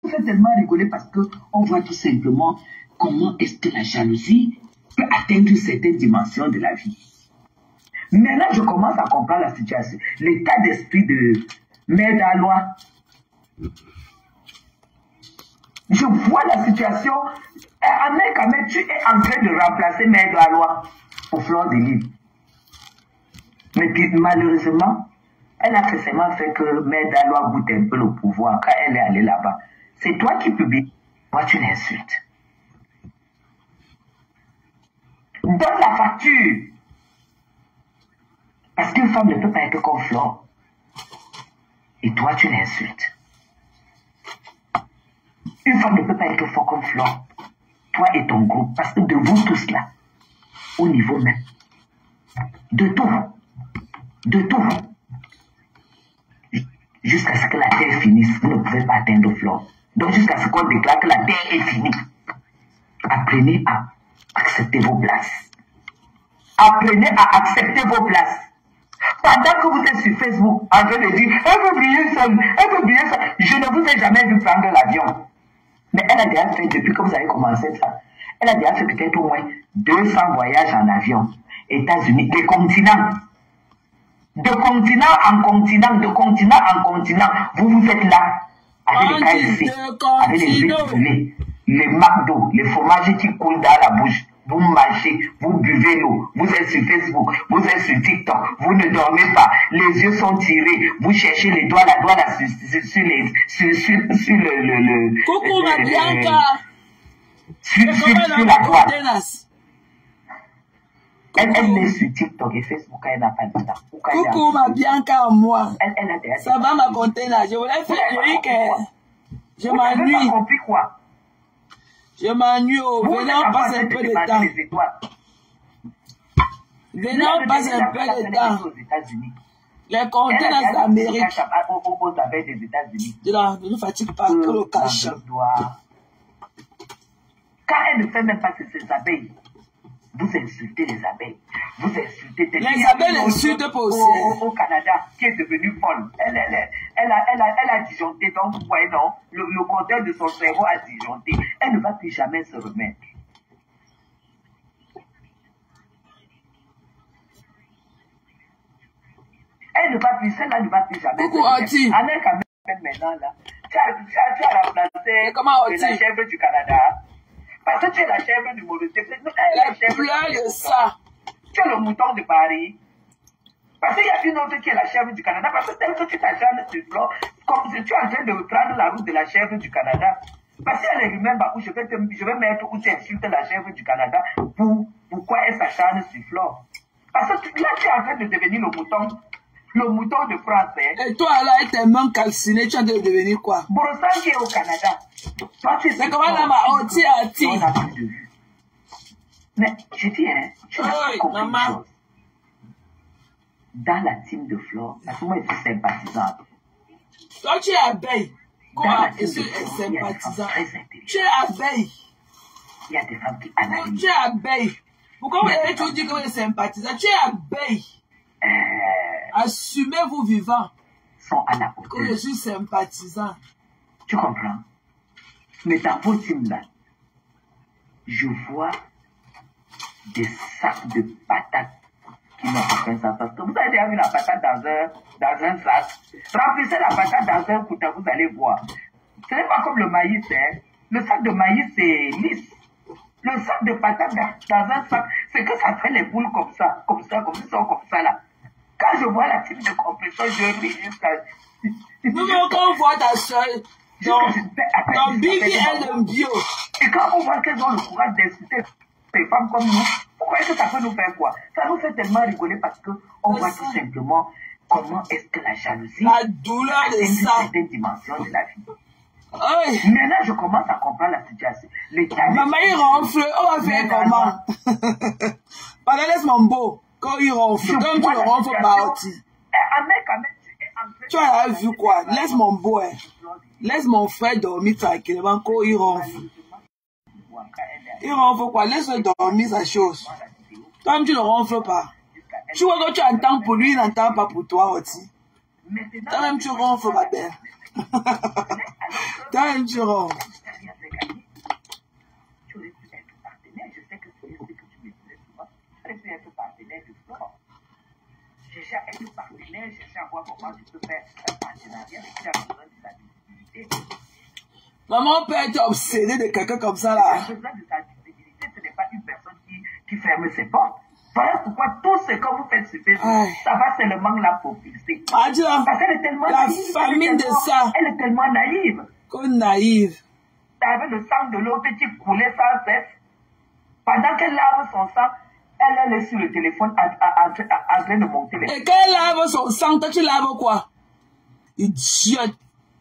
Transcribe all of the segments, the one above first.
fait tellement rigoler parce qu'on voit tout simplement comment est-ce que la jalousie peut atteindre certaines dimensions de la vie. Maintenant, je commence à comprendre la situation. L'état d'esprit de Mère Dalois. Je vois la situation. Ahmed, tu es en train de remplacer Mère Dalois au Fleur de l'Île. Mais puis, malheureusement, elle a forcément fait que Mère Dalois goûte un peu le pouvoir quand elle est allée là-bas. C'est toi qui publies. Moi, tu l'insultes. Donne la facture. Parce qu'une femme ne peut pas être comme Flore. Et toi, tu l'insultes. Une femme ne peut pas être fort comme Flore. Toi et ton groupe. Parce que de vous tous là, au niveau même, de tout, jusqu'à ce que la terre finisse, vous ne pouvez pas atteindre Flore. Donc jusqu'à ce qu'on déclare que la terre est finie, apprenez à accepter vos places. Apprenez à accepter vos places. Pendant que vous êtes sur Facebook en train de dire elle veut briller ça, je ne vous ai jamais vu prendre l'avion. Mais elle a déjà fait, depuis que vous avez commencé ça, elle a déjà fait peut-être au moins 200 voyages en avion. États-Unis, des continents. De continent en continent, vous vous êtes là, avec les KFC, avec les huiles, les McDo, les fromages qui coulent dans la bouche. Vous mangez, vous buvez l'eau, vous êtes sur Facebook, vous êtes sur TikTok, vous ne dormez pas, les yeux sont tirés, vous cherchez les doigts, la doigt là, sur le coucou ma Bianca. Sur la doigt. Elle est sur TikTok et Facebook, elle n'a pas de temps. Coucou ma Bianca, moi. Elle a déjà. Ça va ma compter là, je voulais faire que je m'ennuie. Vous n'avez pas compris quoi? Je m'ennuie, venez on passe un peu de temps. Venez on passe un peu de temps. Les conteneurs d'Amérique. Ne nous fatigue pas, que le cache. Quand elle ne fait même pas ses abeilles, vous insultez les abeilles. Vous insultez les abeilles insultent pas aussi. Au Canada, qui est devenue folle. Elle a disjoncté, donc vous voyez, non, le compteur de son cerveau a disjoncté. Elle ne va plus jamais se remettre. Elle ne va plus, celle-là ne va plus jamais se remettre. Avec maintenant, là, tu as remplacé la chèvre du Canada. Parce que tu es la chèvre du Mauricie. La chèvre de ça. Tu es le mouton de Paris. Parce qu'il y a une autre qui est la chèvre du Canada. Parce que tel que tu t'acharnes sur le floor, comme si tu es en train de prendre la route de la chèvre du Canada. Parce qu'il y a les rumeurs où je vais mettre où tu insultes la chèvre du Canada. Pourquoi elle s'acharne sur le floor? Parce que là, tu es en train de devenir le mouton de France. Hein. Et toi, là, elle t'es même calciné, tu es en train de devenir quoi? Borossan qui est au Canada. C'est comment là, ma oti. On n'a plus de vue. Mais je dis, hein, tu n'as pas compris une chose. Dans la team de Flore, parce que moi, je suis sympathisante. Toi, tu es abeille. Quoi? Et tu es sympathisant. Tu es abeille. Il y a des femmes qui analysent. Tu es abeille. Pourquoi vous avez toujours dit que vous êtes sympathisant? Tu es abeille. Assumez-vous vivants. Sont à la hauteur. Que je suis sympathisant. Tu comprends? Mais dans vos teams là, je vois des sacs de patates qui n'ont aucun sens. Parce que vous avez déjà vu la patate dans un sac. Remplissez la patate dans un couteau, vous allez voir. Ce n'est pas comme le maïs, hein. Le sac de maïs, c'est lisse. Le sac de patates dans un sac, c'est que ça fait les boules comme ça là. Quand je vois la type de compression, je ris jusqu'à... Nous, quand on voit ta soeur, dans Biggie et le bio. Et quand on voit qu'elles ont le courage d'insulter des femmes comme nous, pourquoi est-ce que ça peut nous faire quoi? Ça nous fait tellement rigoler parce qu'on voit tout simplement comment est-ce que la jalousie la douleur de ça certaines dimensions de la vie. Oui. Maintenant, je commence à comprendre la situation. Maman, il ronfle. On va faire comment? Pardon, laisse mon beau. Quand il ronfle, comme tu le ronfles par aussi. Tu as vu quoi? Laisse mon beau. Laisse mon frère dormir tranquillement quand il ronfle. Il ronfle quoi? Laisse-le dormir sa chose. Toi, tu ne ronfles pas. Tu vois que tu entends pour lui, il n'entend pas pour toi aussi. Toi-même, tu ronfles, ma belle. T'as tu ronfles. Tu aurais pu être partenaire. Je sais que c'est ce que tu me disais souvent. Tu aurais pu être partenaire de sport. Chercher à être partenaire, chercher à voir comment tu peux faire un partenariat avec qui a besoin de ta visibilité. Maman peut être obsédée de quelqu'un comme ça là. Tu as besoin de ta visibilité, ce n'est pas une personne qui ferme ses portes. Voilà pourquoi tout ce que vous faites sur Facebook, ça va seulement la propulser. Parce qu'elle est tellement la naïve. famille de ça. Elle est tellement naïve. Comme naïve. Avec le sang de l'autre qui coulait sans cesse. Pendant qu'elle lave son sang, elle est sur le téléphone en train de monter les... Et quand elle lave son sang, toi tu laves quoi? Idiote.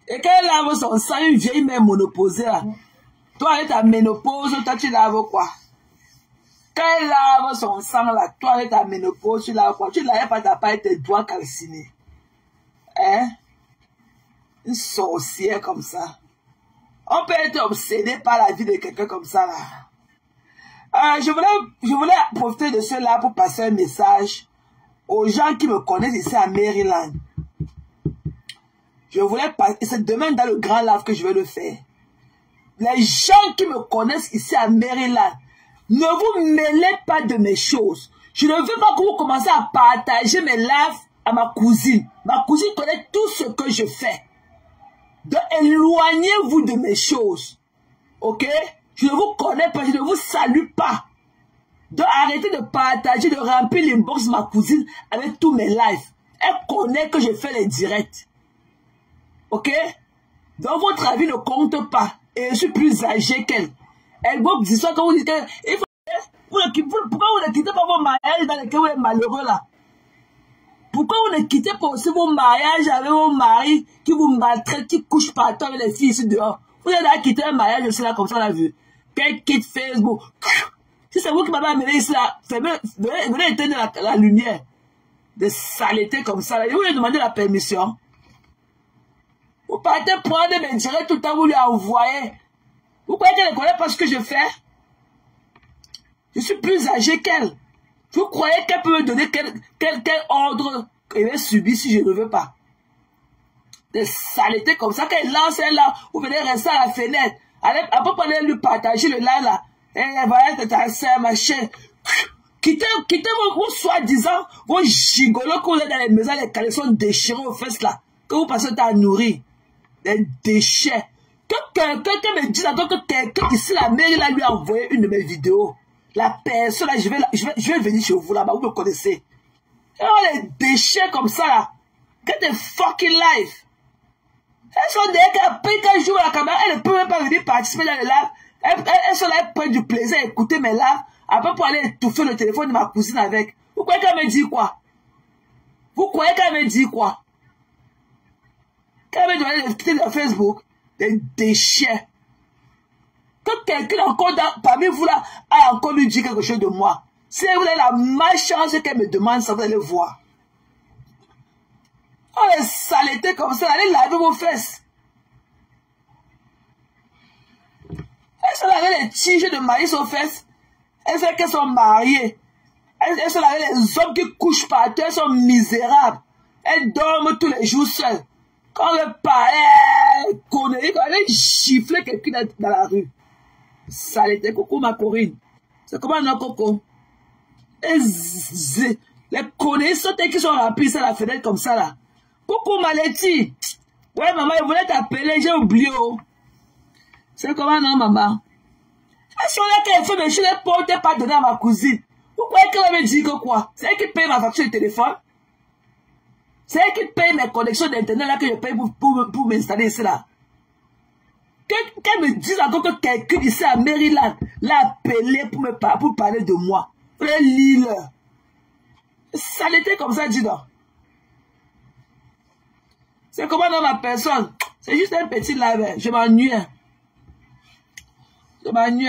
Et quand elle lave son sang, une vieille mère monopausée là. Toi avec ta ménopause, toi tu laves quoi? Quand elle lave son sang là, toi avec ta ménopause, tu laves quoi? Tu laves pas, t'as pas tes doigts calcinés. Hein? Une sorcière comme ça. On peut être obsédé par la vie de quelqu'un comme ça là. Je voulais profiter de cela pour passer un message aux gens qui me connaissent ici à Maryland. Je voulais passer, c'est demain dans le Grand Lave que je vais le faire. Les gens qui me connaissent ici à Maryland, ne vous mêlez pas de mes choses. Je ne veux pas que vous commencez à partager mes lives à ma cousine. Ma cousine connaît tout ce que je fais. Donc, éloignez-vous de mes choses. Ok? Je ne vous connais pas, je ne vous salue pas. Donc, arrêtez de partager, de remplir l'inbox de ma cousine avec tous mes lives. Elle connaît que je fais les directs. Ok? Donc, votre avis ne compte pas. Et je suis plus âgé qu'elle. Elle vous dit ça quand vous dites que... Pourquoi vous ne quittez pas vos mariages dans lesquels vous êtes malheureux là? Pourquoi vous ne quittez pas aussi vos mariages avec vos maris qui vous maltraitent, qui couchent partout avec les filles ici dehors? Vous avez à quitter un mariage aussi là, comme ça, on a vu. Qu'elle quitte Facebook. Si c'est vous qui m'avez amené ici là, venez éteindre la lumière. Des saletés comme ça là. Et vous lui demandez la permission. Vous partez prendre mes directs tout le temps, vous lui envoyez. Vous croyez qu'elle ne connaît pas ce que je fais? Je suis plus âgé qu'elle. Vous croyez qu'elle peut me donner quel ordre qu'elle va subir si je ne veux pas? Des saletés comme ça, qu'elle lance elle là, vous venez rester à la fenêtre. Après, vous allez lui partager le live là. Et voilà, c'est ta sœur, machin. Quittez vos soi-disant, vos gigolos que vous êtes dans les maisons, les caleçons déchirés aux fesses là. Que vous passez à nourrir. Des déchets. Que quelqu'un me dise encore que quelqu'un ici, la mairie là, lui a envoyé une de mes vidéos. La personne là, je vais venir chez vous là-bas, vous me connaissez. Oh, les déchets comme ça là. Get the fucking life. Elles sont derrière, après qu'elles jouent à la caméra, elles ne peuvent même pas venir participer dans les lives. Elles sont là, elles prennent du plaisir à écouter mes lives. Après pour aller étouffer le téléphone de ma cousine avec. Vous croyez qu'elle me dit quoi? Vous croyez qu'elle me dit quoi? Qu'elle me demande de quitter de Facebook? Des déchets. Que quelqu'un encore parmi vous là a encore lui dit quelque chose de moi. Si vous avez la malchance qu'elle me demande, ça vous allez voir. Oh les saletés comme ça, allez laver vos fesses. Elles sont là avec les tiges de maïs aux fesses. Elles savent qu'elles sont mariées. Elles sont là avec les hommes qui couchent par terre, elles sont misérables. Elles dorment tous les jours seules. Quand le parent connerie, quand elle gifle quelqu'un dans la rue. Saleté, coucou ma Corinne. C'est comment non, Coco? Les conneries sautés qui sont remplis sur la fenêtre comme ça là. Coucou Maletti. Ouais maman, je voulais t'appeler, j'ai oublié. C'est comment non maman? Elles sont là qu'elles font, mais je les porte pas donner à ma cousine. Vous croyez qu'elle va me dire que quoi? C'est elle qui paye ma facture de téléphone? C'est elle qui paye mes connexions d'internet là que je paye pour m'installer ici là. Qu'elle me dise encore que quelqu'un ici à Maryland l'a appelé pour parler de moi. Vous allez lire. Ça l'était comme ça, dis donc. C'est comment dans ma personne? C'est juste un petit live. Je m'ennuie. Je m'ennuie.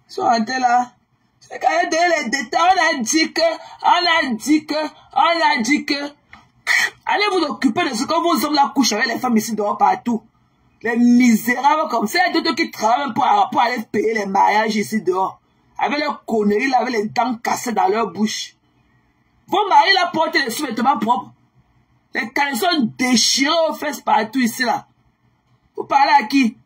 Ils sont rentrés là. C'est quand même donné les détails. On a dit que. Allez vous occuper de ce que vos hommes là couchent avec les femmes ici dehors partout. Les misérables comme ça. Il y a d'autres qui travaillent pour aller payer les mariages ici dehors. Avec leurs conneries là, avec les dents cassées dans leur bouche. Vos maris là portent les sous-vêtements propres. Les caleçons déchirés aux fesses partout ici, là. Vous parlez à qui?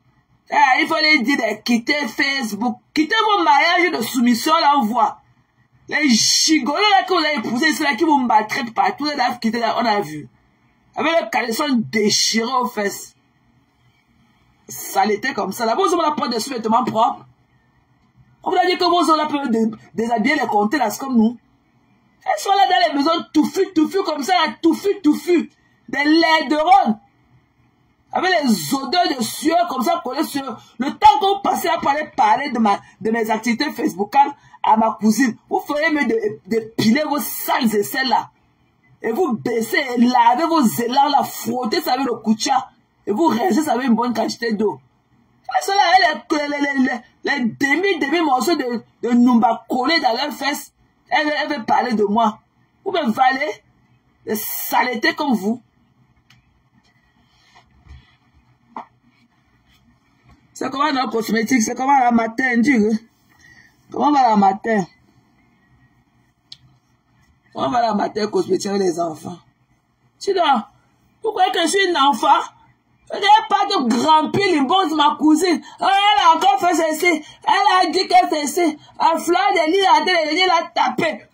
Ah, il faut les dire de quitter Facebook. Quittez vos mariages de soumission, là, on voit. Les gigolos, là, que vous avez épousés, c'est là qui vous maltraitent partout, là, quitter, là, on a vu. Avec les caleçons déchirés aux fesses. Ça l'était comme ça. Là, vous avez la porte de sous-vêtements propres. On vous a dit que vos hommes là peuvent déshabiller les comptes, là, c'est comme nous. Elles sont là dans les maisons touffues comme ça, touffues. Des laiderons. Avec les odeurs de sueur comme ça collées sur le temps qu'on passait à parler de mes activités facebookales à ma cousine. Vous ferez mieux de piler vos sales aisselles là. Et vous baissez et lavez vos élans là, frottez ça avec le koucha. Et vous restez ça avec une bonne quantité d'eau. Elles sont là, les demi-morceaux de Numba collés dans leurs fesses. Elle veut parler de moi. Vous me valez des saletés comme vous. C'est comment dans le cosmétique, c'est comment la matin, tu veux. Comment va la matin? Comment va la matin cosmétique avec les enfants? Sinon, vous croyez que je suis une enfant? Je n'ai pas de grand pile, une bonne ma cousine. Oh, elle a encore fait ceci. Elle a dit qu'elle fait ceci. À fleur de l'île, elle a tapé.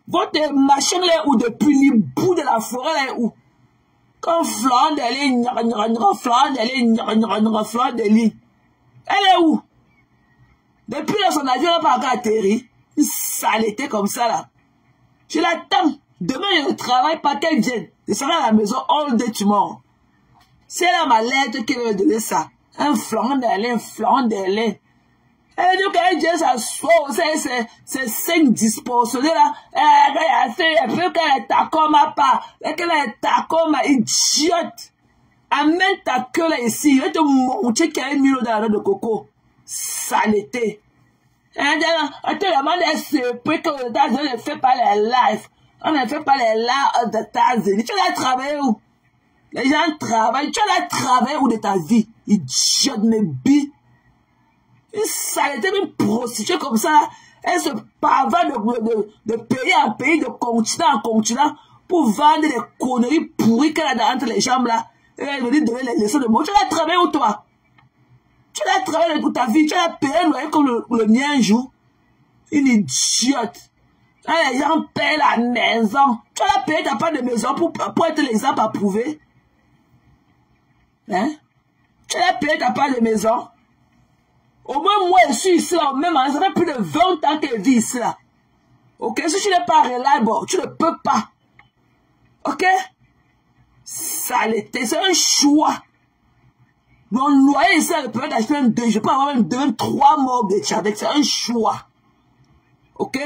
Votre machin là où depuis le bout de la forêt là où? Quand fleur de l'île, fleur de l'île. Elle est où? Depuis là, son avion n'a pas encore atterri. Une saleté comme ça là. Je l'attends. Demain, je ne travaille pas qu'elle vienne. Je serai à la maison all day tomorrow. C'est là ma lettre qui veut donner ça. Un flanc de lait. Elle dit qu'elle dit ça soit c'est 5 dispositionnés là. Elle veut qu'elle est ta comme à part. Qu'elle est ta comme idiote. Amène ta queue là ici. Je vais te montrer qu'il y a une mille dans la noix de coco. Saleté. Elle te demande de se prix que aux États-Unis on ne fait pas les lives. On ne fait pas les lives aux États-Unis. Tu vas travailler où? Les gens travaillent. Tu vas travailler où de ta vie? Idiote, mes billes. Une saleté, une prostituée comme ça, elle se pavane de pays en pays, de continent en continent, pour vendre des conneries pourries qu'elle a entre les jambes là. Et elle veut lui donner les leçons de mots. Tu vas travailler où toi? Tu vas travailler toute ta vie. Tu vas payer un loyer comme le mien un jour. Une idiote. Quand les gens payent la maison, tu vas payer ta part de maison pour être l'exemple approuvé. Hein? Tu vas payer ta part de maison. Au moins, moi, je suis ici, là, même, ça fait plus de 20 ans que je vis ici, là. Ok? Si tu n'es pas reliable, tu ne peux pas. Ok? Saleté, c'est un choix. Mon loyer ici, je peux acheter même 2, je peux avoir même 3 meubles avec, c'est un choix. Ok?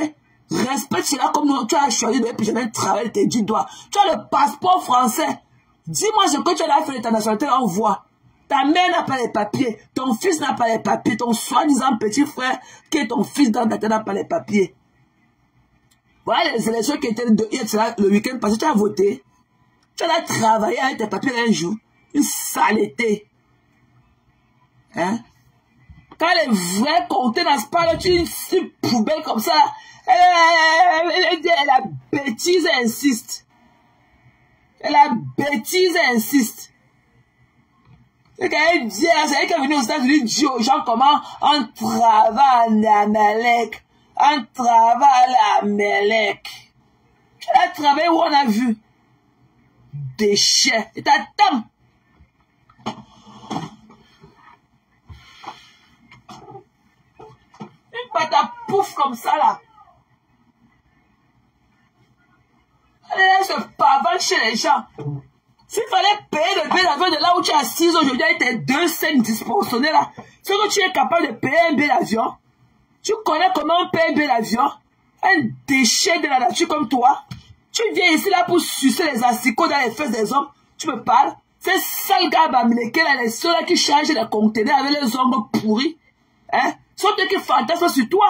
Respecte cela comme tu as choisi depuis que j'ai travaillé, tu dis doigt. Tu as le passeport français. Dis-moi ce que tu as fait de ta nationalité, on voit. Ta mère n'a pas les papiers, ton fils n'a pas les papiers, ton soi-disant petit frère qui est ton fils dans ta tête n'a pas les papiers. Voilà les élections qui étaient le week-end passé, tu as voté. Tu as travaillé avec tes papiers un jour. Une saleté. Hein? Quand les vrais comptés dans ce pas, tu es une poubelle comme ça. La bêtise insiste. La bêtise insiste. C'est qu'elle dit, c'est elle qui est venue aux États-Unis dire aux gens comment on travaille à Amalek. On travaille à Amalek. Elle a travaillé où on a vu déchets. Et t'attends. Une pâte à pouf comme ça là. Elle se pavane chez les gens. S'il fallait payer le billet d'avion de là où tu es assise aujourd'hui avec tes 2 cents disproportionnés là, c'est que tu es capable de payer un billet d'avion. Tu connais comment on paye un billet d'avion? Un déchet de la nature comme toi. Tu viens ici là pour sucer les asticots dans les fesses des hommes. Tu me parles? Ces sales gars bamilekés là, les ceux là qui chargent les conteneurs avec les ongles pourris. Hein? Sont eux qui fantasment sur toi.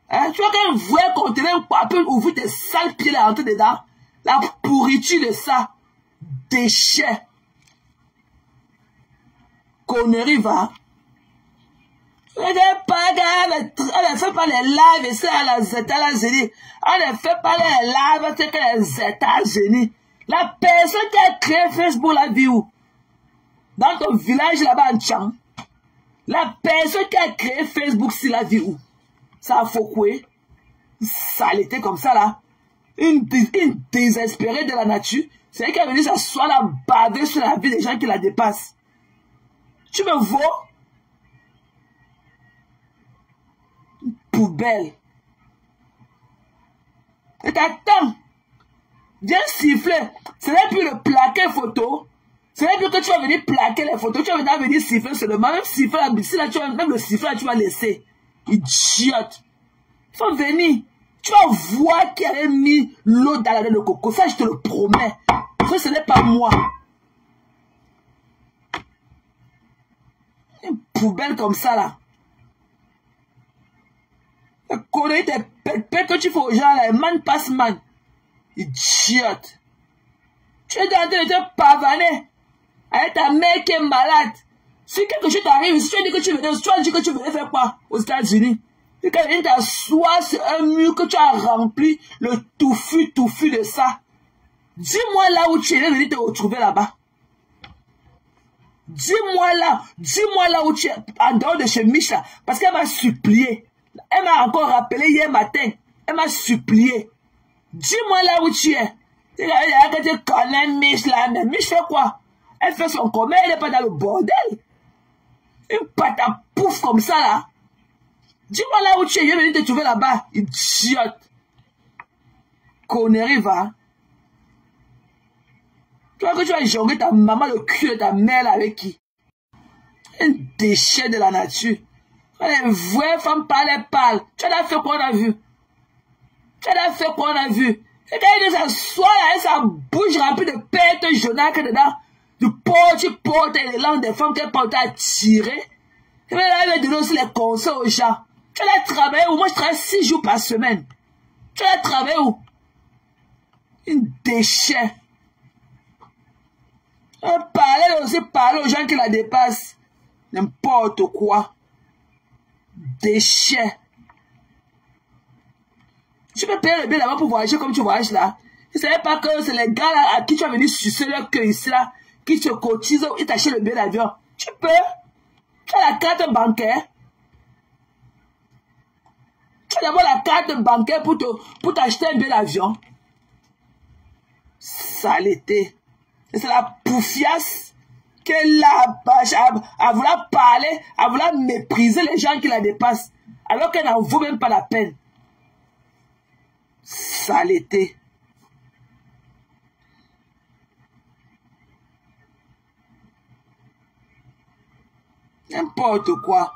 Hein? Tu vois qu'un vrai conteneur peut ouvrir tes sales pieds là, rentrer dedans. La pourriture de ça. Déchets. Connerie va. Elle ne fait pas les lives ici à les États-Unis. Elle ne fait pas les lives avec les États-Unis. La personne qui a créé Facebook la vie où? Dans ton village là-bas en Tchang. La personne qui a créé Facebook si la vie où? Ça a fouqué. Ça l'était comme ça là. Une désespérée de la nature. C'est elle qui a venu s'asseoir là, baver sur la vie des gens qui la dépassent. Tu me vois? Une poubelle. Et t'attends. Viens siffler. Ce n'est plus le plaquer photo. Ce n'est plus que tu vas venir plaquer les photos. Tu vas venir siffler seulement. Même siffler la si là, même le siffler là, tu vas laisser. Idiote. Il faut venir. Tu vas voir qui avait mis l'eau dans la laine de coco. Ça, je te le promets. Ça, ce n'est pas moi. Une poubelle comme ça, là. Connais tes pètes que tu fais aux gens, là. Man passe man. Idiote. Tu es en train de te pavaner avec ta mère qui est malade. Si quelque chose t'arrive, si tu dis que tu venais faire quoi aux États-Unis? Tu vas venir t'asseoir sur un mur que tu as rempli le touffu de ça. Dis-moi là où tu es venu te retrouver là-bas. Dis-moi là où tu es, en dehors de chez Mich là. Parce qu'elle m'a supplié. Elle m'a encore rappelé hier matin. Elle m'a supplié. Dis-moi là où tu es. Tu connais Mich là. Mais Mich fait quoi? Elle fait son commerce, elle n'est pas dans le bordel. Une pâte à pouf comme ça là. Dis-moi là où tu es, viens venir te trouver là-bas. Idiote. Connerie, va. Tu vois que tu vas jongler ta maman, le cul de ta mère là, avec qui? Un déchet de la nature. Les vraies femmes parlent. Tu as fait quoi on a vu? Et quand elle s'assoit là, avec sa bouche remplie de pètes jaunâtres dedans, du porte et les langues des femmes qu'elle porte à tirer. Et bien là, elle va donner aussi les conseils aux gens. Tu as travaillé où? Moi, je travaille 6 jours par semaine. Tu as travaillé où? Une déchet. Parler aux gens qui la dépassent. N'importe quoi. Déchet. Tu peux payer le billet là-bas pour voyager comme tu voyages là. Tu ne savais pas que c'est les gars là à qui tu as venu sucer leur queue ici là, qui te cotisent et t'achètent le billet d'avion. Tu peux. Tu as la carte bancaire. Tu as d'abord la carte bancaire pour t'acheter un billet d'avion. Saleté. Et c'est la poufiasse qu'elle a à vouloir parler, à vouloir mépriser les gens qui la dépassent, alors qu'elle n'en vaut même pas la peine. Saleté. N'importe quoi.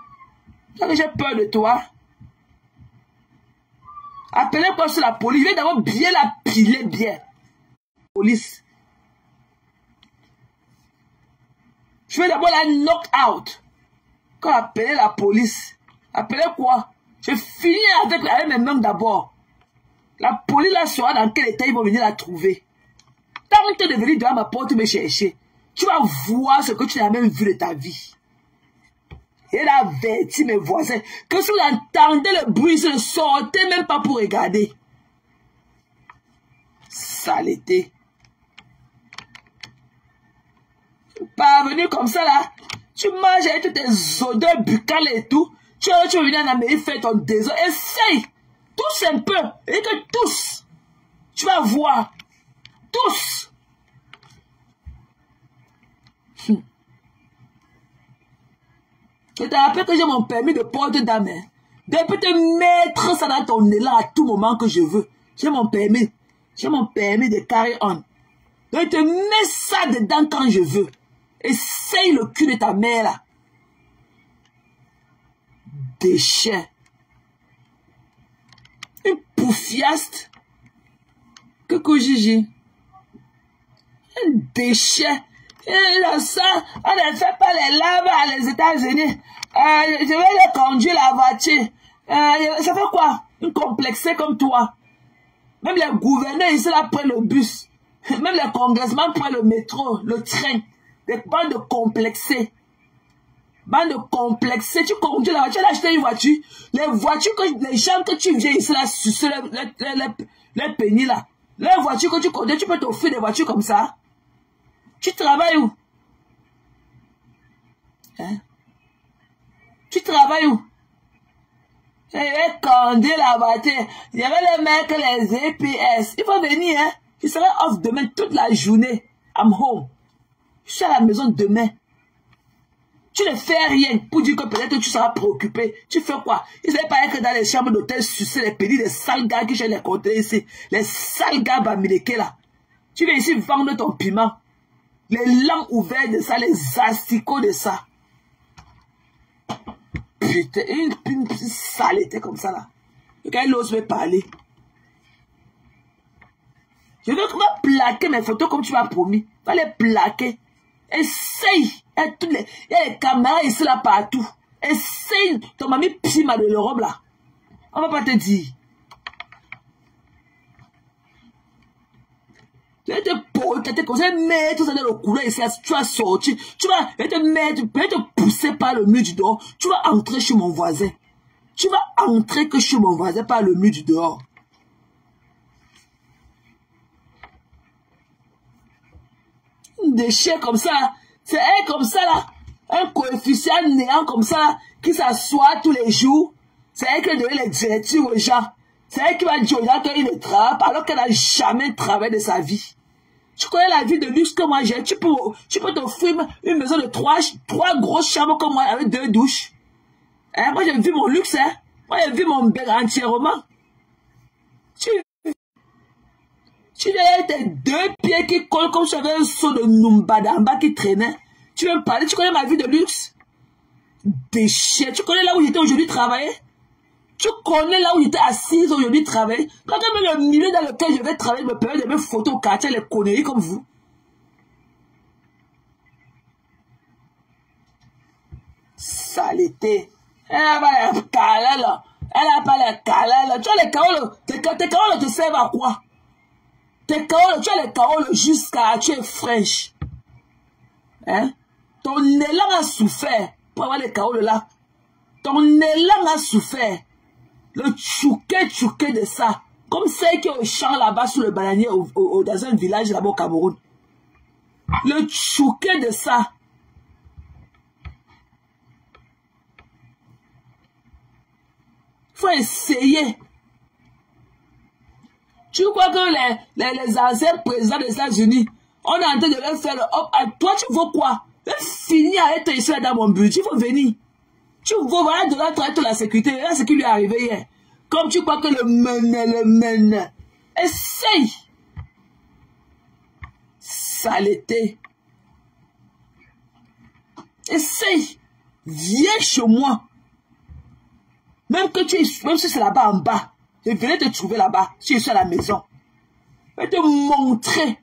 J'ai peur de toi. Appelez-moi sur la police. Je vais d'abord bien la piler bien. Police. Je vais d'abord la knock out. Quand appeler la police. Appelez quoi? Je finis avec mes mains d'abord. La police là sera dans quel état ils vont venir la trouver. Tant que tu es venu devant ma porte me chercher, tu vas voir ce que tu n'as même vu de ta vie. Et elle a averti mes voisins que si vous entendez le bruit, ne sortez même pas pour regarder. Saleté. Pas venu comme ça là. Tu manges avec toutes tes odeurs buccales et tout. Tu vas venir en Amérique faire ton désordre. Essaye. Tous un peu. Et que tous. Tu vas voir. Tous. Je te rappelle que j'ai mon permis de porte d'âme. Je peux te mettre ça dans ton élan à tout moment que je veux. J'ai mon permis. J'ai mon permis de carry on. Donc je te mets ça dedans quand je veux. Essaye le cul de ta mère là. Déchet. Une poufiaste. Que Gigi. Un déchet. Et là, ça, on ne fait pas les laves aux États-Unis. Je vais les conduire la voiture. Ça fait quoi? Une complexée comme toi. Même les gouverneurs ici là prennent le bus. Même les congressmen prennent le métro, le train. Des bandes de complexés. Bandes de complexés. Tu conduis la voiture, tu as acheté une voiture. Les voitures, les gens que tu viens ici là, sucer les pénis là. La voiture que tu connais, tu peux t'offrir des voitures comme ça. Tu travailles où? Hein? Tu travailles où? Et Condé la voiture. Il y avait les mecs, les EPS. Il faut venir, hein. Je serai off demain toute la journée. I'm home. Je suis à la maison demain. Tu ne fais rien pour dire que peut-être tu seras préoccupé. Tu fais quoi? Ils ne savaient pas que dans les chambres d'hôtel, sucer les pénis des sales gars que j'ai les compter ici. Les sales gars bamilekés là. Tu viens ici vendre ton piment. Les langues ouvertes de ça, les asticots de ça. Putain, une petite saleté comme ça là. Et quand il ose me parler. Je veux que tu plaquer mes photos comme tu m'as promis. Va les plaquer. Essaye. Il y a les caméras ici là partout. Essaye. Ton mamie pima de l'Europe là. On va pas te dire. Je vais te conseiller de mettre ça dans le couloir ici. Tu vas sortir. Tu vas te pousser par le mur du dehors. Tu vas entrer chez mon voisin. Tu vas entrer que chez mon voisin par le mur du dehors. Un déchet comme ça. C'est un comme ça là. Un coefficient néant comme ça là, qui s'assoit tous les jours. C'est elle qui va donner les directives aux gens. C'est elle qui va dire aux gens qu'il ne travaille alors qu'elle n'a jamais travaillé de sa vie. Tu connais la vie de luxe que moi j'ai. Tu peux t'offrir une maison de trois grosses chambres comme moi avec 2 douches. Hein? Moi j'ai vu mon luxe. Hein? Moi j'ai vu mon bel entièrement. Tu as tes 2 pieds qui collent comme si j'avais un seau de Numbadamba qui traînait. Tu veux me parler? Tu connais ma vie de luxe? Déchet. Tu connais là où j'étais aujourd'hui travailler? Tu connais là où j'étais assise aujourd'hui travailler? Quand même le milieu dans lequel je vais travailler me permet de mes photos au quartier, les conneries comme vous. Saleté. Elle n'a pas les calais là. Elle n'a pas les calais là. Tu as les caroles. Tes caroles te servent à quoi? Tes caroles, tu as les caroles jusqu'à tu es fraîche. Hein? Ton élan a souffert pour avoir les caroles là. Ton élan a souffert. Le tchouké de ça. Comme celle qui est au champ là-bas sous le bananier dans un village là-bas au Cameroun. Le tchouké de ça. Il faut essayer. Tu crois que les anciens présidents des États-Unis, on est en train de leur faire le hop. Toi, tu veux quoi? Finir à être ici dans mon but. Il faut venir. Tu veux voilà de là toute la sécurité. Là, ce qui lui est arrivé hier. Comme tu crois que le mène. Essaye. Saleté. Essaye. Viens chez moi. Même si c'est là-bas en bas. Je venais te trouver là-bas, si je suis à la maison. Je vais te montrer.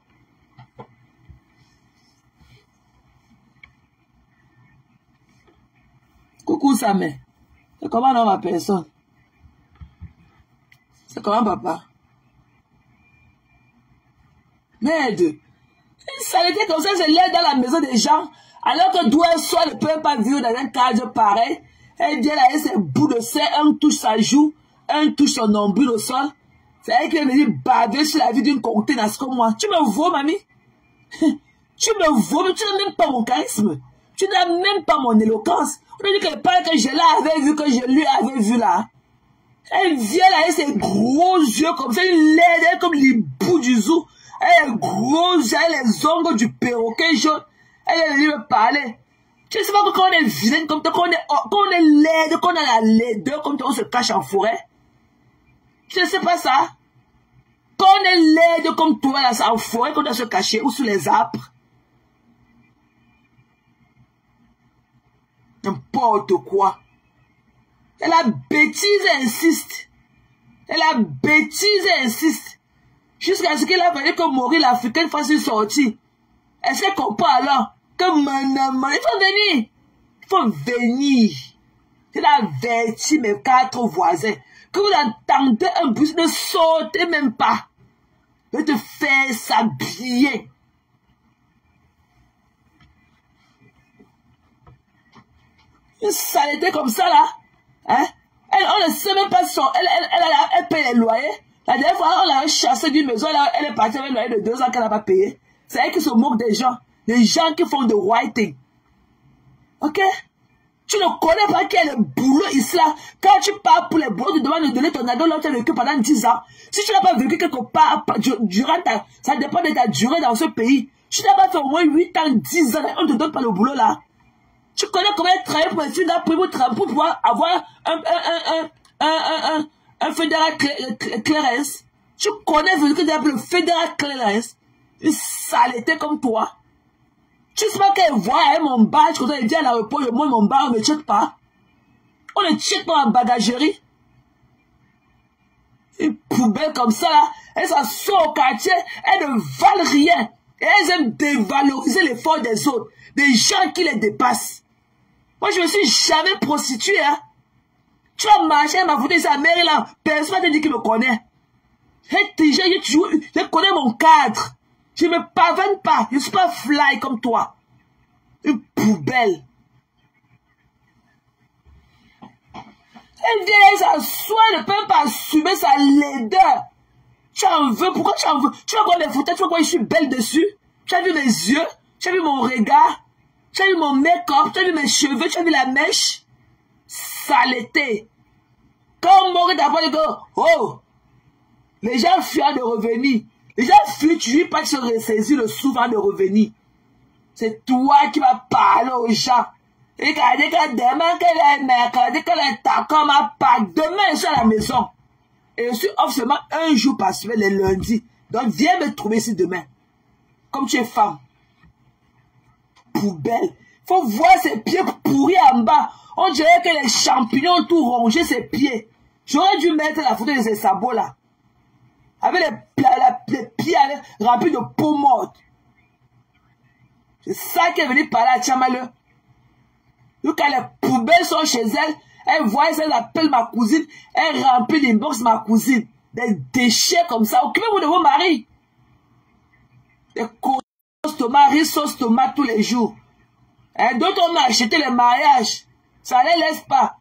Coucou Samé. C'est comment non ma personne? C'est comment papa? Merde. Une saleté comme ça, c'est l'air dans la maison des gens. Alors que d'où elle soit, ne peut pas vivre dans un cadre pareil. Elle vient là, elle ses bouts de serre, un touche sa joue. Un touche son nombril au sol. C'est elle qui vient venir baver sur la vie d'une contenace comme moi. Tu me vaux, mamie? Tu me vaux, mais tu n'as même pas mon charisme. Tu n'as même pas mon éloquence. On a dit que pas que je l'avais vu, que je lui avais vu là. Elle vient là, elle a ses gros yeux comme ça, une laide, comme les bouts du zoo. Elle a les gros yeux, elle a les ongles du perroquet jaune. Elle est venue me parler. Tu sais pas que quand on est vilaine comme toi, quand on est laide, quand on a la laideur comme toi, on se cache en forêt. Tu ne sais pas ça? Quand on est laide comme toi, là, en forêt, qu'on doit se cacher, ou sous les arbres. N'importe quoi. Et la bêtise insiste. Et la bêtise insiste. Jusqu'à ce qu'il a fallu que mourir l'Africaine fasse une sortie. Est-ce qu'elle comprend alors que maintenant, il faut venir. Il faut venir. Je l'avertis mes 4 voisins. Que vous entendez un bus, ne sautez même pas. Je vais te faire ça bien. Une saleté comme ça là. Hein? On ne sait même pas son. Elle paye les loyers. La dernière fois, on l'a chassée d'une maison, elle est partie avec un loyer de 2 ans qu'elle n'a pas payé. C'est elle qui se moque des gens qui font de writing. Ok? Tu ne connais pas quel est le boulot ici là. Quand tu pars pour les boulots, tu demandes de donner ton ado là, tu as vécu pendant 10 ans. Si tu n'as pas vécu quelque part, durant ça dépend de ta durée dans ce pays. Tu n'as pas fait au moins 8 ans, 10 ans, on ne te donne pas le boulot là. Tu connais comment travailler pour les filles pour pouvoir avoir un fédéral clearance. Tu connais ce que tu appelles le fédéral clearance. Une saleté comme toi. Tu sais pas qu'elle voit mon badge, quand elle dit à l'aéroport, moi mon badge, on ne check pas. On ne check pas en bagagerie. Une poubelle comme ça, là, elles s'assoient au quartier, elles ne valent rien. Et elles aiment dévaloriser l'effort des autres, des gens qui les dépassent. Moi, je ne me suis jamais prostituée, hein. Tu vas marcher à ma photo ici à Maryland, personne ne te dit qu'il me connaît. Je connais mon cadre. Je ne me pavane pas. Je ne suis pas fly comme toi. Une poubelle. Elle vient, elle s'assoit, elle ne peut pas assumer sa laideur. Tu en veux. Pourquoi tu en veux? Tu vas voir mes photos, tu vois quoi je suis belle dessus. Tu as vu mes yeux, tu as vu mon regard, tu as vu mon make-up, tu as vu mes cheveux, tu as vu la mèche. Saleté. Quand on m'aurait d'abord dit que, oh, les gens fuient de revenir. Les gens fuient, tu dis pas de se ressaisir le souvent de revenir. C'est toi qui vas parler aux gens. Et regardez que demain qu'elle est mercredi, qu'elle est comme un pack. Demain, je suis à la maison. Et je suis off seulement un jour par semaine, les lundis. Donc, viens me trouver ici demain. Comme tu es femme. Poubelle. Faut voir ses pieds pourris en bas. On dirait que les champignons ont tout rongé ses pieds. J'aurais dû mettre la photo de ces sabots là. Avec les pieds remplis de peau morte. C'est ça qui est venu parler à Tchamaleu. Donc quand les poubelles sont chez elle, elle voit, elle appelle ma cousine, elle remplit l'inbox ma cousine. Des déchets comme ça. Occupez-vous de vos maris. Des sauce tomate, riz sauce tomate tous les jours. Et d'autres on a acheté les mariages. Ça ne les laisse pas.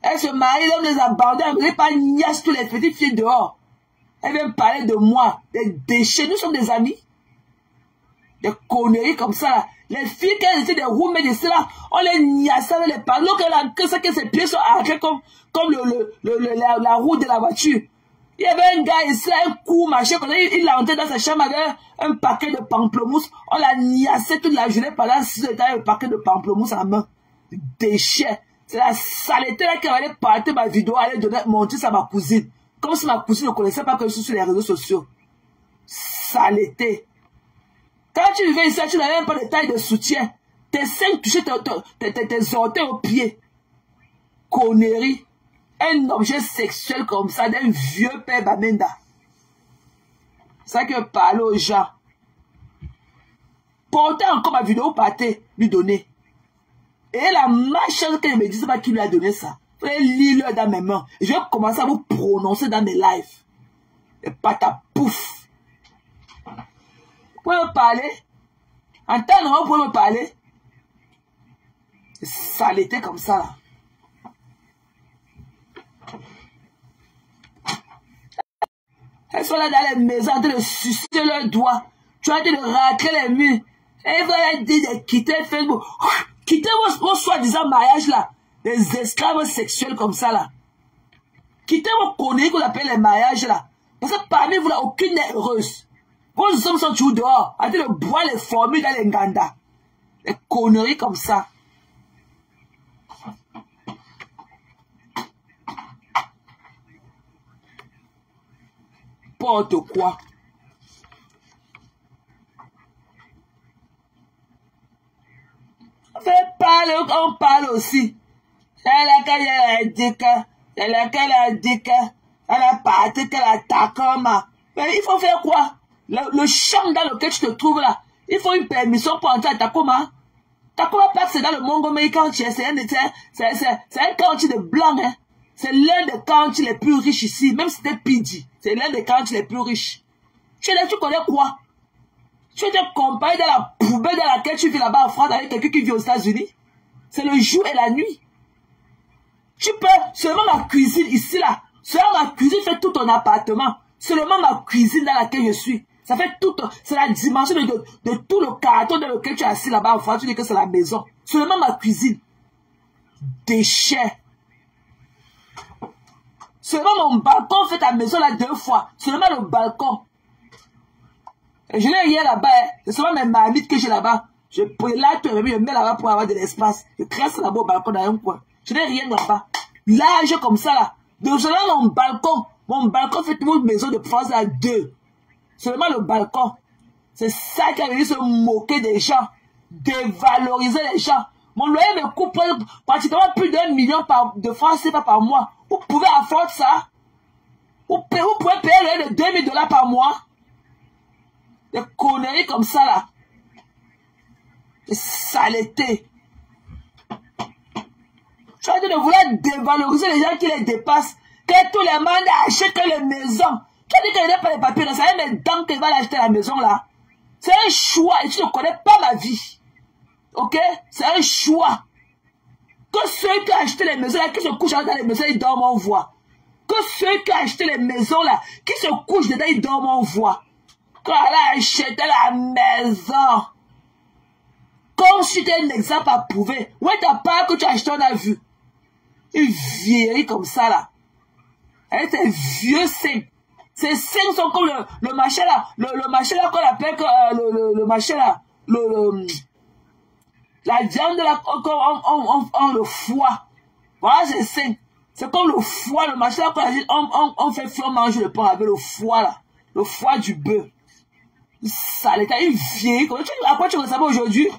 Elle se marie, l'homme les abandonne, elle ne veut pas niasse tous les petites filles dehors. Elle vient me parler de moi, des déchets. Nous sommes des amis. Des conneries comme ça, là. Les filles qui étaient des roommates de cela, on les niassait avec les panneaux, que ses pieds sont arrêtés comme la roue de la voiture. Il y avait un gars ici, un coup, machin, il entrait dans sa chambre avec un paquet de pamplemousse. On l'a niassé toute la journée pendant 6 heures avec un paquet de pamplemousse à la main. Déchets. C'est la saleté là qui allait partir ma vidéo, aller montrer ça à ma cousine. Comme si ma cousine ne connaissait pas que je suis sur les réseaux sociaux. Saleté. Quand tu viens ici, tu n'as même pas de taille de soutien. Tes seins touchent tes orteils aux pieds. Connerie. Un objet sexuel comme ça d'un vieux père Bamenda. C'est ça que parle aux gens. Portez encore ma vidéo, partez, lui donner. Et la machin qu'elle me dit, c'est pas qui lui a donné ça. Vous allez lire dans mes mains. Et je vais commencer à vous prononcer dans mes lives. Et patapouf. Vous pouvez me parler? En temps normal, vous pouvez me parler? Saleté comme ça, là. Elles sont là dans les maisons en train de sucer leurs doigts. Tu es en train de racler les murs. Et vous allez dire de quitter Facebook. Quittez vos soi-disant mariages là. Des esclaves sexuels comme ça là. Quittez vos conneries qu'on appelle les mariages là. Parce que parmi vous là, aucune n'est heureuse. Vos hommes sont toujours dehors. En train de boire les formules dans les Nganda. Des conneries comme ça. N'importe quoi. On parle aussi. C'est laquelle elle a dit que, c'est laquelle elle a dit que, elle a parti qu'elle a Takoma. Mais il faut faire quoi? Le champ dans lequel tu te trouves là, il faut une permission pour entrer à Takoma. Takoma Park, c'est dans le Montgomery County. C'est un county de blancs. Hein. C'est l'un des counties les plus riches ici. Même si c'était PG. C'est l'un des counties les plus riches. Tu connais quoi? Tu es comparé dans la poubelle dans laquelle tu vis là-bas en France avec quelqu'un qui vit aux États-Unis. C'est le jour et la nuit. Tu peux, seulement ma cuisine ici là, seulement ma cuisine fait tout ton appartement. Seulement ma cuisine dans laquelle je suis. Ça fait tout, c'est la dimension de tout le carton dans lequel tu es assis là-bas. Enfin, tu dis que c'est la maison. Seulement ma cuisine. Déchets. Seulement mon balcon fait ta maison là 2 fois. Seulement le balcon. Et je n'ai rien là-bas. Hein. C'est seulement mes marmites que j'ai là-bas. Je prélate, je mets là-bas pour avoir de l'espace. Je crée là-bas au balcon dans un coin. Je n'ai rien là-bas. Large comme ça là. Donc seulement mon balcon fait une maison de France à 2. Seulement le balcon. C'est ça qui a venu se moquer des gens. Dévaloriser les gens. Mon loyer me coupe pratiquement plus d'1 million de francs CFA par mois. Vous pouvez affronter ça. Vous pouvez payer le loyer de 2000 $ par mois. Des conneries comme ça là. Des saletés. Je suis en train de vouloir dévaloriser les gens qui les dépassent. Que tous les mandats achètent les maisons. Tu as dit qu'il n'y a pas les papiers. Ça y est, mes dents qui va acheter la maison là. C'est un choix et tu ne connais pas ma vie. Ok? C'est un choix. Que ceux qui ont acheté les maisons là, qui se couchent dans les maisons, ils dorment en voie. Que ceux qui ont acheté les maisons là, qui se couchent dedans, ils dorment en voie. Quand elle a acheté la maison, comme si tu as un exemple à prouver. Ouais, t'as pas que tu as acheté, on a vu. Une vieillerie comme ça là. Elle est un vieux sein. Ces seins sont comme le machin là. Le machin là qu'on appelle le machin là. La viande là, on le foie. Voilà ces seins. C'est comme le foie, le machin là qu'on a dit. On fait on mange le pain avec le foie là. Le foie du bœuf. Ça l'état une vieille. À quoi tu ressembles aujourd'hui?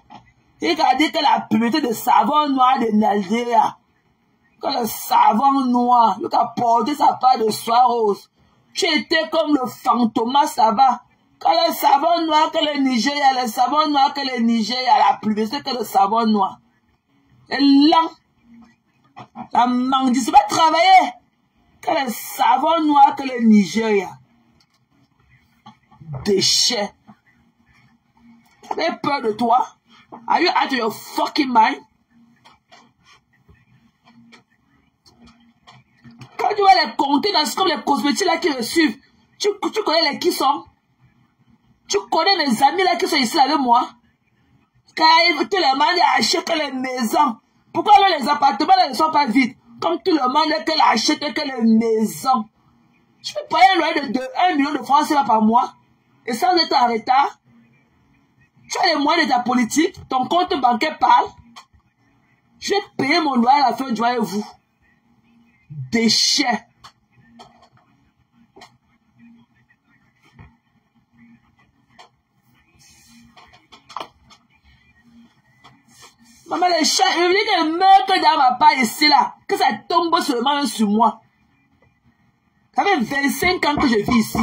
Il a dit que la pureté de savon noir de Nigeria. Que le savon noir, il a porté sa part de soie rose. Tu étais comme le Fantomas, ça va. Quand le savon noir que le Nigeria, le savon noir que le Nigeria, la pureté que le savon noir. Et là, la mangé, c'est pas travailler. Que le savon noir que le Nigeria. Déchets. T'avais peur de toi? Are you out of your fucking mind? Quand tu vas les compter dans ce comme les cosmétiques là qui le suivent, tu connais les qui sont? Tu connais mes amis là qui sont ici avec moi? Quand tout le monde achète les maisons. Pourquoi alors les appartements là ne sont pas vides? Comme tout le monde achète que les maisons. Je peux payer un loyer de 1 million de francs CFA par mois et sans être en retard. Tu as les moyens de ta politique, ton compte bancaire parle. Je vais payer mon loyer à la fin du mois et vous. Déchets. Maman, les chats, je veux dire qu'elle meurt que dans ma part ici là, que ça tombe seulement sur moi. Ça fait 25 ans que je vis ici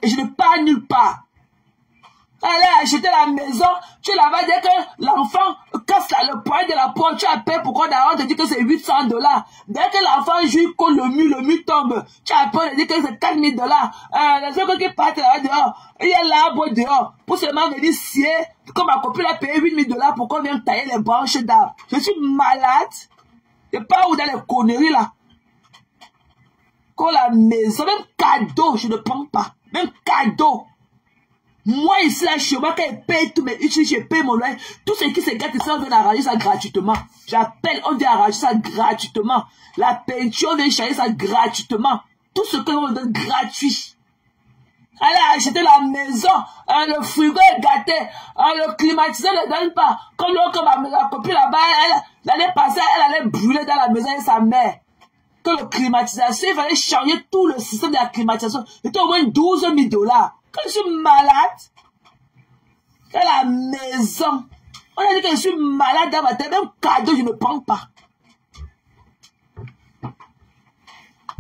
et je ne pars nulle part. Allez acheter la maison, tu là-bas, dès que l'enfant casse le point de la porte, tu appelles pour qu'on te dit que c'est 800 $. Dès que l'enfant joue contre le mur tombe, tu appelles et dit que c'est 4000 $. Les autres qui partent là dehors, il y a l'arbre dehors, pour seulement venir scier, comme ma copine a payé 8000 $ pour qu'on vienne tailler les branches d'arbres. Je suis malade. Je pars où dans les conneries là. Quand la maison, même cadeau, je ne prends pas. Même cadeau. Moi, ici, là, chez moi, quand je paye tous mes études, je paye mon loyer. Tout ce qui se gâte ici, on vient arranger ça gratuitement. J'appelle, on vient arranger ça gratuitement. La peinture, on vient changer ça gratuitement. Tout ce que l'on donne gratuit. Allez acheter la maison, le frigo est gâté, le climatiseur ne donne pas. Comme ma copine là-bas, l'année passée, elle allait brûler dans la maison avec sa mère. Que le climatisation, il fallait changer tout le système de la climatisation. C'était au moins 12 000 $. Quand je suis malade, dans la maison, on a dit que je suis malade dans ma tête, même cadeau, je ne prends pas.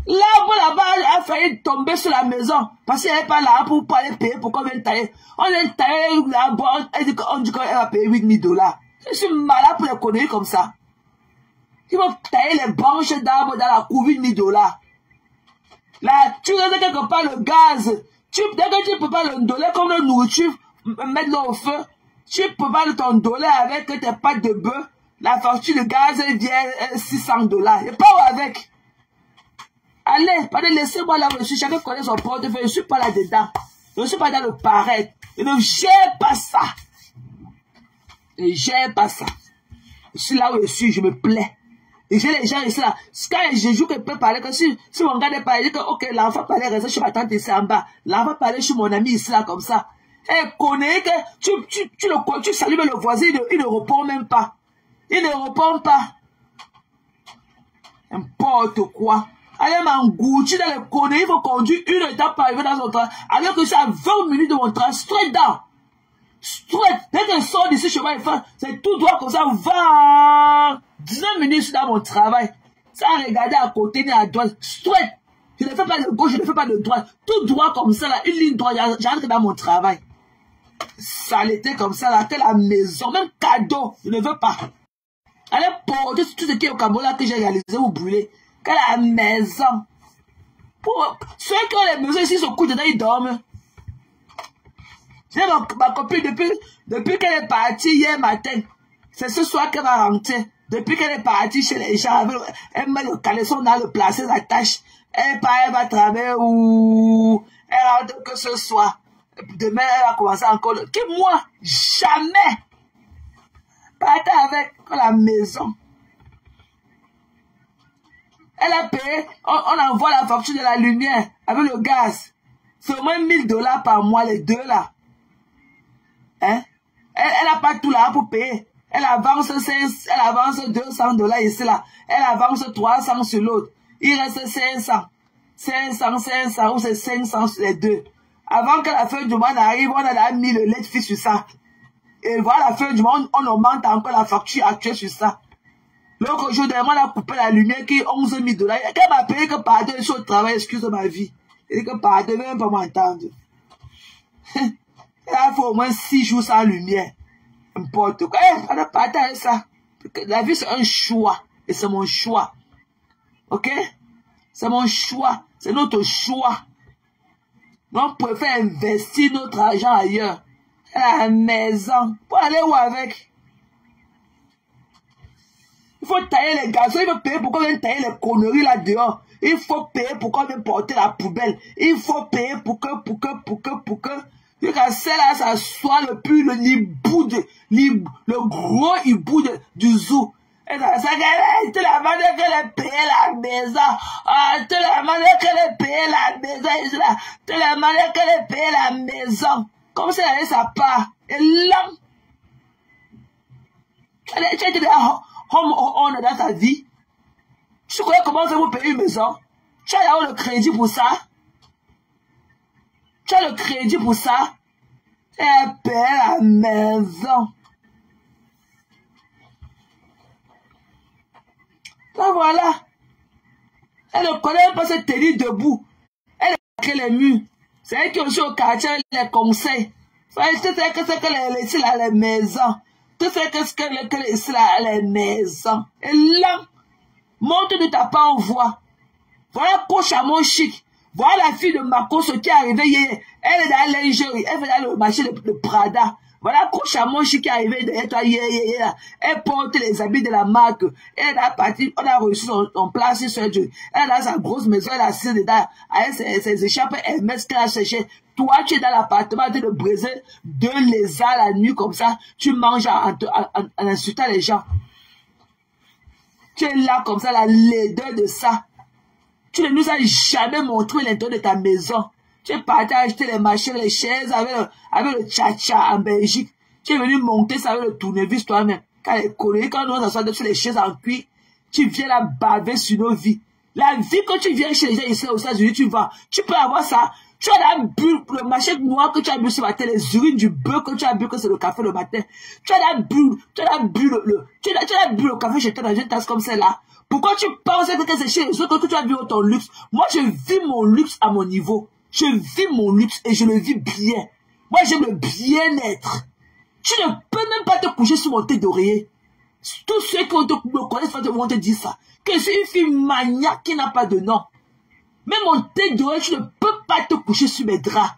L'arbre là-bas a failli tomber sur la maison, parce qu'elle n'est pas là pour aller payer pour qu'on vienne tailler. On vient tailler l'arbre, on dit qu'elle va payer 8 000 $. Je suis malade pour les conneries comme ça. Ils vont tailler les branches d'arbres dans la cour, 8 000 $. Là, tu regardes quelque part le gaz. Dès que tu peux pas le donner comme la nourriture, mettre l'eau au feu, tu peux pas ton donner avec tes pâtes de bœuf, la facture de gaz vient 600 $. Et pas avec. Allez, laissez-moi là où je suis. Chacun connaît son portefeuille. Je ne suis pas là-dedans. Je ne suis pas dans le paraître. Je ne gère pas ça. Je ne gère pas ça. Je suis là où je suis, je me plais. Et j'ai les gens ici là. Quand je joue, que peut parler, que si mon gars n'est pas, il dit que, ok, l'enfant parlait, reste chez ma tante ici en bas. L'enfant parlait chez mon ami ici là, comme ça. Et connaît que tu salues le voisin, il ne répond même pas. Il ne répond pas. N'importe quoi. Allez m'engoutir dans le connaît, il faut conduire une étape par arriver dans son train. Alors que c'est à 20 minutes de mon train, straight down. Straight. Dès que je sors d'ici, chemin, c'est tout droit comme ça, 19 minutes dans mon travail. Sans regarder à côté ni à droite. Straight. Je ne fais pas de gauche, je ne fais pas de droite. Tout droit comme ça, là, une ligne droite, j'entre dans mon travail. Ça l'était comme ça, là, que la maison, même cadeau, je ne veux pas. Allez porter tout ce qui est au Cameroun que j'ai réalisé ou brûlé. Que la maison. Pour ceux qui ont les maisons ici se couchent dedans, ils dorment. J'ai ma copine depuis qu'elle est partie hier matin. C'est ce soir qu'elle va rentrer. Depuis qu'elle est partie chez les gens, elle met le caleçon dans le placé, sa tâche. Elle part, elle va travailler ou elle rentre que ce soir. Demain, elle va commencer encore. Qui moi? Jamais. Partez avec la maison. Elle a payé, on envoie la facture de la lumière avec le gaz. C'est au moins $1000 par mois, les deux là. Hein? Elle n'a pas tout là pour payer. Elle avance $200 ici là. Elle avance 300 sur l'autre. Il reste 500. 500 ou c'est 500 sur les deux. Avant que la fin du mois n'arrive, on a mis le lait fee sur ça. Et voilà, la fin du mois, on augmente encore la facture actuelle sur ça. L'autre jour, on a coupé la lumière qui est $11 000. Qu'elle m'a payé que par deux, je suis au travail, excuse ma vie. Elle dit que par deux, même pas m'entendre. Il faut au moins 6 jours sans lumière. N'importe quoi. On a partagé ça. La vie, c'est un choix. Et c'est mon choix. Ok? C'est mon choix. C'est notre choix. Donc, on préfère investir notre argent ailleurs. À la maison. Pour aller où avec? Il faut tailler les gazons. Il faut payer pour qu'on vienne tailler les conneries là dehors. Il faut payer pour qu'on vienne porter la poubelle. Il faut payer pour que. Jusqu'à celle-là, ça soit le plus le gros hibou du zoo. Et ça, c'est la manière qu'elle a payé la maison. C'est la manière qu'elle a payé la maison. C'est la manière qu'elle a payé la maison. Comme si elle avait sa part. Et là, tu as été home owner dans ta vie. Tu connais comment faire pour payer une maison. Tu as d'avoir le crédit pour ça. Tu as le crédit pour ça. Et elle paye la maison. Là, voilà. Elle ne connaît pas cette tenue debout. Elle a créé les murs. C'est elle qui est aussi au quartier, les conseils. Tu sais que c'est qu'elle est ici là, les maisons. Tu sais que c'est qu'elle est ici là, les maisons. Et là, monte de ta part en voix. Voilà coach à mon chic. Voilà la fille de Marcos qui est arrivée hier. Elle est dans la lingerie. Elle fait dans le marché de Prada. Voilà coach à mon chic qui est arrivé derrière toi hier. Elle porte les habits de la marque. Elle est partie. On a reçu son place sur Dieu. Elle a sa grosse maison. Elle a assise dedans. Avec ses échappes. Elle met ce qu'elle a séché. Toi, tu es dans l'appartement en train de briser 2 lézards la nuit comme ça. Tu manges en insultant les gens. Tu es là comme ça, la laideur de ça. Tu ne nous as jamais montré l'intérieur de ta maison. Tu es parti acheter les machines, les chaises avec le tcha-tcha en Belgique. Tu es venu monter ça avec le tournevis toi-même. Quand nous on s'assoit sur les chaises en cuir, tu viens là baver sur nos vies. La vie que tu viens chez les gens ici aux États-Unis, tu peux avoir ça. Tu as bu le machin noir que tu as bu ce matin, les urines du bœuf que tu as bu, que c'est le café le matin. Tu as bu le café chez toi dans une tasse comme celle-là. Pourquoi tu penses que c'est chez les autres que tu as vu ton luxe? Moi, je vis mon luxe à mon niveau. Je vis mon luxe et je le vis bien. Moi, j'aime le bien-être. Tu ne peux même pas te coucher sur mon thé d'oreiller. Tous ceux qui me connaissent vont te dire ça. Que c'est une fille maniaque qui n'a pas de nom. Même mon thé d'oreiller, tu ne peux pas te coucher sur mes draps.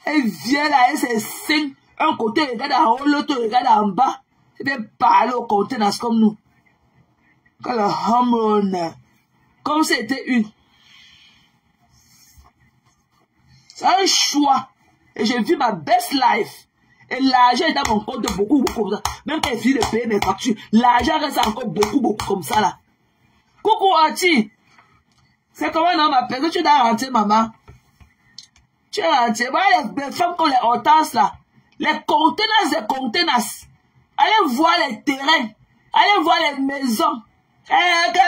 Elle vient là, elle s'est signe. Un côté regarde en haut, l'autre regarde en bas. Elle vient parler au contenance comme nous. Que le home runner, comme si c'était une. C'est un choix. Et j'ai vu ma best life. Et l'argent est dans mon compte beaucoup comme ça. Même quand il finit de payer mes factures, l'argent reste encore beaucoup comme ça là. Coucou Ati. C'est comment non ma personne, tu dois rentrer maman. Tu es rentré. Voilà les femmes comme les hortenses là. Les contenants des contenants. Allez voir les terrains. Allez voir les maisons. Qu'elle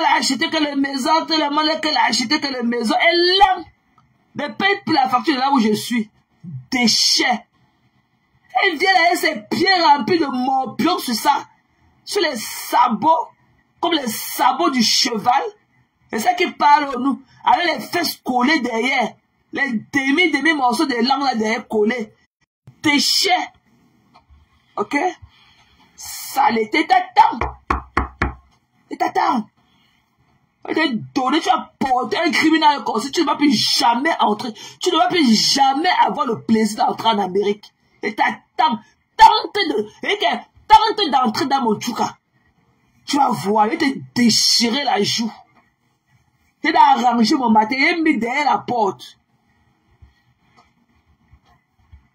a acheté que les maisons, qu'elle a acheté que les maisons. Et là, ne paye plus la facture de là où je suis. Déchets. Elle vient là avec ses pieds remplis de morpions sur ça. Sur les sabots. Comme les sabots du cheval. C'est ça qui parle au nous. Avec les fesses collées derrière. Les demi morceaux de langue là derrière collés. Déchets. Ok? Saleté, t'attends. Et t'attends. Tu vas porter un criminel comme ça. Tu ne vas plus jamais entrer. Tu ne vas plus jamais avoir le plaisir d'entrer en Amérique. Et t'attends. Tente d'entrer dans mon tchouka. Tu vas voir, il va te déchirer la joue. Il va arranger mon matériel, mis derrière la porte.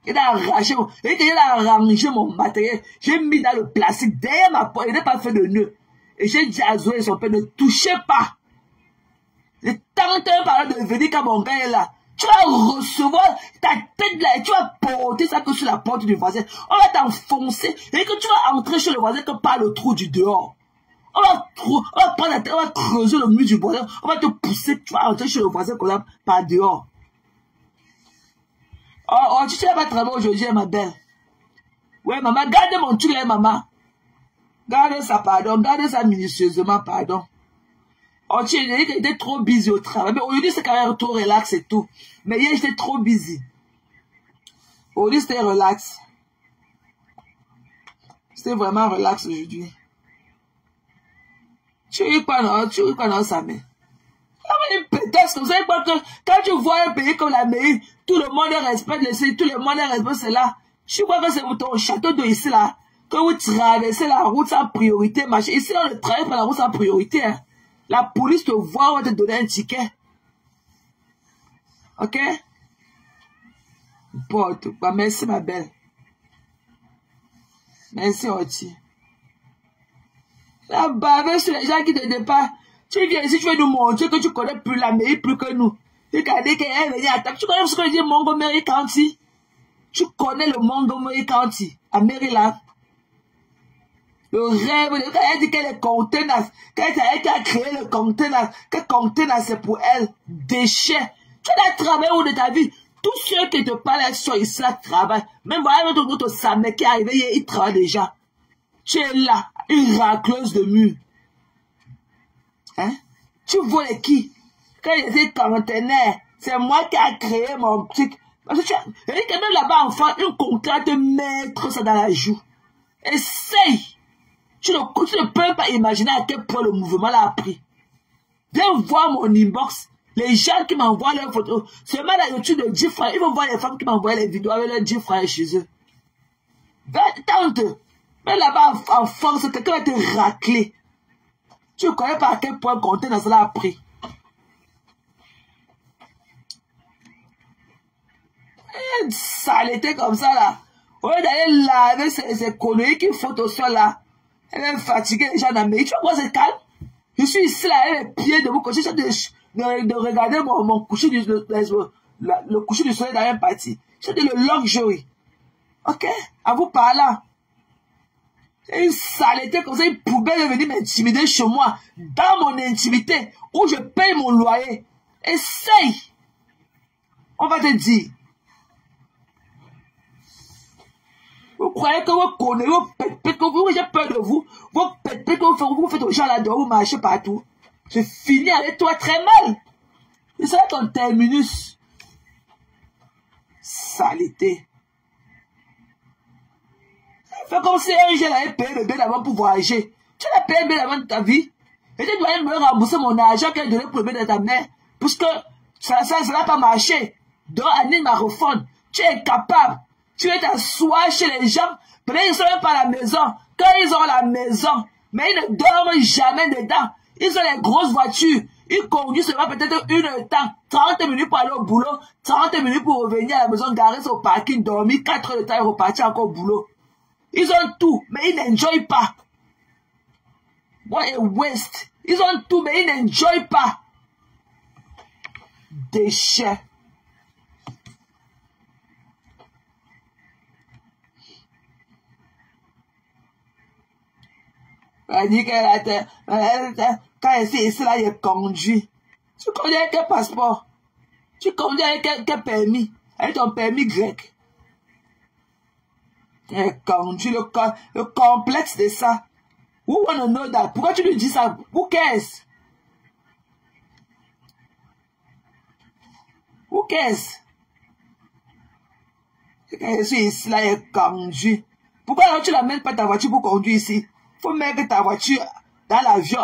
Il a arraché mon matériel. J'ai mis dans le plastique derrière ma porte. Il n'a pas fait de nœud. Et j'ai dit à Zoé et son père, ne touchez pas. Ne tente pas de venir quand mon gars est là. Tu vas recevoir ta tête là et tu vas porter ça que sur la porte du voisin. On va t'enfoncer et que tu vas entrer chez le voisin que par le trou du dehors. On va prendre la tête, on va creuser le mur du voisin. On va te pousser, tu vas entrer chez le voisin comme ça par dehors. Oh, tu sais pas travailler aujourd'hui, ma belle. Ouais, maman, gardez mon truc là, maman. Gardez ça, pardon. Gardez ça minutieusement, pardon. Oh, tu sais, j'ai dit que j'étais trop busy au travail. Mais aujourd'hui, c'est quand même trop relax et tout. Mais hier, j'étais trop busy. Aujourd'hui, c'était relax. C'était vraiment relax aujourd'hui. Tu ris pas, non, ça, mais. Une pétasse comme ça, quand tu vois un pays comme l'Amérique, tout le monde respecte le pays, tout le monde respecte cela. Je crois que c'est ton château de ici là, que vous traversez la route sans priorité, machin. Ici, on ne travaille pas la route sans priorité. Hein. La police te voit, on va te donner un ticket. Ok? Bon, bah, merci ma belle. Merci Oti. La bave sur les gens qui te dépassent. Tu viens ici, tu veux nous montrer que tu connais plus l'Amérique plus que nous. Regardez qu'elle vient attaquer. Tu connais ce que je dis Montgomery County? Tu connais le Montgomery County, à Maryland. Le rêve, elle dit qu'elle est contenance. Qu'elle a créé le contenance. Que contenance c'est pour elle. Déchets. Tu dois travailler au de ta vie. Tous ceux qui te parlent sont ici, là, travaillent. Même voilà notre Samet qui est arrivé, il travaille déjà. Tu es là, une racleuse de mur. Hein? Tu vois qui? Quand j'étais quarantenaire, c'est moi qui ai créé mon truc. Parce que tu as, et quand même là-bas, enfant, une contrainte de mettre ça dans la joue. Essaye. Tu ne peux pas imaginer à quel point le mouvement l'a pris. Viens voir mon inbox. Les gens qui m'envoient leurs photos. Seulement la YouTube de 10 frères. Ils vont voir les femmes qui m'envoient les vidéos avec leurs 10 frères chez eux. Tente. Mais là-bas, en force, quelqu'un va te racler. Tu ne connais pas à quel point compter dans cela a pris. Une saleté comme ça là. Au lieu d'aller laver ces conneries qui font au sol là. Elle est fatiguée, les gens d'Amérique. Tu vois quoi, c'est calme? Je suis ici là, avec les pieds debout. Je suis de regarder mon coucher le coucher du soleil dans une partie. C'est de le luxury. Ok? À vous parlant. Une saleté comme ça, une poubelle est venue m'intimider chez moi, dans mon intimité, où je paye mon loyer. Essaye. On va te dire. Vous croyez que vous connaissez, vous pète, que j'ai peur de vous, vous pète, que vous faites aux gens là-dedans, vous marchez partout. Je finis avec toi très mal. Et ça va être ton terminus. Saleté. Fais comme si un jour j'avais payé le billet d'avant pour voyager. Tu l'as payé le billet d'avant de ta vie. Et tu dois me rembourser mon argent qu'elle donnait pour le billet de ta mère. Puisque ça n'a pas marché. Donc, anime ma refund. Tu es capable. Tu vas t'asseoir chez les gens. Peut-être qu'ils ne sont même pas à la maison. Quand ils ont la maison, Mais ils ne dorment jamais dedans. Ils ont les grosses voitures. Ils conduisent seulement peut-être 1 temps, 30 minutes pour aller au boulot, 30 minutes pour revenir à la maison, garer au parking, dormir 4 heures de temps et repartir encore au boulot. Ils ont tout, mais ils n'enjoyent pas. What a waste. Ils ont tout, mais ils n'enjoyent pas. Déchets. Elle dit qu'elle quand elle est ici, là, elle conduit. Tu conduis avec quel passeport? Tu conduis avec quel permis? Avec ton permis grec. Elle conduit le complexe de ça. Who wanna know that? Pourquoi tu lui dis ça? Who cares? Who cares? Quand je suis ici, là, elle conduit. Pourquoi tu n'amènes pas ta voiture pour conduire ici? Il faut mettre ta voiture dans l'avion.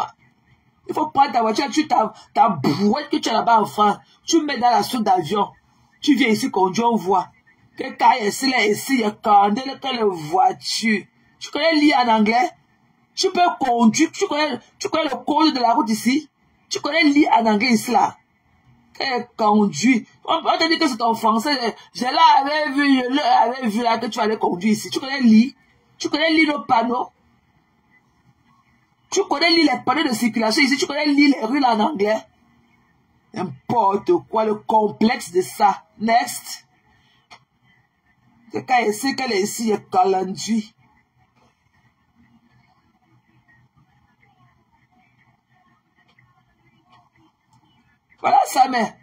Il faut prendre ta voiture, ta brouette que tu as là-bas en France. Tu mets dans la soute d'avion. Tu viens ici conduire, on voit. Que quand il est ici, il y a quelle voiture. Tu connais lire en anglais? Tu peux conduire. Tu connais le code de la route ici? Tu connais lire en anglais ici là? Qu'elle conduit. On te dit que c'est ton français. Je l'avais vu là que tu allais conduire ici. Tu connais lire? Tu connais lire nos panneaux? Tu connais lire les panneaux de circulation ici? Tu connais lire les rues là en anglais? N'importe quoi, le complexe de ça. Next. C'est quand elle sait qu'elle est ici, elle conduit. Voilà sa mère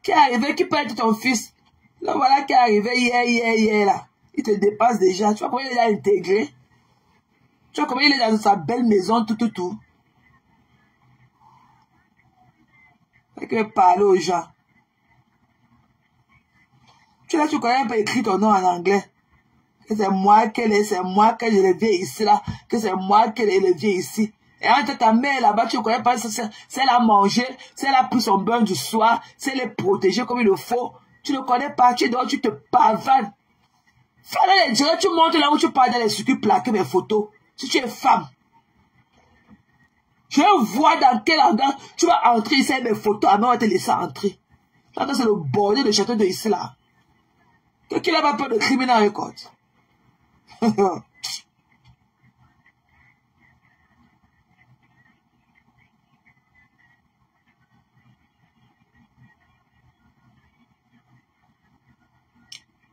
qui est arrivé, qui peut être ton fils. Là, voilà qui est arrivé hier, là. Il te dépasse déjà. Tu vois comment il est intégré? Tu vois comment il est dans sa belle maison, tout. Il peut parler aux gens. Tu connais un peu écrit ton nom en anglais. Que c'est moi qu'elle est, c'est moi que je le viens ici, là. Que c'est moi qu'elle est le viens ici. Et entre ta mère là-bas, tu ne connais pas si elle a mangé, si elle a pris son bain du soir, si elle est protégée comme il le faut. Tu ne connais pas, tu te pavanes. Fallait les dire, tu montes là où tu parles dans les circuits plaqués mes photos. Si tu es femme. Je vois dans quel endroit tu vas entrer ici avec mes photos, avant de te laisser entrer. Là, c'est le bordel de château de ici là. Qui n'a pas peur de criminal record?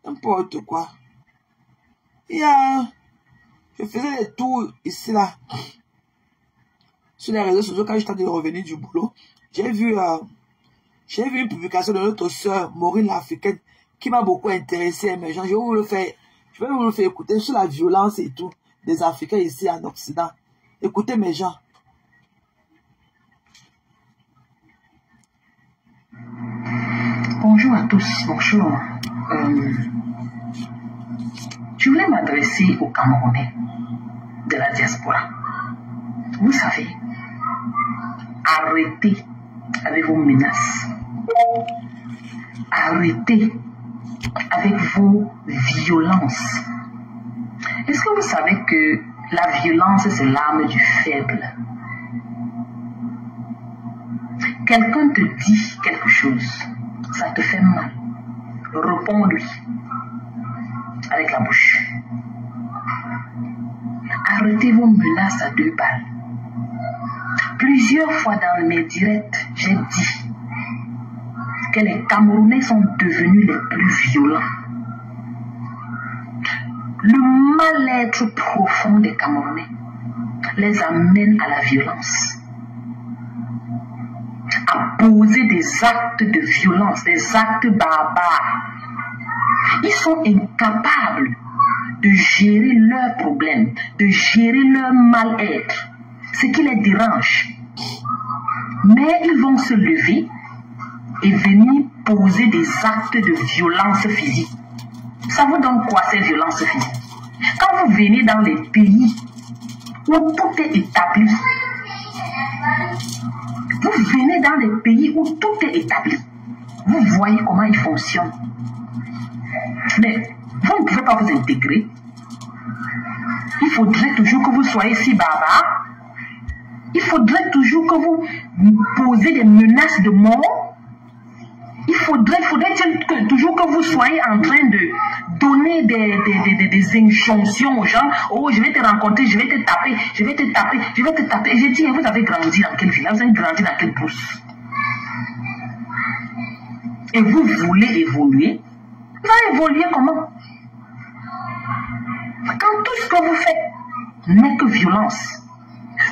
N'importe quoi. Je faisais des tours ici là. Sur les réseaux sociaux quand j'étais de revenir du boulot. J'ai vu une publication de notre soeur Maureen l'Africaine qui m'a beaucoup intéressé. Mais je vais vous le faire écouter sur la violence et tout des Africains ici en Occident. Écoutez mes gens. Bonjour à tous, bonjour. Je voulais m'adresser aux Camerounais de la diaspora. Vous savez, arrêtez avec vos menaces. Arrêtez avec vos violences. Est-ce que vous savez que la violence, c'est l'arme du faible? Quelqu'un te dit quelque chose, ça te fait mal. Réponds-lui avec la bouche. Arrêtez vos menaces à 2 balles. Plusieurs fois dans mes directs, j'ai dit que les Camerounais sont devenus les plus violents. Le mal-être profond des Camerounais les amène à la violence, à poser des actes de violence, des actes barbares. Ils sont incapables de gérer leurs problèmes, de gérer leur mal-être, ce qui les dérange. Mais ils vont se lever et venir poser des actes de violence physique. Ça vous donne quoi ces violences physiques? Quand vous venez dans les pays où tout est établi, vous venez dans les pays où tout est établi, vous voyez comment ils fonctionnent. Mais vous ne pouvez pas vous intégrer. Il faudrait toujours que vous soyez si barbare Il faudrait toujours que vous posez des menaces de mort. Il faudrait toujours que vous soyez en train de donner des injonctions aux gens. Oh, je vais te rencontrer, je vais te taper, je vais te taper, je vais te taper. Et j'ai dit, vous avez grandi dans quelle ville? Vous avez grandi dans quelle brousse? Et vous voulez évoluer? Vous allez évoluer comment? Quand tout ce que vous faites n'est que violence,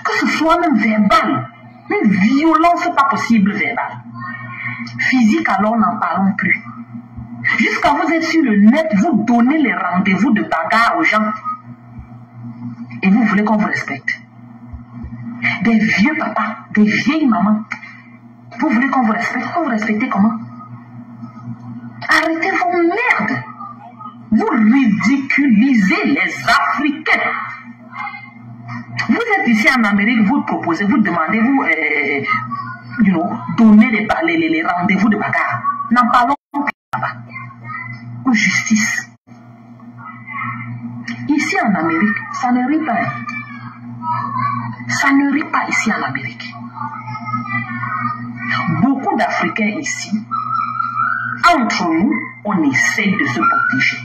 que ce soit même verbal, une violence pas possible verbale. Physique, alors n'en parlons plus. Jusqu'à vous êtes sur le net, vous donnez les rendez-vous de bagarre aux gens. Et vous voulez qu'on vous respecte. Des vieux papas, des vieilles mamans. Vous voulez qu'on vous respecte? Qu'on vous respectez comment? Arrêtez vos merdes. Vous ridiculisez les Africains. Vous êtes ici en Amérique, vous proposez, vous demandez, vous donnez les rendez-vous de bagarre. N'en parlons pas là-bas. Ou justice. Ici en Amérique, ça ne rit pas. Ça ne rit pas ici en Amérique. Beaucoup d'Africains ici, entre nous, on essaye de se protéger.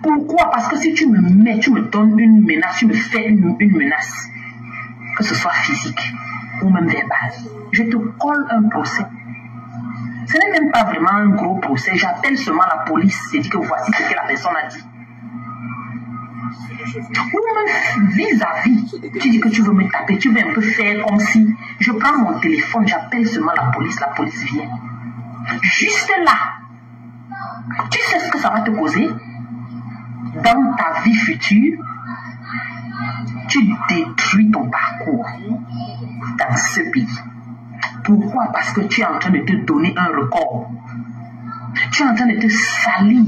Pourquoi? Parce que si tu me mets, tu me donnes une menace, tu me fais une menace, que ce soit physique ou même verbale, je te colle un procès. Ce n'est même pas vraiment un gros procès. J'appelle seulement la police et dis que voici ce que la personne a dit. Ou même vis-à-vis, tu dis que tu veux me taper, tu veux un peu faire comme si je prends mon téléphone, j'appelle seulement la police vient. Juste là, tu sais ce que ça va te causer? Dans ta vie future, tu détruis ton parcours dans ce pays. Pourquoi? Parce que tu es en train de te donner un record. Tu es en train de te salir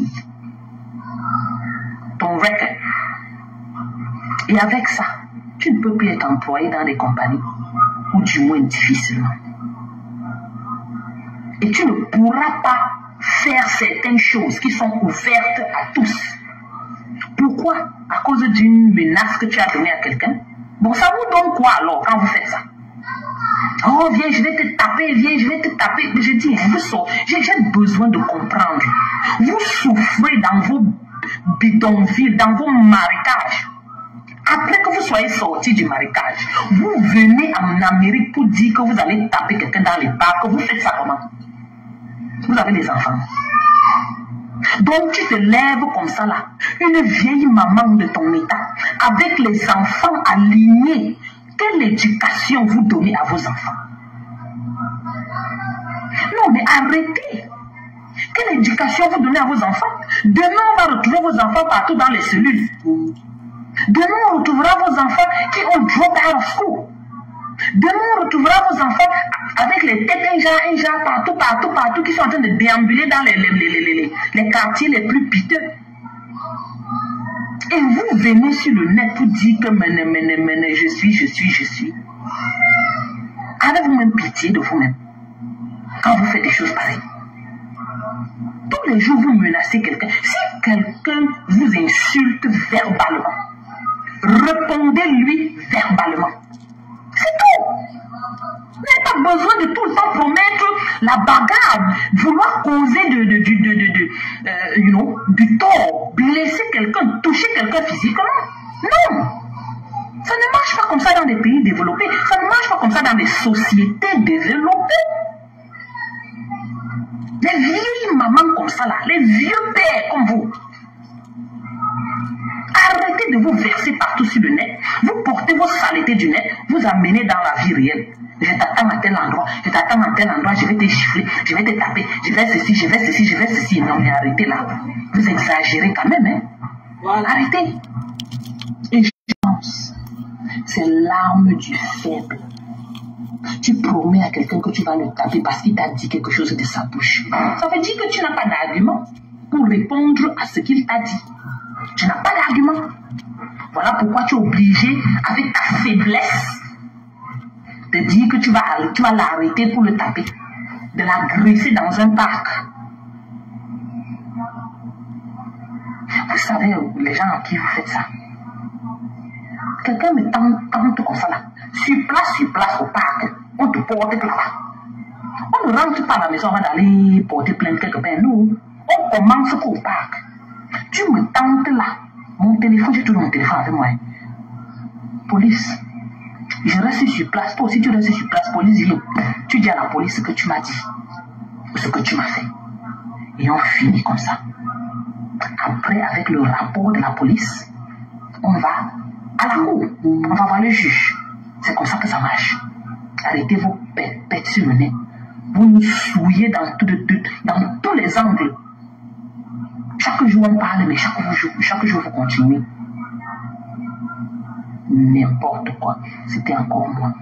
ton record. Et avec ça, tu ne peux plus être employé dans des compagnies, ou du moins difficilement. Et tu ne pourras pas faire certaines choses qui sont ouvertes à tous. Pourquoi? À cause d'une menace que tu as donnée à quelqu'un. Bon, ça vous donne quoi alors quand vous faites ça? Oh, viens, je vais te taper, viens, je vais te taper. Mais je dis, j'ai besoin de comprendre. Vous souffrez dans vos bidonvilles, dans vos marécages. Après que vous soyez sorti du marécage, vous venez en Amérique pour dire que vous allez taper quelqu'un dans les parcs. Vous faites ça comment? Vous avez des enfants. Donc tu te lèves comme ça là, une vieille maman de ton état, avec les enfants alignés. Quelle éducation vous donnez à vos enfants? Non mais arrêtez. Quelle éducation vous donnez à vos enfants? Demain on va retrouver vos enfants partout dans les cellules. Demain on retrouvera vos enfants qui ont drop out of school. Demain on retrouvera vos enfants avec les têtes un genre, partout, qui sont en train de déambuler dans les quartiers les plus piteux. Et vous venez sur le net pour dire que je suis. Avez-vous même pitié de vous-même quand vous faites des choses pareilles? Tous les jours vous menacez quelqu'un. Si quelqu'un vous insulte verbalement, répondez-lui verbalement. C'est tout. Vous n'avez pas besoin de tout le temps promettre la bagarre, vouloir causer du tort, blesser quelqu'un, toucher quelqu'un physiquement. Non. Ça ne marche pas comme ça dans des pays développés. Ça ne marche pas comme ça dans des sociétés développées. Les vieilles mamans comme ça là, les vieux pères comme vous. Arrêtez de vous verser partout sur le net. Vous portez vos saletés du net, vous amenez dans la vie réelle. Je t'attends à tel endroit, je vais te gifler, je vais te taper, je vais ceci. Non mais arrêtez là. Vous exagérez quand même, hein. Voilà. Arrêtez. Et je pense, c'est l'arme du faible. Tu promets à quelqu'un que tu vas le taper parce qu'il t'a dit quelque chose de sa bouche. Ça veut dire que tu n'as pas d'argument pour répondre à ce qu'il t'a dit. Tu n'as pas d'argument. Voilà pourquoi tu es obligé, avec ta faiblesse, de dire que tu vas l'arrêter pour le taper, de l'agresser dans un parc. Vous savez, les gens à qui vous faites ça, quelqu'un me tente comme ça là. Sur place au parc, on te porte là-bas. On ne rentre pas à la maison avant d'aller porter plainte quelque part. Nous, on commence au parc. Tu me tentes là. Mon téléphone, j'ai toujours mon téléphone avec moi. Police. Je reste sur place. Toi aussi, tu restes sur place. Police, tu dis à la police ce que tu m'as dit. Ce que tu m'as fait. Et on finit comme ça. Après, avec le rapport de la police, on va à la cour. On va voir le juge. C'est comme ça que ça marche. Arrêtez vos pètes sur le nez. Vous nous souillez dans tous les angles. Chaque jour on parle, mais chaque jour vous continuez. N'importe quoi. C'était encore moi.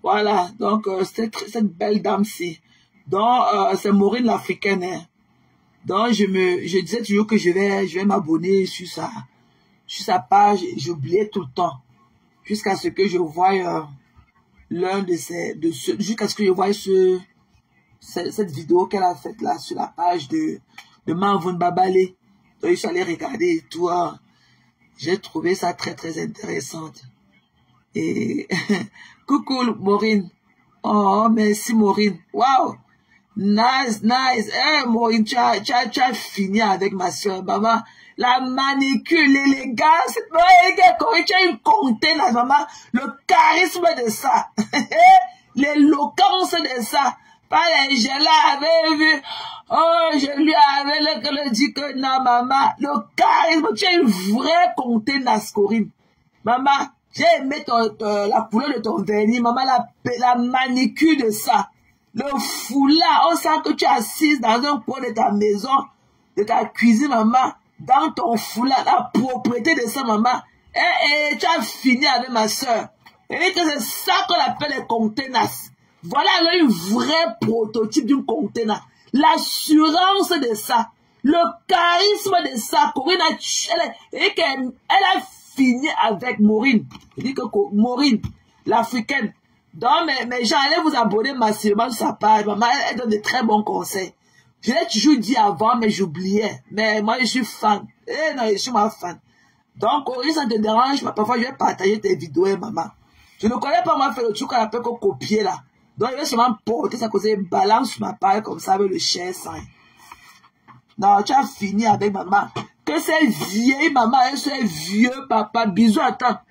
Voilà, donc cette belle dame-ci. Donc c'est Maureen l'Africaine. Hein. Donc je disais toujours que je vais m'abonner sur sa page. J'oubliais tout le temps. Jusqu'à ce que je voie jusqu'à ce que je voie cette vidéo qu'elle a faite là sur la page de Marvin Babale. Donc je suis allé regarder et tout. J'ai trouvé ça très très intéressante. Et coucou Maureen. Oh merci Maureen. Wow. Nice. Hey Maureen, tu as fini avec ma soeur. Maman, la manicure, l'élégance. Tu as une contenance, maman. Le charisme de ça. L'éloquence de ça. Je l'avais vu. Oh, je lui avais dit que non, maman. Le charisme, tu as une vraie contenance, Corinne. Maman, j'ai aimé la couleur de ton vernis. Maman, la manicure de ça. Le foulard, on sent que tu es assise dans un coin de ta maison, de ta cuisine, maman. Dans ton foulard, la propriété de ça, maman. Et tu as fini avec ma soeur. Et que c'est ça qu'on appelle les contenances. Voilà un vrai prototype d'une contenance. L'assurance de ça. Le charisme de ça. Corinne elle a fini avec Maureen. Je dis que Maureen, l'Africaine. Donc, mais j'allais vous abonner massivement sur sa page. Maman, elle donne de très bons conseils. Je l'ai toujours dit avant, mais j'oubliais. Mais moi, je suis fan. Non, je suis ma fan. Donc, Corinne, ça te dérange. Parfois, je vais partager tes vidéos, maman. Je ne connais pas, moi, faire le truc qu'on appelle copier, là. Donc, je vais seulement porter ça, causer balance sur ma page, comme ça, avec le share sign. Non, tu as fini avec maman. Que ces vieilles maman et ces vieux papa, bisous à toi,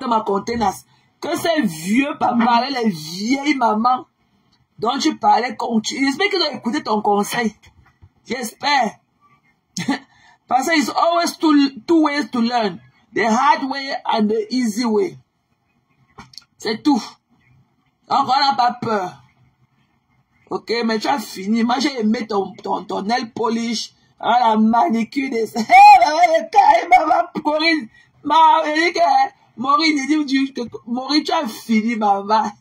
ma contenance. Que ces vieux papa, avec les vieilles mamans dont tu parlais, j'espère qu'ils ont écouté ton conseil. J'espère. Parce que it's always two ways to learn. The hard way and the easy way. C'est tout. Donc, on n'a pas peur. Ok, mais tu as fini. Moi, j'ai aimé ton nail polish. La manicure de ça. Maman, Corinne. Maureen, il dit que Maureen, tu as fini, maman.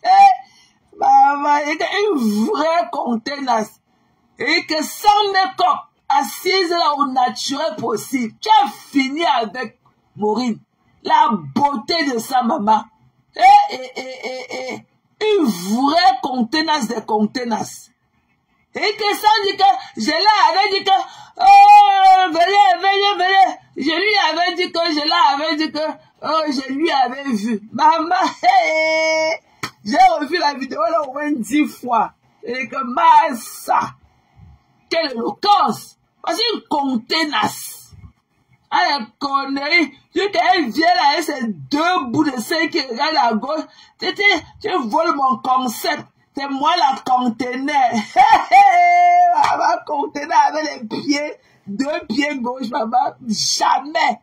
Maman, il y a une vraie contenance. Et que sans make-up, assise là au naturel possible. Tu as fini avec Maureen. La beauté de ça, maman. Une vraie contenance de contenance. Et que ça dit que, je l'avais dit que, oh, venez. Je lui avais dit que, oh, je lui avais vu. Maman, j'ai revu la vidéo là au moins 10 fois. Et que, massa, quelle éloquence. Parce qu'une contenance. Ah, la connerie. Elle vient là avec ses deux bouts de sein qui regardent à gauche. Tu voles mon concept. C'est moi la conteneur. Maman, conteneur avec les pieds, 2 pieds gauche, maman. Jamais.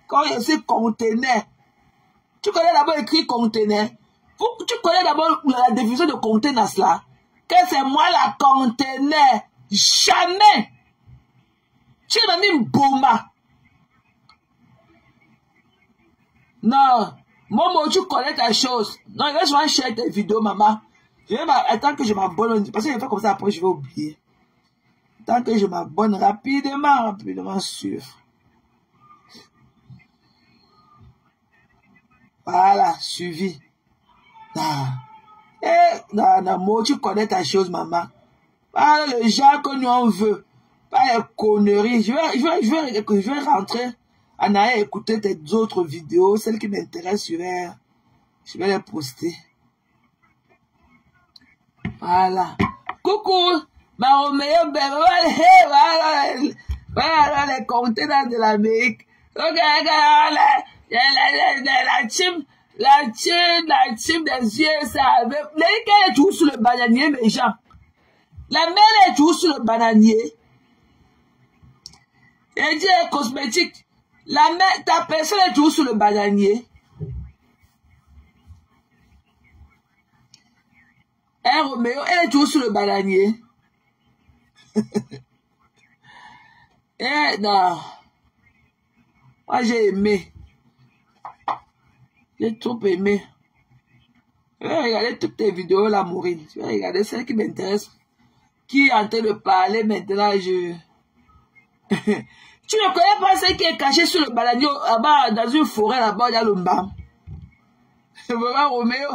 Quand je suis conteneur. Tu connais d'abord écrit conteneur. Tu connais d'abord la définition de contenance là. Que c'est moi la conteneur. Jamais. Tu m'as mis Boma. Non. Momo, tu connais ta chose. Non, laisse-moi share tes vidéos, maman. Attends que je m'abonne. Parce que je fais comme ça, après je vais oublier. Tant que je m'abonne rapidement suivre. Voilà, suivi. Non, moi, tu connais ta chose, maman. Pas le genre que nous on veut. Pas les conneries. Je vais rentrer en ayant écouté tes autres vidéos, celles qui m'intéressent, je vais les poster. Voilà. Coucou, ma Roméo, voilà les contenants de l'Amérique. Regarde, la team des USA. Elle est toujours sur le bananier, mes gens. La mère est toujours sur le bananier. Elle dit cosmétique. La mère, ta personne est toujours sur le bananier. Roméo, elle est toujours sur le bananier. Non. Moi, j'ai aimé. J'ai trop aimé. Je vais regarder toutes tes vidéos, là, Maureen. Je vais regarder celles qui m'intéressent. Qui est en train de parler maintenant, Tu ne connais pas celle qui est cachée sur le bananier, là-bas, dans une forêt, là-bas, il y a le mbam. Vraiment, Roméo.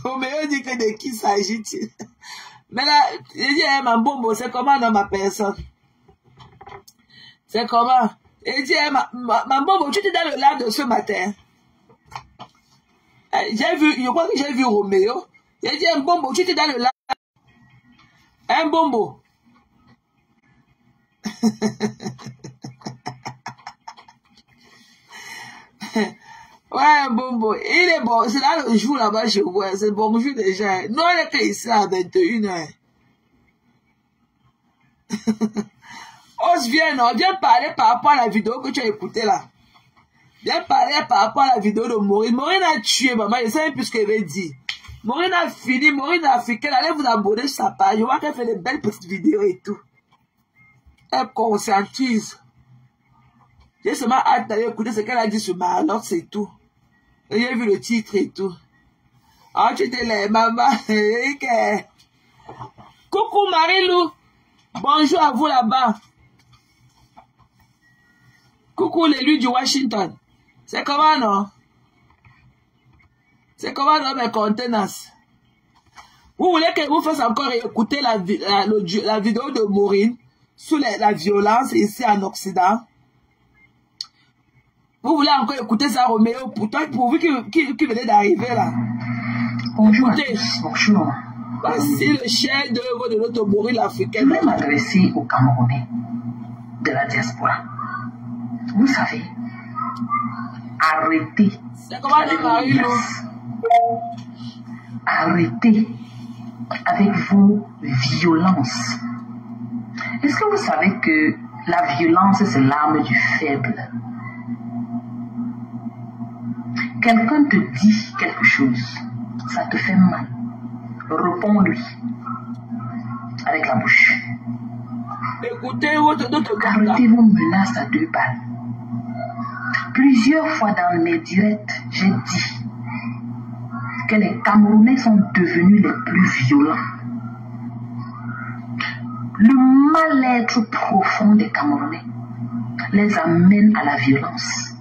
Roméo dit que de qui s'agit-il? Mais là, il dit, ma bombe, c'est comment dans ma personne? C'est comment? Il dit, ma bombe, tu étais dans le live de ce matin. J'ai vu, je crois que j'ai vu Roméo. Il dit, un bombo, tu étais dans le live. Un bombo. Ouais, un bombo. Il est bon. C'est là le jour là-bas, je vois. C'est bonjour déjà. Nous, on était ici à 21h. Ose, viens parler par rapport à la vidéo que tu as écoutée là. Viens parler par rapport à la vidéo de Maureen. Maureen a tué, maman. Je sais même plus ce qu'elle veut dire. Maureen a fini. Maureen a africaine. Allez vous abonner sur sa page. Je vois qu'elle fait des belles petites vidéos et tout. Elle conscientise. J'ai seulement hâte d'aller écouter ce qu'elle a dit sur Marlotte, c'est tout. J'ai vu le titre et tout. Ah, tu étais là, maman. Coucou Marie-Lou. Bonjour à vous là-bas. Coucou l'élu du Washington. C'est comment, non? C'est comment, non, mes contenants? Vous voulez que vous fasse encore écouter la vidéo de Maureen sur la violence ici en Occident? Vous voulez encore écouter ça, Roméo, pourvu qu'il venait d'arriver là? Bonjour à tous, bonjour. Voici le chef d'œuvre de notre Maureen africaine. Je vais m'adresser aux Camerounais de la diaspora. Vous savez, arrêtez. C'est comment avec arrêtez avec vos violences. Est-ce que vous savez que la violence, c'est l'arme du faible? Quelqu'un te dit quelque chose, ça te fait mal. Réponds-lui avec la bouche. Écoutez votre arrêtez vos menaces à 2 balles. Plusieurs fois dans mes directs, j'ai dit que les Camerounais sont devenus les plus violents. Le mal-être profond des Camerounais les amène à la violence,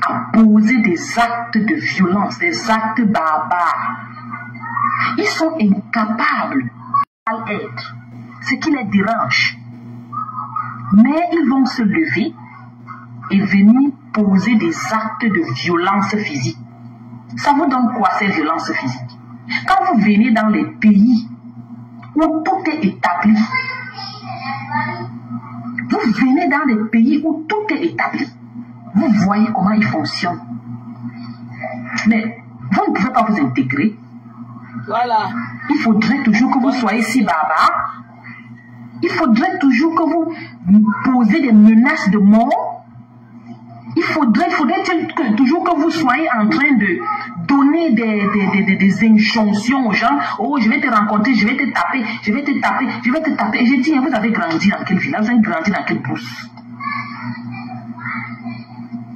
à poser des actes de violence, des actes barbares. Ils sont incapables à être ce qui les dérange. Mais ils vont se lever et venir poser des actes de violence physique. Ça vous donne quoi ces violences physiques? Quand vous venez dans les pays où tout est établi, vous venez dans les pays où tout est établi, vous voyez comment ils fonctionnent. Mais vous ne pouvez pas vous intégrer. Voilà. Il faudrait toujours que vous soyez si barbare. Il faudrait toujours que vous posez des menaces de mort. Il faudrait toujours que vous soyez en train de donner des injonctions aux gens. Oh, je vais te rencontrer, je vais te taper, je vais te taper, je vais te taper. Et je dis, vous avez grandi dans quel village? Vous avez grandi dans quelle brousse?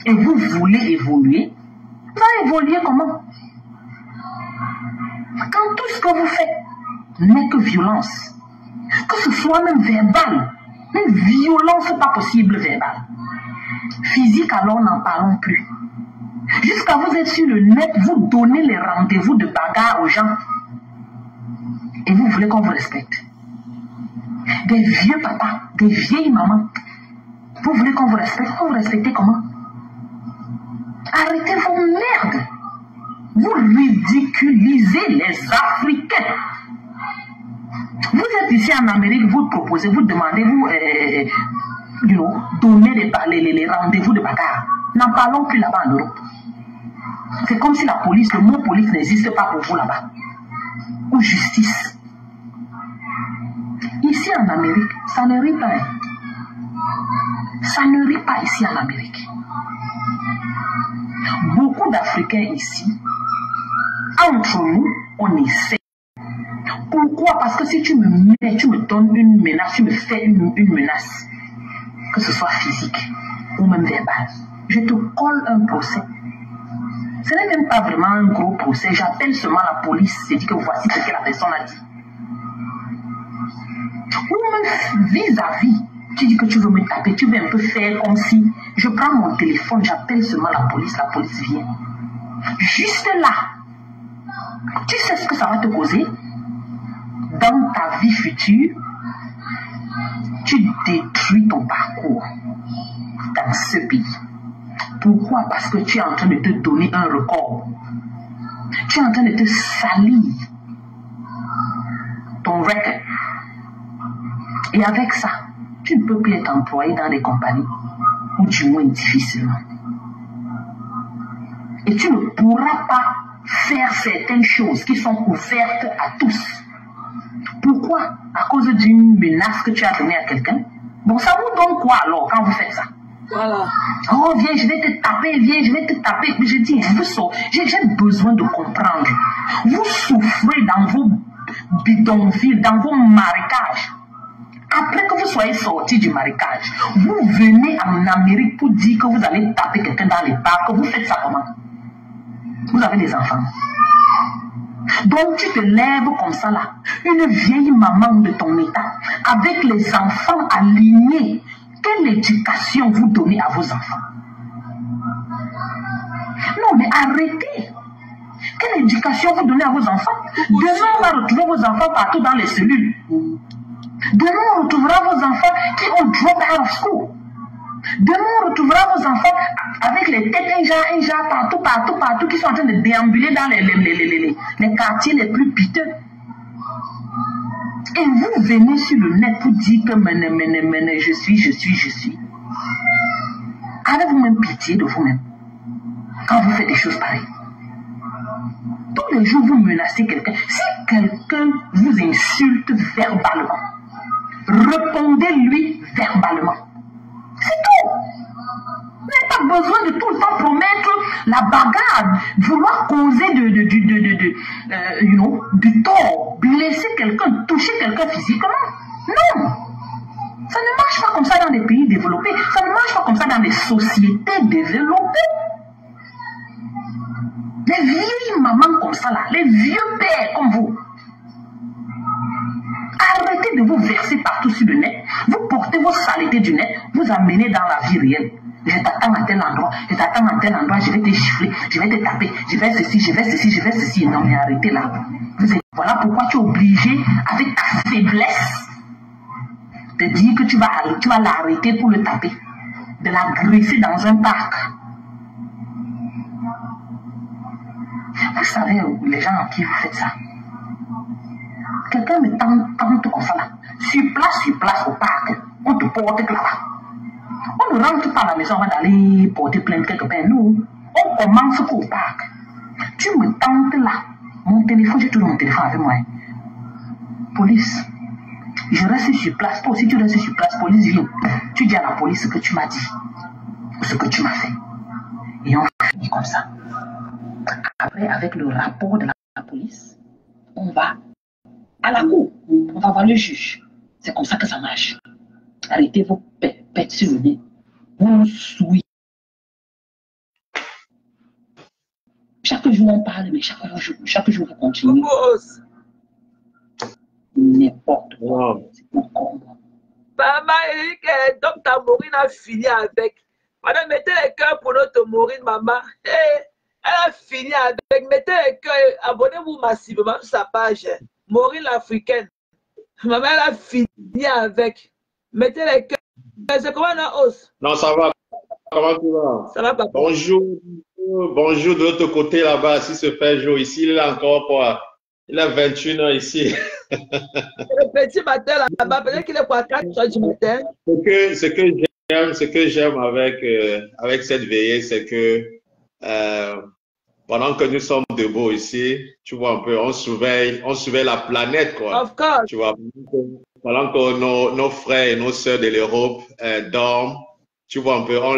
Et vous voulez évoluer? Vous allez évoluer comment? Quand tout ce que vous faites n'est que violence, que ce soit même verbal, une violence pas possible verbale. Physique, alors n'en parlons plus. Jusqu'à vous êtes sur le net, vous donnez les rendez-vous de bagarre aux gens. Et vous voulez qu'on vous respecte. des vieux papas, des vieilles mamans. Vous voulez qu'on vous respecte? Vous respectez comment? Arrêtez vos merdes. Vous ridiculisez les Africains. Vous êtes ici en Amérique, vous proposez, vous demandez, vous donnez les rendez-vous de bagarre. N'en parlons plus là-bas en Europe. C'est comme si la police, le mot police n'existe pas pour vous là-bas. Ou justice. Ici en Amérique, ça ne rit pas. Ça ne rit pas ici en Amérique. Beaucoup d'Africains ici, entre nous, on essaie. Pourquoi? Parce que si tu me mets, tu me donnes une menace, tu me fais une menace, que ce soit physique ou même verbale, je te colle un procès. Ce n'est même pas vraiment un gros procès. J'appelle seulement la police et dis que voici ce que la personne a dit. Ou même vis-à-vis, tu dis que tu veux me taper, tu veux un peu faire comme si je prends mon téléphone, j'appelle seulement la police vient. Juste là, tu sais ce que ça va te causer? Dans ta vie future, tu détruis ton parcours dans ce pays. Pourquoi? Parce que tu es en train de te donner un record. Tu es en train de te salir ton record. Et avec ça, tu ne peux plus être employé dans des compagnies, ou du moins difficilement. Et tu ne pourras pas faire certaines choses qui sont ouvertes à tous. Pourquoi? À cause d'une menace que tu as donnée à quelqu'un. Bon, ça vous donne quoi alors quand vous faites ça? Voilà. Oh, viens, je vais te taper, viens, je vais te taper. Mais je dis, j'ai besoin de comprendre. Vous souffrez dans vos bidonvilles, dans vos marécages. Après que vous soyez sorti du marécage, vous venez en Amérique pour dire que vous allez taper quelqu'un dans les parcs. Vous faites ça comment? Vous avez des enfants. Donc tu te lèves comme ça là, une vieille maman de ton état, avec les enfants alignés. Quelle éducation vous donnez à vos enfants? Non mais arrêtez. Quelle éducation vous donnez à vos enfants? Demain on va retrouver vos enfants partout dans les cellules. Demain on retrouvera vos enfants qui ont drop out of school. Demain on retrouvera vos enfants avec les têtes un genre, partout, qui sont en train de déambuler dans les quartiers les plus piteux. Et vous venez sur le net pour dire que je suis. Avez-vous même pitié de vous-même quand vous faites des choses pareilles? Tous les jours vous menacez quelqu'un. Si quelqu'un vous insulte verbalement, répondez-lui verbalement. C'est tout. Vous n'avez pas besoin de tout le temps promettre la bagarre, vouloir causer du tort, blesser quelqu'un, toucher quelqu'un physiquement. Non. Ça ne marche pas comme ça dans des pays développés. Ça ne marche pas comme ça dans des sociétés développées. Les vieilles mamans comme ça là, les vieux pères comme vous. Arrêtez de vous verser partout sur le net. Vous portez vos saletés du net, vous amenez dans la vie réelle. Je t'attends à tel endroit, je vais te gifler, je vais te taper, je vais ceci. Non mais arrêtez là. Voilà pourquoi tu es obligé, avec ta faiblesse, de dire que tu vas l'arrêter pour le taper, de l'agresser dans un parc. Vous savez, les gens à qui vous faites ça, quelqu'un me tente comme ça là, sur place au parc, on te porte là-bas. On ne rentre pas à la maison, on va aller porter plainte quelque part. Nous, on commence au parc. Tu me tentes là. Mon téléphone, j'ai toujours mon téléphone avec moi. Police. Je reste sur place. Toi aussi, tu restes sur place. Police vient. Tu dis à la police ce que tu m'as dit. Ce que tu m'as fait. Et on fait comme ça. Après, avec le rapport de la police, on va à la cour. On va voir le juge. C'est comme ça que ça marche. Arrêtez vos pètes sur le nez. Vous souillez. Chaque jour on parle, mais chaque jour vous continuez. N'importe quoi. C'est mon combat. Maman Eric, donc ta Maureen a fini avec. Madame, mettez les cœurs pour notre Maureen, maman. Elle a fini avec. Mettez les cœurs. Abonnez-vous massivement sur sa page. Maureen l'Africaine. Ma mère a fini avec. Mettez les cœurs. C'est comment la hausse? Non, ça va. Comment tu vas? Ça va, papa. Bonjour. Bonjour de l'autre côté là-bas. Si se fait jour ici, il est encore quoi? Il a 21 ans ici. Le petit matin là-bas, peut-être qu'il est quoi, 4 heures du matin. Ce que j'aime avec cette veillée, c'est que pendant que nous sommes debout ici, tu vois un peu, on surveille la planète, quoi. Of course. Tu vois, pendant que nos frères et nos sœurs de l'Europe dorment, tu vois un peu, on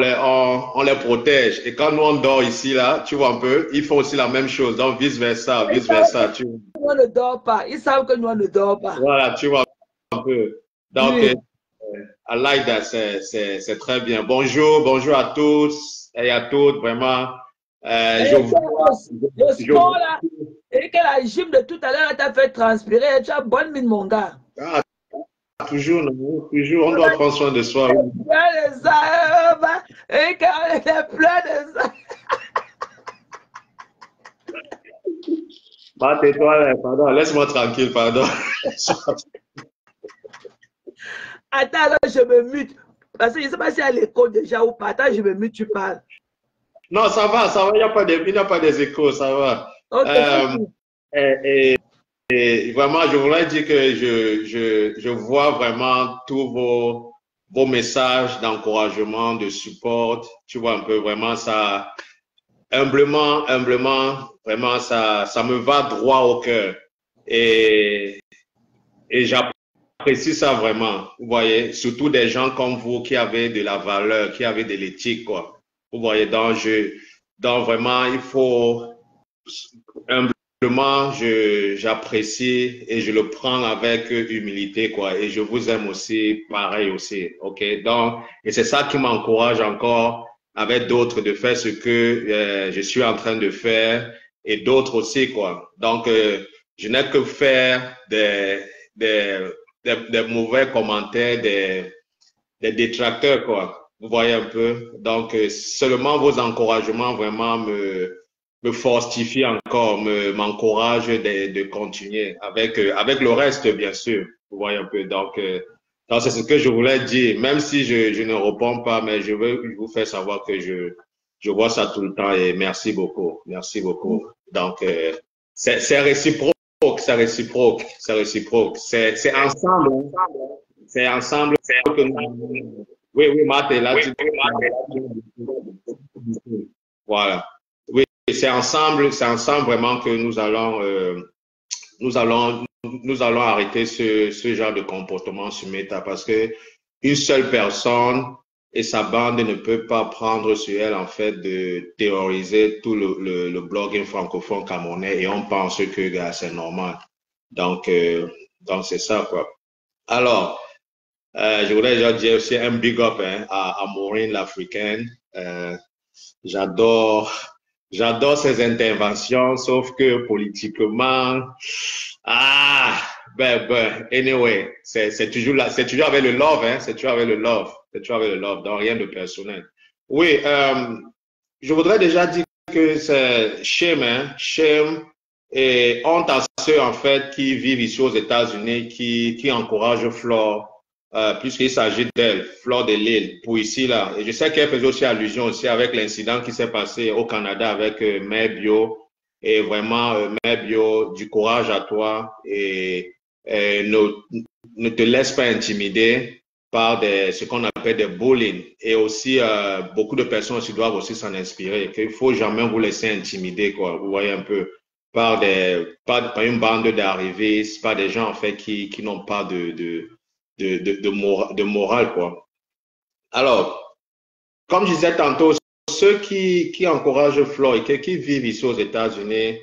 les protège. Et quand nous on dort ici, là, tu vois un peu, ils font aussi la même chose. Donc, vice-versa, tu vois. Nous, on ne dort pas. Ils savent que nous, on ne dort pas. Voilà, tu vois un peu. Donc, Oui. I like that, c'est très bien. Bonjour à tous et à toutes, vraiment. Le sport là, et que la gym de tout à l'heure t'a fait transpirer, tu as bonne mine, mon gars. Ah, toujours, on doit prendre soin de soi. Plein de ça, et quand on était plein de ça. Bah, tais-toi, pardon, laisse-moi tranquille, pardon. Attends, là, je me mute. Parce que je ne sais pas si à l'école déjà ou pas. Attends, je me mute, tu parles. Non, ça va, il n'y a pas des échos, ça va. Okay. Et vraiment, je voudrais dire que je vois vraiment tous vos messages d'encouragement, de support. Tu vois un peu, vraiment, ça, humblement, vraiment, ça me va droit au cœur. Et j'apprécie ça vraiment. Vous voyez, surtout des gens comme vous qui avaient de la valeur, qui avaient de l'éthique, quoi. Vous voyez, donc vraiment, il faut humblement, j'apprécie et je le prends avec humilité, quoi. Et je vous aime aussi, pareil aussi, ok. Donc, et c'est ça qui m'encourage encore avec d'autres de faire ce que je suis en train de faire et d'autres aussi, quoi. Donc, je n'ai que faire des mauvais commentaires, des détracteurs, quoi. Vous voyez un peu. Donc, seulement vos encouragements vraiment me fortifient encore, m'encouragent de continuer avec le reste, bien sûr. Vous voyez un peu. Donc c'est ce que je voulais dire. Même si je ne réponds pas, mais je veux vous faire savoir que je vois ça tout le temps et merci beaucoup. Merci beaucoup. Donc, c'est réciproque. C'est réciproque. C'est réciproque. C'est ensemble. C'est ensemble que nous... Oui, Marthe, là, voilà. Oui, c'est ensemble vraiment que nous allons arrêter ce genre de comportement sur Meta parce que une seule personne et sa bande ne peut pas prendre sur elle, en fait, de théoriser tout le blogging francophone camerounais et on pense que c'est normal. Donc c'est ça, quoi. Alors, je voudrais déjà dire aussi un big up à Maureen l'Africaine. J'adore ses interventions, sauf que politiquement, anyway, c'est toujours là, c'est toujours avec le love, c'est toujours avec le love, donc rien de personnel. Oui, je voudrais déjà dire que c'est shame et honte à ceux en fait qui vivent ici aux États-Unis, qui encouragent Flore. Puisqu'il s'agit d'elle, Flore de Lille, pour ici, là. Et je sais qu'elle faisait aussi allusion aussi avec l'incident qui s'est passé au Canada avec Mère Bio. Et vraiment, Mère Bio, du courage à toi et ne te laisse pas intimider par ce qu'on appelle des bullying. Et aussi, beaucoup de personnes aussi doivent aussi s'en inspirer. Qu'il faut jamais vous laisser intimider, quoi. Vous voyez un peu, par une bande d'arrivistes, par des gens, en fait, qui n'ont pas de morale, quoi. Alors, comme je disais tantôt, ceux qui encouragent Floyd, qui vivent ici aux États-Unis,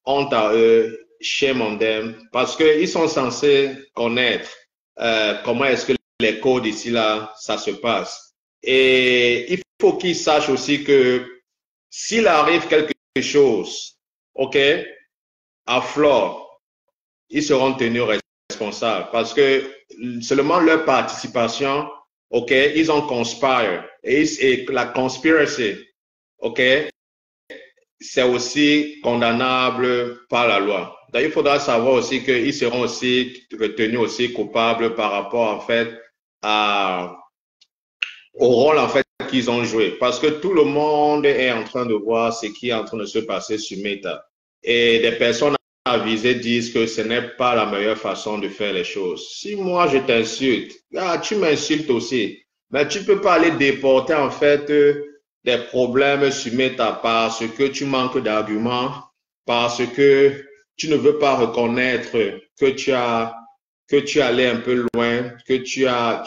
honte à eux, shame on them, parce qu'ils sont censés connaître comment est-ce que les codes ici, là, ça se passe. Et il faut qu'ils sachent aussi que s'il arrive quelque chose, ok, à Floyd, ils seront tenus responsables parce que seulement leur participation, ok, ils ont conspiré et la conspiracy, ok, c'est aussi condamnable par la loi. Donc, il faudra savoir aussi qu'ils seront aussi retenus aussi coupables par rapport, en fait, au rôle, en fait, qu'ils ont joué. Parce que tout le monde est en train de voir ce qui est en train de se passer sur Meta. Et des personnes avisées disent que ce n'est pas la meilleure façon de faire les choses. Si moi, je t'insulte, tu m'insultes aussi. Mais tu ne peux pas aller déporter, en fait, des problèmes sur Meta parce que tu manques d'arguments, parce que tu ne veux pas reconnaître que tu es allé un peu loin, que tu as,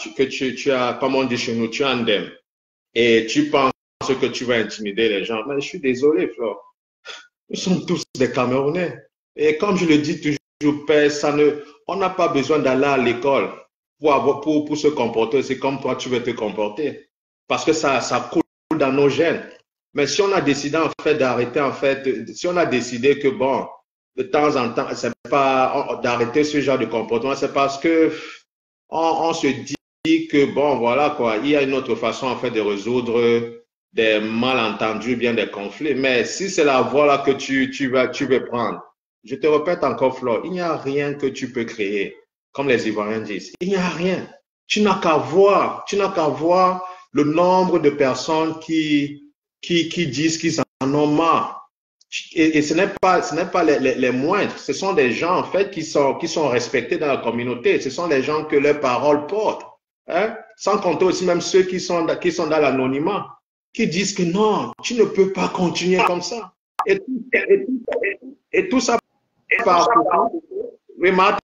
comme on dit chez nous, tu as un dème. Et tu penses que tu vas intimider les gens. Mais je suis désolé, Flore. Nous sommes tous des Camerounais. Et comme je le dis toujours, père, on n'a pas besoin d'aller à l'école pour se comporter. C'est comme toi, tu veux te comporter. Parce que ça coule dans nos gènes. Mais si on a décidé, en fait, d'arrêter, en fait, si on a décidé que, bon, de temps en temps, c'est pas d'arrêter ce genre de comportement, c'est parce que on se dit que, bon, voilà, quoi, il y a une autre façon, en fait, de résoudre des malentendus, bien des conflits. Mais si c'est la voie là que tu veux prendre, je te répète encore, Flore, il n'y a rien que tu peux créer, comme les Ivoiriens disent. Il n'y a rien. Tu n'as qu'à voir le nombre de personnes qui disent qu'ils en ont marre. Et ce n'est pas les moindres. Ce sont des gens, en fait, qui sont respectés dans la communauté. Ce sont des gens que leurs paroles portent. Hein? Sans compter aussi même ceux qui sont dans l'anonymat, qui disent que non, tu ne peux pas continuer comme ça. Et tout ça parce que, oui, Martin,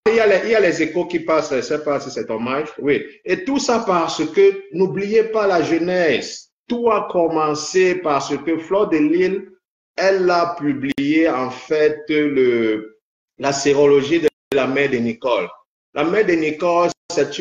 il y a les échos qui passent, je ne sais pas si c'est ton mic, oui. Et tout ça parce que, n'oubliez pas la jeunesse. Tout a commencé parce que Flore de Lille, elle a publié en fait la sérologie de la mère de Nicole. La mère de Nicole, c'est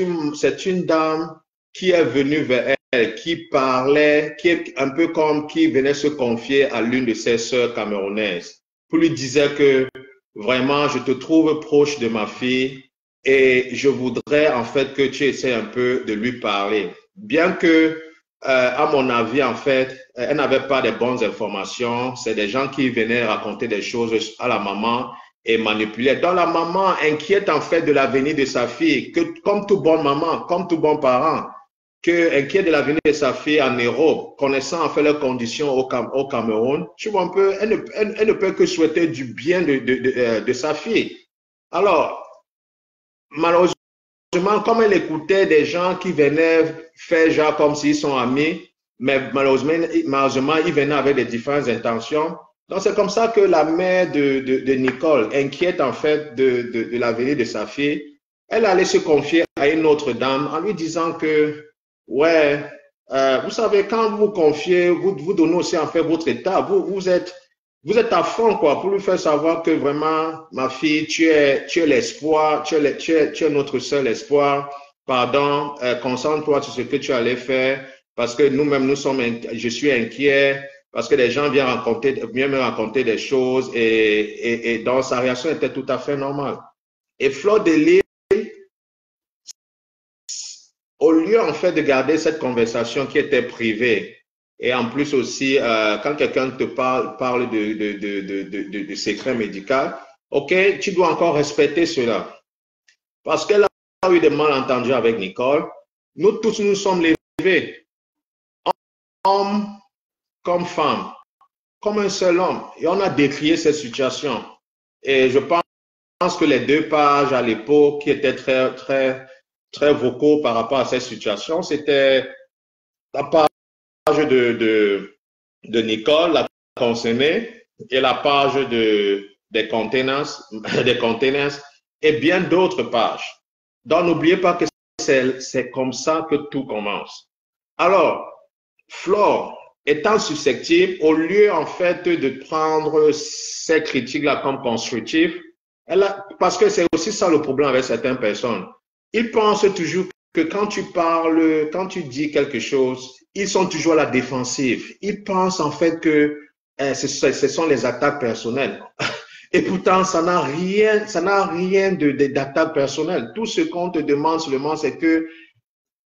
une dame qui est venue vers elle, qui parlait, qui est un peu comme qui venait se confier à l'une de ses sœurs camerounaises, pour lui dire que vraiment, je te trouve proche de ma fille et je voudrais en fait que tu essaies un peu de lui parler. Bien que, à mon avis, en fait, elle n'avait pas de bonnes informations. C'est des gens qui venaient raconter des choses à la maman et manipuler. Donc la maman inquiète en fait de l'avenir de sa fille, que comme toute bonne maman, comme tout bon parent, inquiète de l'avenir de sa fille en Europe, connaissant en fait leurs conditions au Cameroun, tu vois un peu, elle ne peut que souhaiter du bien de sa fille. Alors, malheureusement, comme elle écoutait des gens qui venaient faire genre comme s'ils sont amis, mais malheureusement, ils venaient avec des différentes intentions. Donc, c'est comme ça que la mère de Nicole, inquiète en fait de l'avenir de sa fille, elle allait se confier à une autre dame en lui disant que, ouais, vous savez, quand vous confiez, vous donnez aussi en fait votre état, vous êtes à fond, quoi, pour lui faire savoir que vraiment, ma fille, tu es l'espoir, tu es notre seul espoir. Pardon, concentre-toi sur ce que tu allais faire, parce que nous-mêmes, je suis inquiet, parce que les gens viennent me raconter des choses, et donc sa réaction était tout à fait normale. Et Flore de Lille, au lieu en fait de garder cette conversation qui était privée, et en plus aussi, quand quelqu'un te parle de secret médical, ok, tu dois encore respecter cela. Parce qu'elle a eu des malentendus avec Nicole. Nous tous nous sommes levés, hommes comme femmes, comme un seul homme. Et on a décrié cette situation. Et je pense que les deux pages à l'époque qui étaient très vocaux par rapport à cette situation, c'était la page de Nicole, la concernée, et la page des containers et bien d'autres pages. Donc, n'oubliez pas que c'est comme ça que tout commence. Alors, Flore, étant susceptible, au lieu en fait de prendre ces critiques-là comme constructives, parce que c'est aussi ça le problème avec certaines personnes. Ils pensent toujours que quand tu parles, quand tu dis quelque chose, ils sont toujours à la défensive. Ils pensent en fait que ce sont les attaques personnelles. Et pourtant, ça n'a rien d'attaque personnelle. Tout ce qu'on te demande seulement, c'est que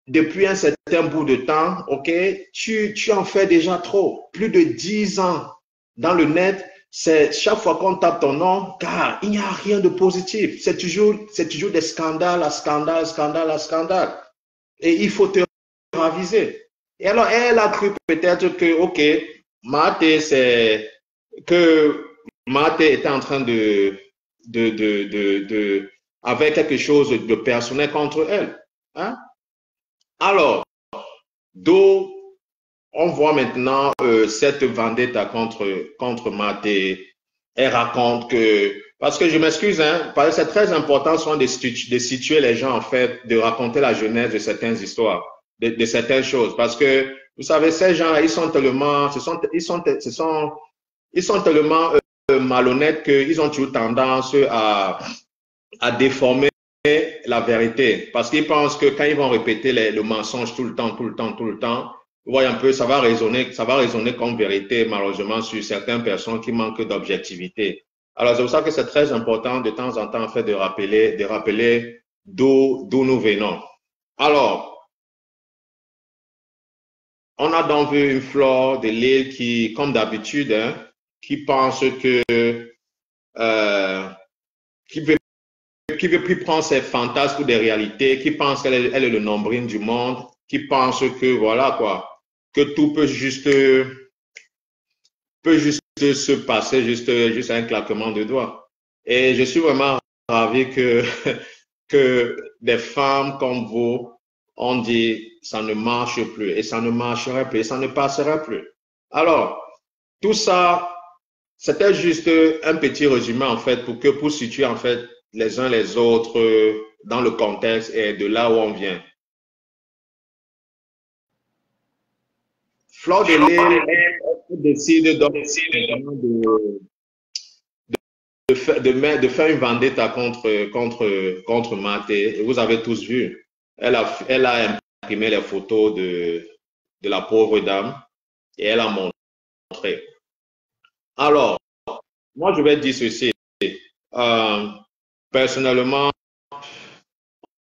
depuis un certain bout de temps, ok, tu en fais déjà trop. Plus de 10 ans dans le net, c'est chaque fois qu'on tape ton nom, car il n'y a rien de positif. C'est toujours des scandales à scandale, scandale à scandale. Et il faut te raviser. Et alors, elle a cru peut-être que, ok, Marthe, c'est que Marthe était en train avec quelque chose de personnel contre elle. Hein? Alors, d'où on voit maintenant cette vendetta contre Marthe. Elle raconte que, parce que je m'excuse, hein, parce que c'est très important souvent de situer les gens, en fait, de raconter la genèse de certaines histoires, de certaines choses. Parce que, vous savez, ces gens-là, ils sont tellement, ils sont tellement malhonnêtes qu'ils ont toujours tendance à déformer la vérité. Parce qu'ils pensent que quand ils vont répéter le mensonge tout le temps, vous voyez un peu, ça va résonner comme vérité, malheureusement, sur certaines personnes qui manquent d'objectivité. Alors, c'est pour ça que c'est très important de temps en temps, en fait, de rappeler d'où nous venons. Alors, on a donc vu une Flore de Lille qui, comme d'habitude, hein, qui pense que, qui veut plus prendre ses fantasmes pour des réalités, qui pense qu'elle est le nombril du monde, qui pense que, voilà, quoi, que tout peut juste se passer, juste un claquement de doigts. Et je suis vraiment ravi que des femmes comme vous ont dit, ça ne marche plus, et ça ne marcherait plus, et ça ne passerait plus. Alors, tout ça, c'était juste un petit résumé, en fait, pour situer, en fait, les uns les autres dans le contexte et de là où on vient. Flore de Lille décide donc de faire une vendetta contre Marthe. Et vous avez tous vu. Elle a imprimé les photos de la pauvre dame et elle a montré. Alors, moi je vais dire ceci. Personnellement,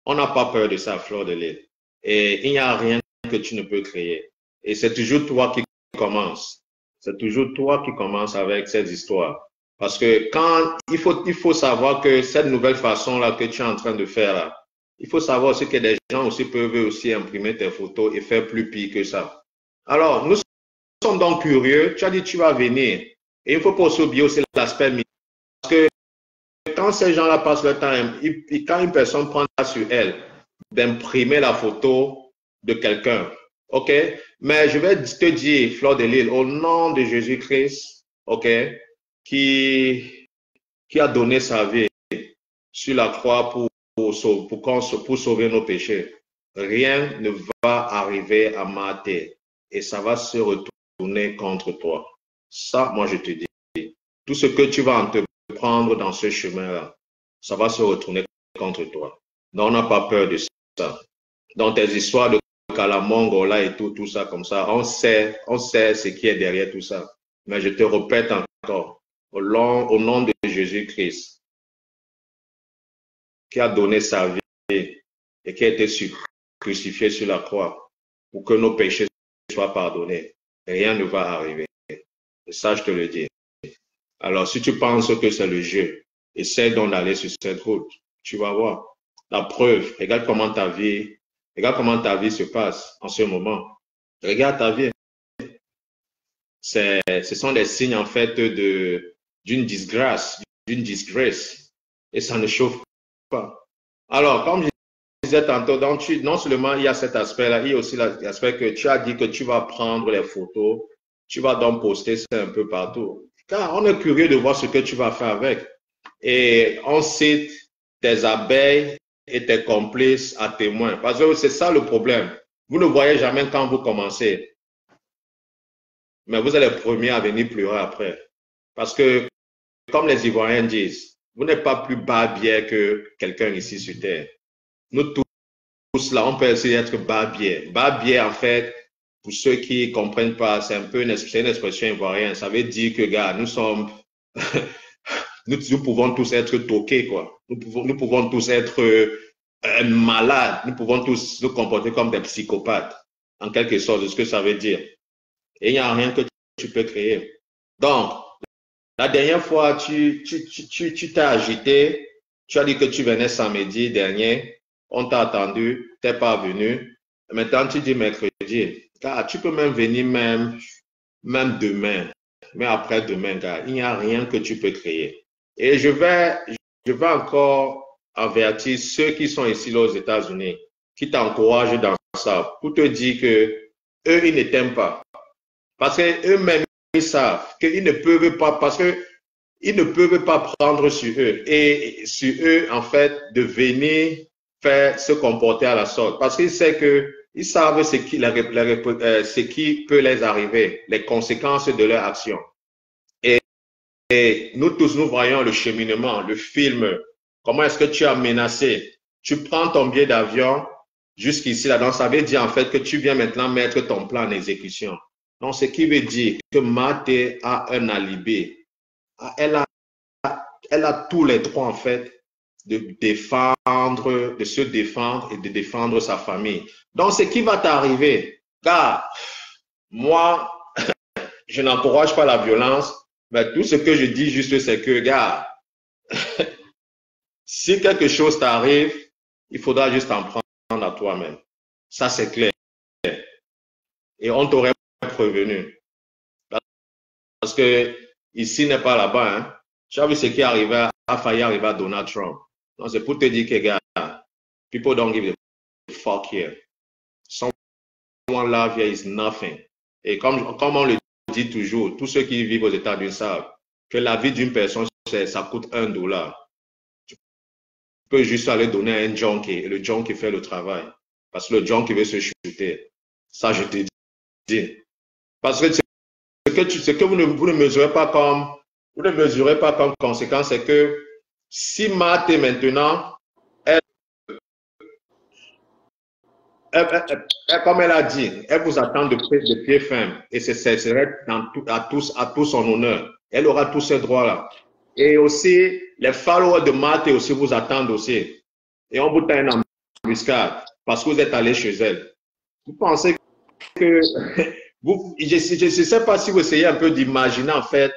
on n'a pas peur de ça, Flore de Lille. Et il n'y a rien que tu ne peux créer. Et c'est toujours toi qui commences. C'est toujours toi qui commences avec cette histoire. Parce que quand il faut savoir que cette nouvelle façon-là que tu es en train de faire là, il faut savoir aussi que des gens aussi peuvent aussi imprimer tes photos et faire plus pire que ça. Alors, nous sommes donc curieux. Tu as dit tu vas venir. Et il ne faut pas aussi oublier aussi l'aspect milieu. Parce que quand ces gens-là passent le temps, quand une personne prend sur elle d'imprimer la photo de quelqu'un, ok? Mais je vais te dire, Flore de Lille, au nom de Jésus-Christ, ok, qui a donné sa vie sur la croix pour sauver nos péchés, rien ne va arriver à Marthe et ça va se retourner contre toi. Ça, moi, je te dis, tout ce que tu vas entreprendre dans ce chemin-là, ça va se retourner contre toi. Donc, on n'a pas peur de ça. Dans tes histoires de Kalamongo là et tout ça comme ça, on sait ce qui est derrière tout ça. Mais je te répète encore, au nom de Jésus-Christ, qui a donné sa vie et qui a été crucifié sur la croix pour que nos péchés soient pardonnés, rien ne va arriver. Et ça, je te le dis. Alors, si tu penses que c'est le jeu, essaie donc d'aller sur cette route. Tu vas voir. La preuve, regarde comment ta vie se passe en ce moment. Regarde ta vie. Ce sont des signes, en fait, d'une disgrâce. Et ça ne chauffe pas. Alors, comme je disais tantôt, donc non seulement il y a cet aspect-là, il y a aussi l'aspect que tu as dit que tu vas prendre les photos, tu vas donc poster ça un peu partout. Car on est curieux de voir ce que tu vas faire avec. Et on cite tes abeilles et tes complices à témoins. Parce que c'est ça le problème. Vous ne voyez jamais quand vous commencez. Mais vous êtes les premiers à venir pleurer après. Parce que, comme les Ivoiriens disent, vous n'êtes pas plus bas-biais que quelqu'un ici sur Terre. Nous tous là, on peut essayer d'être bas-biais. Bas-biais, en fait, pour ceux qui ne comprennent pas, c'est une expression ivoirienne. Ça veut dire que, gars, nous sommes... nous pouvons tous être toqués, quoi. Nous pouvons tous être malades. Nous pouvons tous nous comporter comme des psychopathes. En quelque sorte, c'est ce que ça veut dire. Et il n'y a rien que tu peux créer. Donc, La dernière fois, tu t'es agité, tu as dit que tu venais samedi dernier, on t'a attendu, tu n'es pas venu. Maintenant, tu dis mercredi. Car tu peux même venir même demain, mais après-demain, car il n'y a rien que tu peux créer. Et je vais encore avertir ceux qui sont ici aux États-Unis, qui t'encouragent dans ça, pour te dire que eux, ils ne t'aiment pas. Parce qu'eux-mêmes, ils savent qu'ils ne peuvent pas, parce que ils ne peuvent pas prendre sur eux. Et sur eux, en fait, de venir faire se comporter à la sorte. Parce qu'ils savent ce qui peut les arriver, les conséquences de leur action. Et nous tous, nous voyons le cheminement, le film. Comment est-ce que tu as menacé? Tu prends ton billet d'avion jusqu'ici, là. Donc, ça veut dire en fait que tu viens maintenant mettre ton plan en exécution. Donc, ce qui veut dire que Marthe a un alibi. Elle a tous les droits, en fait, de se défendre et de défendre sa famille. Donc, ce qui va t'arriver, car moi, je n'encourage pas la violence, mais tout ce que je dis juste, c'est que, gars, si quelque chose t'arrive, il faudra juste en prendre à toi-même. Ça, c'est clair. Et on t'aurait prévenu. Parce que ici n'est pas là-bas. Hein. Tu as vu ce qui a failli arriver à Donald Trump. Donc, c'est pour te dire que, gars, people don't give a fuck here. Someone love here is nothing. Et comme on le dit toujours, tous ceux qui vivent aux États-Unis savent que la vie d'une personne, ça coûte $1. Tu peux juste aller donner à un junkie et le junkie fait le travail. Parce que le junkie veut se shooter. Ça, je te dis. Parce que ce que vous ne mesurez pas comme conséquence, c'est que si Marthe maintenant, comme elle a dit, elle vous attend de pied ferme et ce serait à tout son honneur. Elle aura tous ces droits-là. Et aussi, les followers de Marthe aussi vous attendent aussi. Et on vous tient en embuscade parce que vous êtes allé chez elle. Vous pensez que... je ne sais pas si vous essayez un peu d'imaginer, en fait,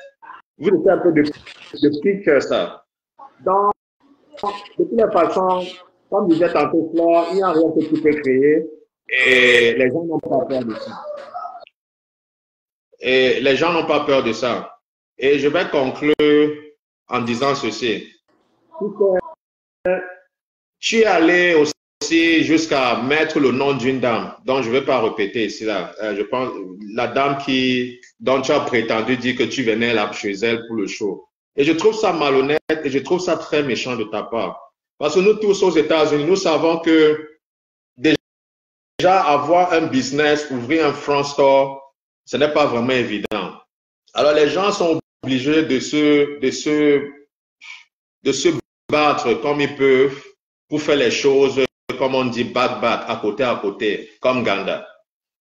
vous essayez un peu de picture ça. Donc, de toutes les façons, comme vous êtes en Flore, il n'y a rien que tu peux créer et les gens n'ont pas peur de ça. Et les gens n'ont pas peur de ça. Et je vais conclure en disant ceci. Tu es allé aussi jusqu'à mettre le nom d'une dame, dont je ne vais pas répéter ici, là. Je pense, la dame dont tu as prétendu dire que tu venais là chez elle pour le show. Et je trouve ça malhonnête et je trouve ça très méchant de ta part. Parce que nous tous aux États-Unis, nous savons que déjà avoir un business, ouvrir un front store, ce n'est pas vraiment évident. Alors les gens sont obligés de se battre comme ils peuvent pour faire les choses, comme on dit, back, à côté, comme Ganda.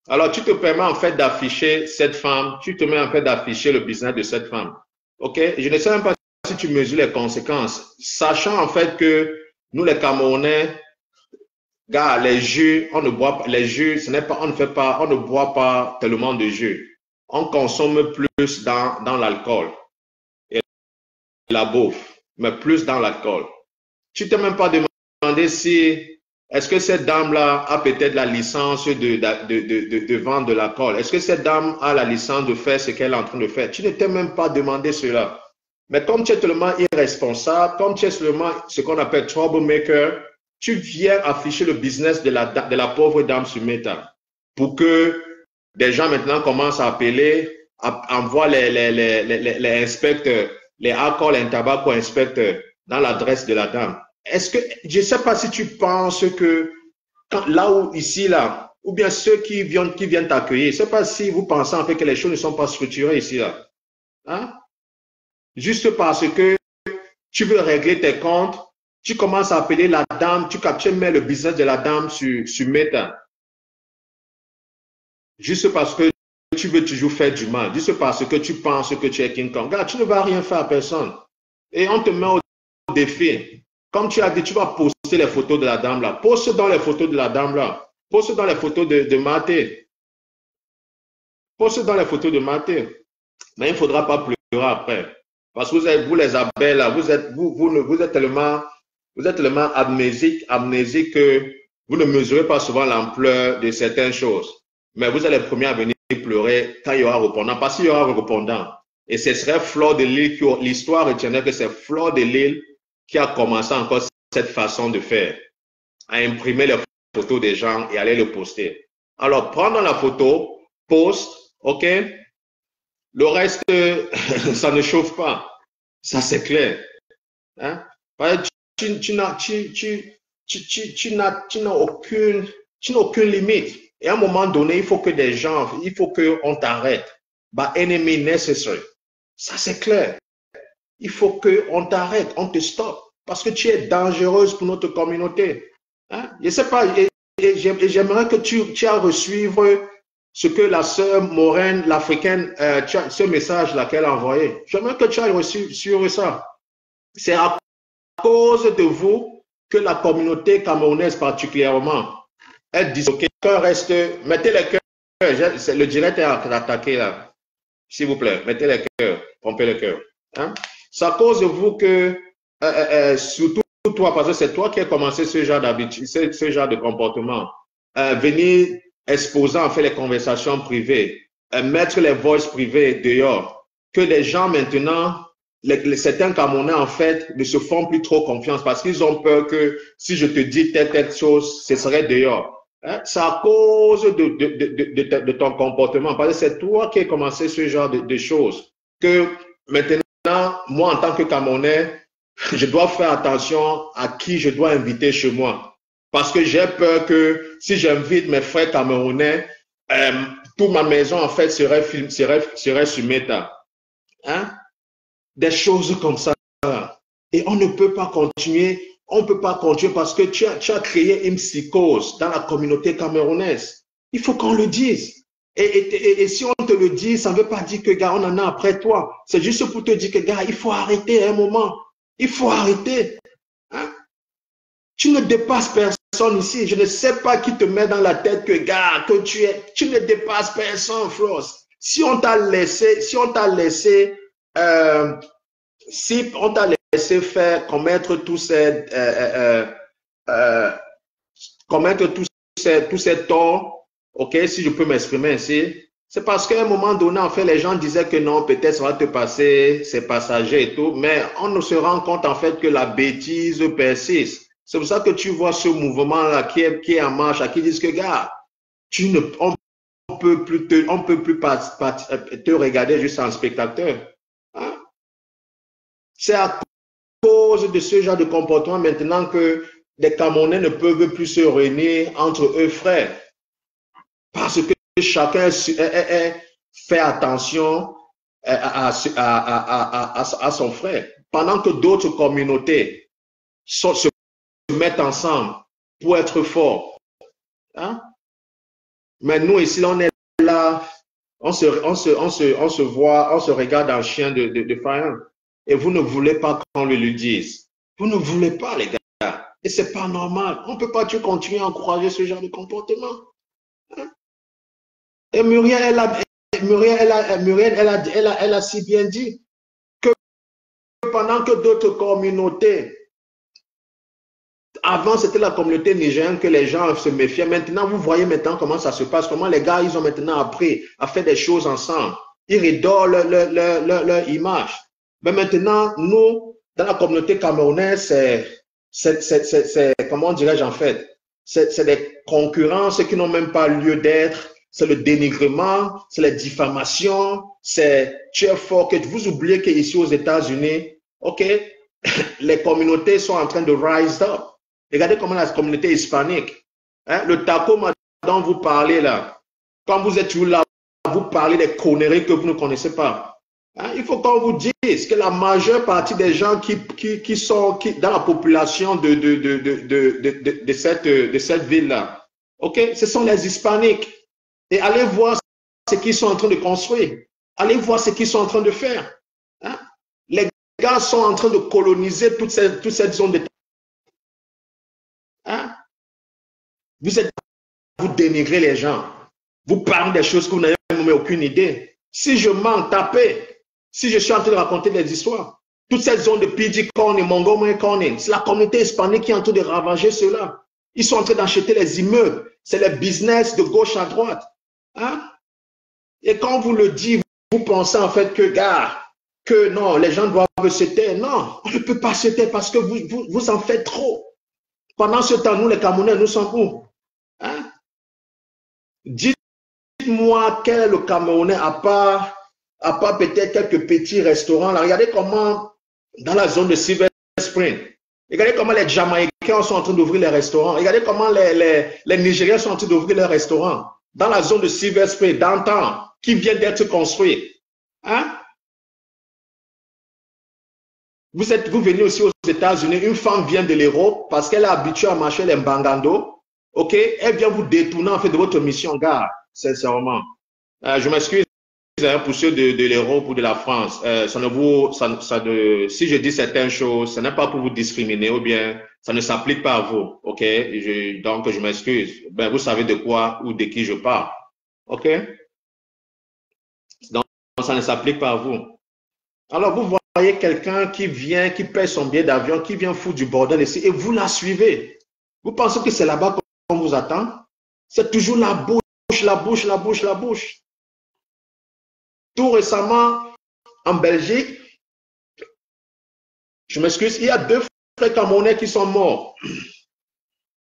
Alors, tu te permets en fait d'afficher cette femme, tu te mets en fait d'afficher le business de cette femme. OK? Je ne sais même pas si tu mesures les conséquences, sachant en fait que nous, les Camerounais, gars, les jus, on ne boit pas, les jus, on ne boit pas tellement de jus. On consomme plus dans l'alcool et la bouffe, mais plus dans l'alcool. Tu t'es même pas demandé si, est-ce que cette dame-là a peut-être la licence de vendre de l'alcool? Est-ce que cette dame a la licence de faire ce qu'elle est en train de faire? Tu ne t'es même pas demandé cela. Mais comme tu es tellement irresponsable, comme tu es seulement ce qu'on appelle troublemaker, tu viens afficher le business de la pauvre dame sur Meta pour que des gens maintenant commencent à appeler, envoient les inspecteurs, les alcool et tobacco inspecteurs dans l'adresse de la dame. Est-ce que, je ne sais pas si tu penses que là ou ici, là, ou bien ceux qui viennent t'accueillir, je ne sais pas si vous pensez en fait que les choses ne sont pas structurées ici, là. Hein? Juste parce que tu veux régler tes comptes, tu commences à appeler la dame, tu mets le business de la dame sur Meta. Juste parce que tu veux toujours faire du mal, juste parce que tu penses que tu es King Kong. Regarde, tu ne vas rien faire à personne. Et on te met au défi. Comme tu as dit, tu vas poster les photos de la dame là. Poste dans les photos de la dame là. Poste dans les photos de Marthe. Poste dans les photos de Marthe. Mais il ne faudra pas pleurer après. Parce que vous les abeilles, là, vous êtes tellement amnésique que vous ne mesurez pas souvent l'ampleur de certaines choses. Mais vous êtes les premiers à venir pleurer quand il y aura répondant, parce qu'il y aura répondant. Et ce serait Fleur de Lille, l'histoire retiendrait que c'est Fleur de Lille qui a commencé encore cette façon de faire, à imprimer les photos des gens et aller le poster. Alors, prendre la photo, poste, ok? Le reste, ça ne chauffe pas. Ça, c'est clair. Hein? Tu n'as aucune limite. Et à un moment donné, il faut qu'on t'arrête. By enemy necessary. Ça, c'est clair. Il faut qu'on t'arrête, on te stoppe. Parce que tu es dangereuse pour notre communauté. Hein? Je ne sais pas, j'aimerais que tu as reçu ce que la sœur Moraine, l'Africaine, ce message-là qu'elle a envoyé. J'aimerais que tu aies reçu sur ça. C'est à cause de vous que la communauté camerounaise particulièrement, elle dit, ok, reste, mettez les cœurs, le direct est attaqué là, s'il vous plaît, mettez les cœurs, pompez les cœurs. Hein? C'est à cause de vous que, surtout toi, parce que c'est toi qui as commencé ce genre d'habitude, ce genre de comportement, venir exposer en fait les conversations privées, mettre les voices privées dehors, que les gens maintenant, certains Camerounais en fait ne se font plus trop confiance parce qu'ils ont peur que si je te dis telle chose, ce serait dehors. Hein? C'est à cause de ton comportement, parce que c'est toi qui as commencé ce genre de choses, que maintenant, moi en tant que Camerounais, je dois faire attention à qui je dois inviter chez moi. Parce que j'ai peur que si j'invite mes frères camerounais, toute ma maison en fait serait sur Meta. Hein? Des choses comme ça. Et on ne peut pas continuer. On ne peut pas continuer parce que tu as créé une psychose dans la communauté camerounaise. Il faut qu'on le dise. Et si on te le dit, ça ne veut pas dire que, gars, on en a après toi. C'est juste pour te dire que, gars, il faut arrêter à un moment. Il faut arrêter. Hein? Tu ne dépasses personne ici. Je ne sais pas qui te met dans la tête que, gars, que tu ne dépasses personne, Floss. Si on t'a laissé faire commettre tous ces torts, ok, si je peux m'exprimer ainsi, c'est parce qu'à un moment donné, en fait, les gens disaient que non, peut-être ça va te passer, c'est passager et tout, mais on ne se rend compte en fait que la bêtise persiste. C'est pour ça que tu vois ce mouvement-là qui est en marche, qui disent que, gars, on peut plus te regarder juste en spectateur. Hein? C'est à cause de ce genre de comportement maintenant que les Camerounais ne peuvent plus se réunir entre eux frères. Parce que chacun fait attention à son frère. Pendant que d'autres communautés se mettent ensemble pour être forts. Hein? Mais nous ici, on est là, on se voit, on se regarde en chien de faïen. Et vous ne voulez pas qu'on le lui dise. Vous ne voulez pas, les gars. Et c'est pas normal. On ne peut pas continuer à encourager ce genre de comportement. Hein? Et Muriel, elle a si bien dit que pendant que d'autres communautés, avant c'était la communauté nigérienne que les gens se méfiaient. Maintenant, vous voyez maintenant comment ça se passe, comment les gars, ils ont maintenant appris à faire des choses ensemble. Ils redorent leur image. Mais maintenant, nous, dans la communauté camerounaise, c'est comment dirais-je en fait, c'est des concurrences qui n'ont même pas lieu d'être. C'est le dénigrement, c'est la diffamation, c'est tu es fort, que vous oubliez qu'ici aux États-Unis, ok, les communautés sont en train de rise up. Regardez comment la communauté hispanique, hein, le taco dont vous parlez là, quand vous êtes là, vous parlez des conneries que vous ne connaissez pas. Hein, il faut qu'on vous dise que la majeure partie des gens qui sont dans la population de cette ville-là, ok, ce sont les hispaniques. Et allez voir ce qu'ils sont en train de construire. Allez voir ce qu'ils sont en train de faire. Hein? Les gars sont en train de coloniser toute cette zone de... Hein? Vous dénigrez les gens. Vous parlez des choses que vous n'avez même aucune idée. Si je mens, tapez. Si je suis en train de raconter des histoires, toute cette zone de PG Corner, Montgomery Corner, c'est la communauté hispanique qui est en train de ravager cela. Ils sont en train d'acheter les immeubles. C'est le business de gauche à droite. Hein? Et quand vous le dites, vous pensez en fait que, gars, que non, les gens doivent se taire. Non, on ne peut pas se taire parce que vous en faites trop. Pendant ce temps, nous, les Camerounais, nous sommes où? Hein? Dites-moi quel est le Camerounais à part peut-être quelques petits restaurants. Là. Regardez comment, dans la zone de Silver Spring, regardez comment les Jamaïcains sont en train d'ouvrir les restaurants. Regardez comment les Nigériens sont en train d'ouvrir les restaurants. Dans la zone de Silver Spring, downtown, qui vient d'être construit. Hein? Vous venez aussi aux États-Unis, une femme vient de l'Europe parce qu'elle est habituée à marcher les mbangando. Ok? Elle vient vous détourner en fait de votre mission, gars, sincèrement. Je m'excuse pour ceux de l'Europe ou de la France. Si je dis certaines choses, ce n'est pas pour vous discriminer ou bien ça ne s'applique pas à vous. Ok? Donc, je m'excuse. Ben, vous savez de quoi ou de qui je parle. Ok? Donc, ça ne s'applique pas à vous. Alors, vous voyez quelqu'un qui vient, qui paie son billet d'avion, qui vient foutre du bordel ici et vous la suivez. Vous pensez que c'est là-bas qu'on vous attend? C'est toujours la bouche, la bouche, la bouche, la bouche. Tout récemment, en Belgique, je m'excuse, il y a 2 frères camerounais qui sont morts.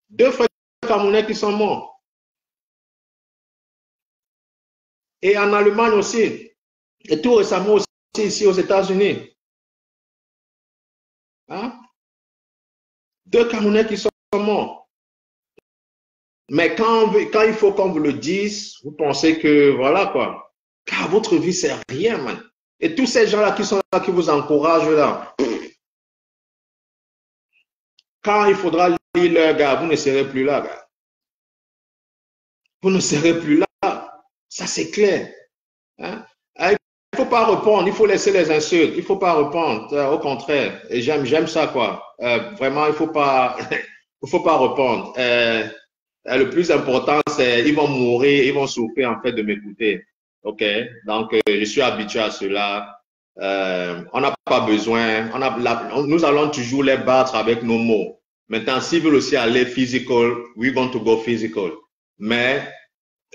2 frères camerounais qui sont morts. Et en Allemagne aussi. Et tout récemment aussi ici aux États-Unis. Hein? 2 Camerounais qui sont morts. Mais quand il faut qu'on vous le dise, vous pensez que voilà quoi. Car votre vie, c'est rien, man. Et tous ces gens-là qui sont là, qui vous encouragent là. Quand il faudra lire leur gars, vous ne serez plus là, gars. Vous ne serez plus là. Ça, c'est clair. Hein? Il ne faut pas répondre, il faut laisser les insultes. Il ne faut pas répondre. Au contraire. Et j'aime ça, quoi. Vraiment, il ne faut pas répondre. Le plus important, c'est ils vont mourir, ils vont souffrir en fait de m'écouter. Ok, donc je suis habitué à cela. On n'a pas besoin, nous allons toujours les battre avec nos mots. Maintenant, s'ils veulent aussi aller physical, we want to go physical. Mais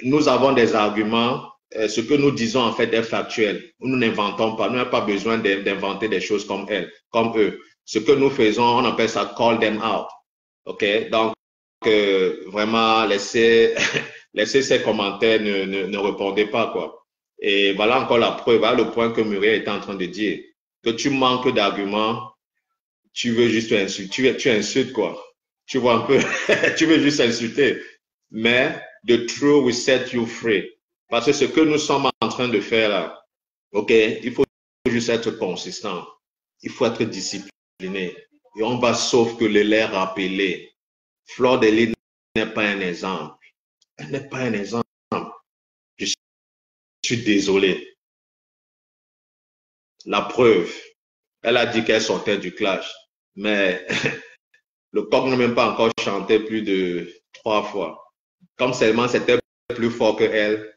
nous avons des arguments. Ce que nous disons en fait est factuel. Nous n'inventons pas. Nous n'avons pas besoin d'inventer des choses comme eux. Ce que nous faisons, on appelle ça call them out. Ok, donc vraiment laissez ces commentaires, ne répondez pas, quoi. Et voilà encore la preuve, voilà le point que Muriel était en train de dire, que tu manques d'arguments, tu veux juste insulter, tu insultes, quoi. Tu vois un peu, tu veux juste insulter. Mais the truth will set you free. Parce que ce que nous sommes en train de faire là, ok, il faut juste être consistant. Il faut être discipliné. Et on va sauf que les rappeler. Fleur de Lys n'est pas un exemple. Elle n'est pas un exemple. Je suis désolé. La preuve, elle a dit qu'elle sortait du clash. Mais le coq n'a même pas encore chanté plus de 3 fois. Comme seulement c'était plus fort que elle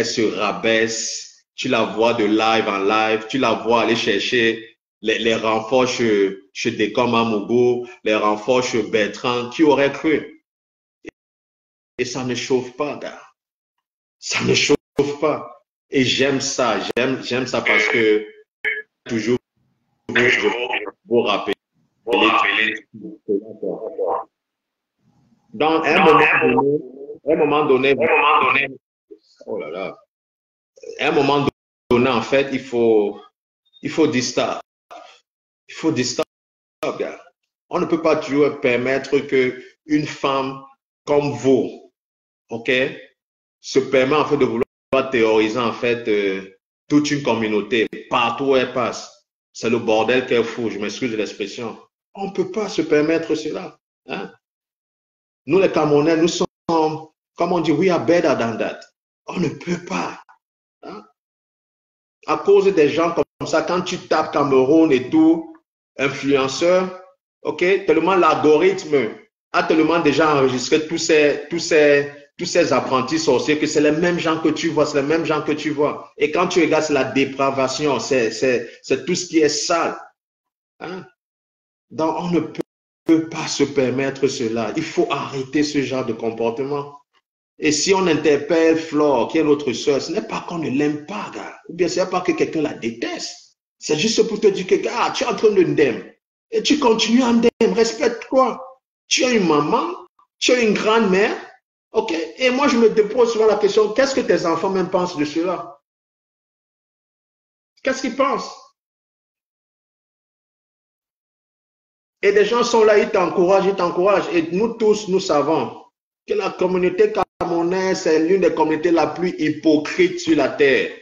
se rabaisse. Tu la vois de live en live. Tu la vois aller chercher les renforts chez Decom Amougou, les renforts chez Bertrand. Qui aurait cru? Et ça ne chauffe pas, gars. Ça ne chauffe pas. Et j'aime ça. J'aime ça parce que toujours vous rappeler. Dans un moment donné, oh là là, à un moment donné, en fait, il faut dire stop. Il faut dire stop, gars. On ne peut pas toujours permettre que une femme comme vous, ok, se permet en fait de vouloir théoriser en fait toute une communauté partout où elle passe. C'est le bordel qu'elle fout, je m'excuse de l'expression. On ne peut pas se permettre cela. Hein? Nous les Camerounais, nous sommes, comme on dit, we are better than that. On ne peut pas. Hein? À cause des gens comme ça, quand tu tapes Cameroun et tout, influenceur, ok, tellement l'algorithme a tellement déjà enregistré tous tous ces apprentis sorciers, que c'est les mêmes gens que tu vois, c'est les mêmes gens que tu vois. Et quand tu regardes, c'est la dépravation, c'est tout ce qui est sale. Hein? Donc, on ne peut pas se permettre cela. Il faut arrêter ce genre de comportement. Et si on interpelle Flore, qui est notre soeur, ce n'est pas qu'on ne l'aime pas, gars. Ou bien ce n'est pas que quelqu'un la déteste. C'est juste pour te dire que, gars, tu es en train de ndem. Et tu continues à ndem. Respecte-toi. Tu as une maman, tu as une grand-mère. OK? Et moi, je me pose souvent la question, qu'est-ce que tes enfants même pensent de cela? Qu'est-ce qu'ils pensent? Et des gens sont là, ils t'encouragent, ils t'encouragent. Et nous tous, nous savons que la communauté camerounaise, c'est l'une des communautés la plus hypocrite sur la terre.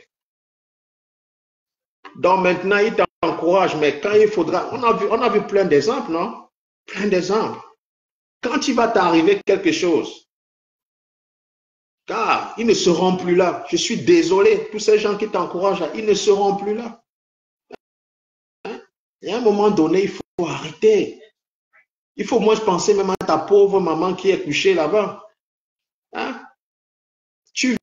Donc maintenant, ils t'encouragent, mais quand il faudra, on a vu plein d'exemples, non? Plein d'exemples. Quand il va t'arriver quelque chose, car ils ne seront plus là. Je suis désolé, tous ces gens qui t'encouragent, ils ne seront plus là. Hein? Et à un moment donné, il faut arrêter. Il faut moi penser même à ta pauvre maman qui est couchée là-bas. Hein? Tu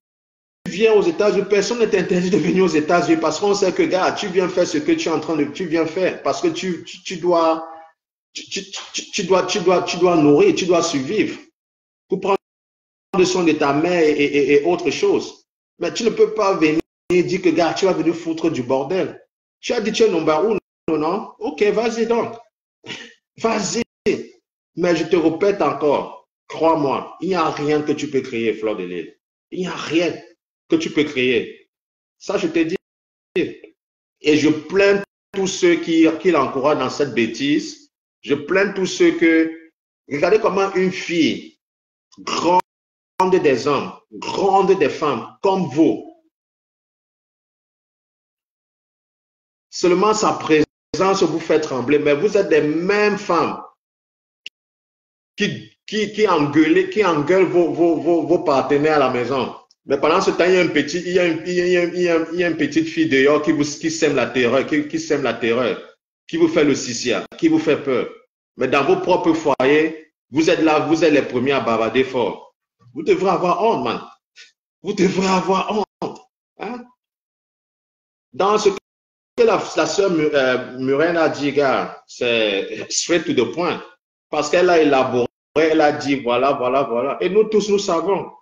viens aux États-Unis, personne ne t'interdit de venir aux États-Unis parce qu'on sait que, gars, tu viens faire ce que tu es en train de, tu viens faire parce que tu dois nourrir, tu dois survivre pour prendre soin de ta mère et autre chose. Mais tu ne peux pas venir et dire que, gars, tu vas venir foutre du bordel. Tu as dit tu es number one, non? Ok, vas-y donc. Vas-y. Mais je te répète encore, crois-moi, il n'y a rien que tu peux créer, Fleur de Lys. Il n'y a rien que tu peux créer. Ça, je te dis. Et je plains tous ceux qui l'encouragent dans cette bêtise. Je plains tous ceux que... Regardez comment une fille, grande des hommes, grande des femmes, comme vous, seulement sa présence vous fait trembler, mais vous êtes des mêmes femmes qui engueulent vos partenaires à la maison. Mais pendant ce temps, il y a une petite fille dehors qui sème la terreur, qui sème la terreur, qui vous fait le sissia, qui vous fait peur. Mais dans vos propres foyers, vous êtes là, vous êtes les premiers à bavarder fort. Vous devrez avoir honte, man. Vous devrez avoir honte. Hein? Dans ce que la sœur Murène a dit, gars, c'est straight to the point. Parce qu'elle a élaboré, elle a dit, voilà. Et nous tous, nous savons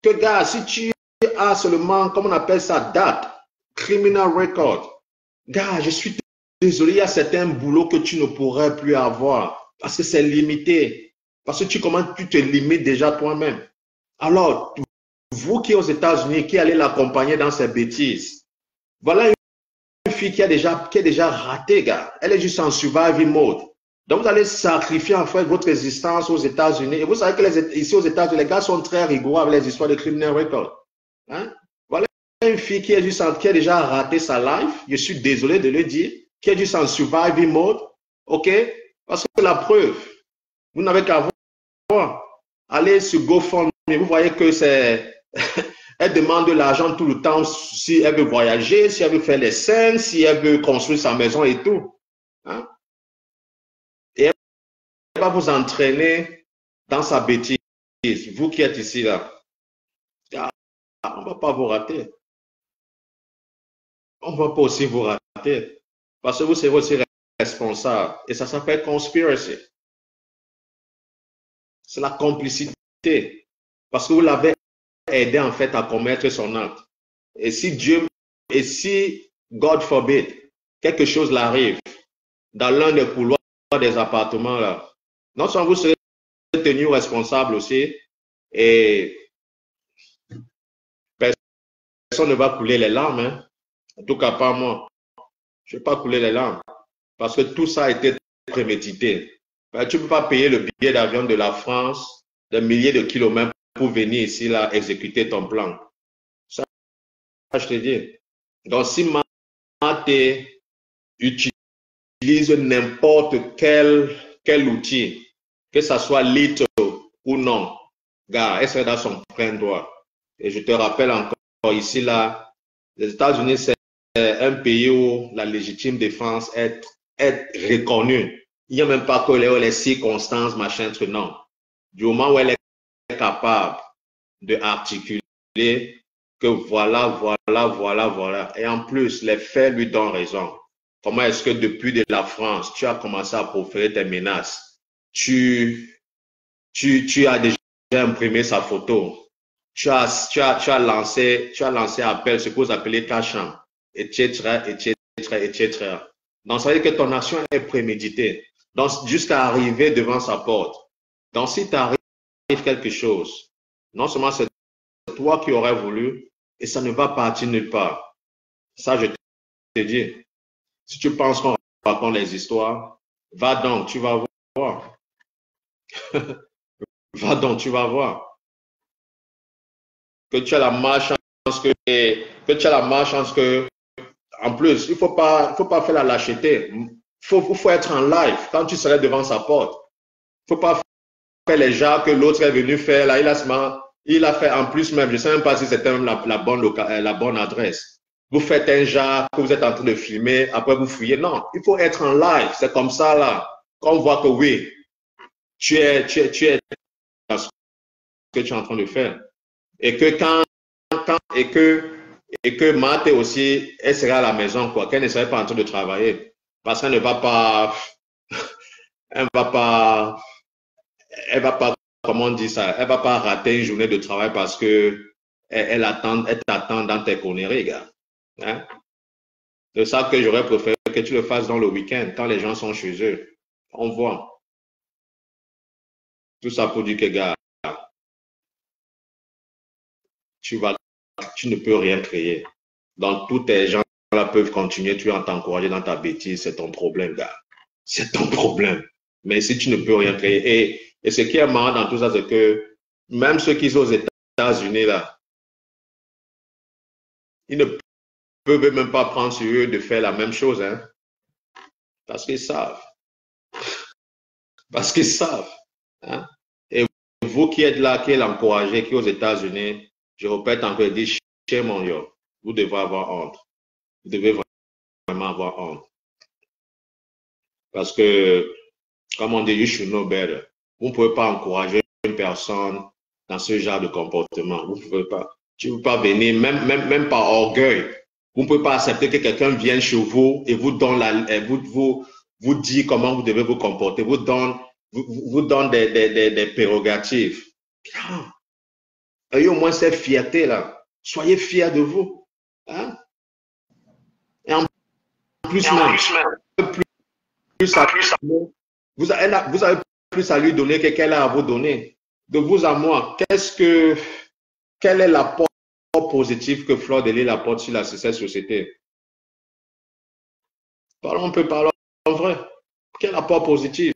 que, gars, si tu as seulement, comme on appelle ça, date, criminal record, gars, je suis désolé, il y a certains boulots que tu ne pourrais plus avoir parce que c'est limité. Parce que tu te limites déjà toi-même. Alors, vous qui êtes aux États-Unis, qui allez l'accompagner dans ces bêtises, voilà une fille qui est déjà ratée, gars. Elle est juste en survival mode. Donc, vous allez sacrifier en fait votre existence aux États-Unis. Et vous savez que ici aux États-Unis, les gars sont très rigoureux avec les histoires de criminal record. Hein? Voilà une fille qui a déjà raté sa life. Je suis désolé de le dire. Qui est juste en survival mode. OK? Parce que la preuve, vous n'avez qu'à voir. Allez sur GoFundMe. Vous voyez que c'est... Elle demande de l'argent tout le temps si elle veut voyager, si elle veut faire les scènes, si elle veut construire sa maison et tout. Hein? Et elle va vous entraîner dans sa bêtise. Vous qui êtes ici, là. On ne va pas vous rater. On ne va pas aussi vous rater. Parce que vous serez aussi responsable. Et ça s'appelle conspiracy. C'est la complicité. Parce que vous l'avez aidé en fait à commettre son acte. Et si God forbid, quelque chose l'arrive dans l'un des couloirs des appartements là, non seulement vous serez tenu responsable aussi, et personne ne va couler les larmes, hein. En tout cas pas moi. Je ne vais pas couler les larmes parce que tout ça a été prémédité. Tu ne peux pas payer le billet d'avion de la France de milliers de kilomètres pour venir ici là exécuter ton plan. Ça, je te dis. Donc si Mate utilise n'importe quel outil, que ça soit little ou non, gars, elle serait dans son plein droit. Et je te rappelle encore ici là, les États-Unis c'est un pays où la légitime défense est reconnue. Il n'y a même pas que les circonstances, machin, truc, non. Du moment où elle est capable de articuler que voilà. Et en plus, les faits lui donnent raison. Comment est-ce que depuis de la France, tu as commencé à proférer tes menaces? Tu as déjà imprimé sa photo. Tu as lancé appel, ce que vous appelez cachant, etc. Donc, ça veut dire que ton action est préméditée. Donc, jusqu'à arriver devant sa porte. Donc, si t'arrive quelque chose, non seulement c'est toi qui aurais voulu, et ça ne va partir nulle part. Ça, je te dis. Si tu penses qu'on raconte les histoires, va donc, tu vas voir. Va donc, tu vas voir. Que tu as la malchance que, en plus, il faut pas faire la lâcheté. Faut être en live quand tu serais devant sa porte. Faut pas faire les gens que l'autre est venu faire là. Il a fait en plus même, je sais même pas si c'était même la bonne adresse. Vous faites un genre que vous êtes en train de filmer, après vous fouillez. Non, il faut être en live. C'est comme ça là. Qu'on voit que oui, tu es dans ce que tu es en train de faire. Et que et que Marthe aussi, elle sera à la maison, quoi, qu'elle ne serait pas en train de travailler. Parce qu'elle ne va pas, elle va pas, comment on dit ça, elle va pas rater une journée de travail parce que elle t'attend dans tes conneries, gars. Hein? C'est ça que j'aurais préféré que tu le fasses dans le week-end, quand les gens sont chez eux. On voit. Tout ça pour dire que, gars, tu ne peux rien créer. Donc, tous tes gens là peuvent continuer, tu vas t'encourager dans ta bêtise, c'est ton problème, gars. C'est ton problème. Mais si tu ne peux rien créer, et ce qui est marrant dans tout ça, c'est que même ceux qui sont aux États-Unis, là, ils ne peuvent même pas prendre sur eux de faire la même chose, hein. Parce qu'ils savent. Parce qu'ils savent. Hein? Et vous qui êtes là, qui êtes encouragé, qui êtes aux États-Unis, je répète encore, je dis, chez mon yo, vous devez avoir honte. Vous devez vraiment avoir honte. Parce que, comme on dit, you should know better. Vous ne pouvez pas encourager une personne dans ce genre de comportement. Vous ne pouvez pas. Tu ne peux pas venir, même par orgueil. Vous ne pouvez pas accepter que quelqu'un vienne chez vous et vous donne vous dit comment vous devez vous comporter, vous donne des prérogatives. Ayez au moins cette fierté-là. Soyez fiers de vous. Hein? Et en plus, vous avez plus à lui donner qu'elle a à vous donner. De vous à moi, quel est l'apport positif que Fleur de Lys apporte sur cette société? Parlons un peu, parlons en vrai. Quel apport positif?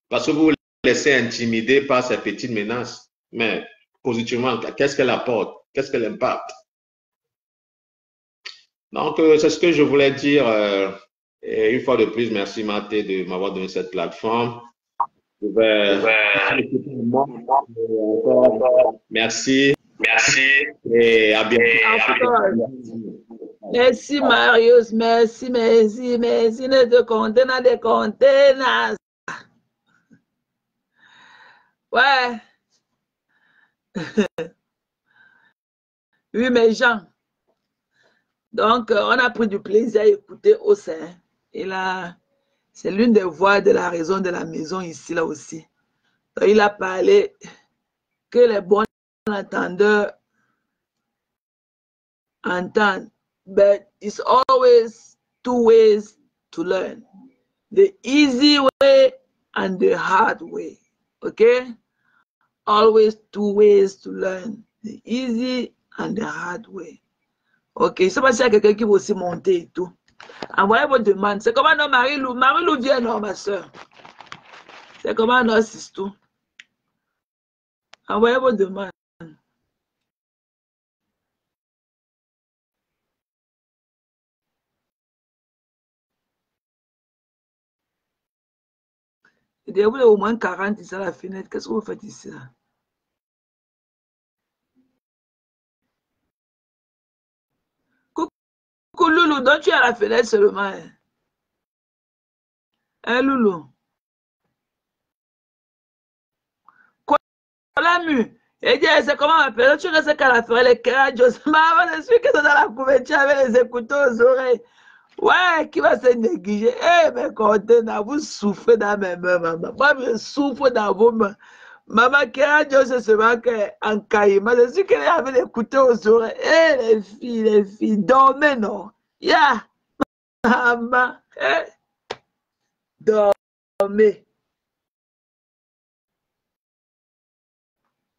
Parce que vous vous laissez intimider par ces petites menaces. Mais positivement, qu'est-ce qu'elle apporte? Qu'est-ce qu'elle impacte? Donc, c'est ce que je voulais dire. Et une fois de plus, merci Mathé de m'avoir donné cette plateforme. Merci. Et à bientôt. Merci Marius, merci. Ne te contenant des contenants. Ouais. Oui, mes gens. Donc, on a pris du plaisir à écouter Ossin. Et là, c'est l'une des voix de la raison de la maison ici, là aussi. Donc, il a parlé que les bons entendeurs entendent. But it's always two ways to learn. The easy way and the hard way. Okay? Always two ways to learn. The easy and the hard way. Ok, je ne sais pas s'il y a quelqu'un qui va aussi monter et tout. Envoyez vos demandes. C'est comment non, Marie-Lou? Marie-Lou vient, non, ma soeur. C'est comment non, c'est tout. Envoyez vos demandes. Il y a au moins 40 ici à la fenêtre. Qu'est-ce que vous faites ici là? Coucou Loulou, donc tu es à la fenêtre seulement. Hein, Loulou? Colamu, Et dit, c'est comment m'appeler? Tu restes qu'à la forêt, les Kerajos. Maman, je suis que dans la couverture avec les écouteurs aux oreilles. Ouais, qui va se négliger? Eh, mais contenez, vous souffrez dans mes mains, maman. Moi, je souffre dans vos mains. Maman, Kerajos, c'est seulement qu'en caïma. Je suis qu'elle avait les couteaux aux oreilles. Eh, les filles, dormez, non? Ya, maman, dormez.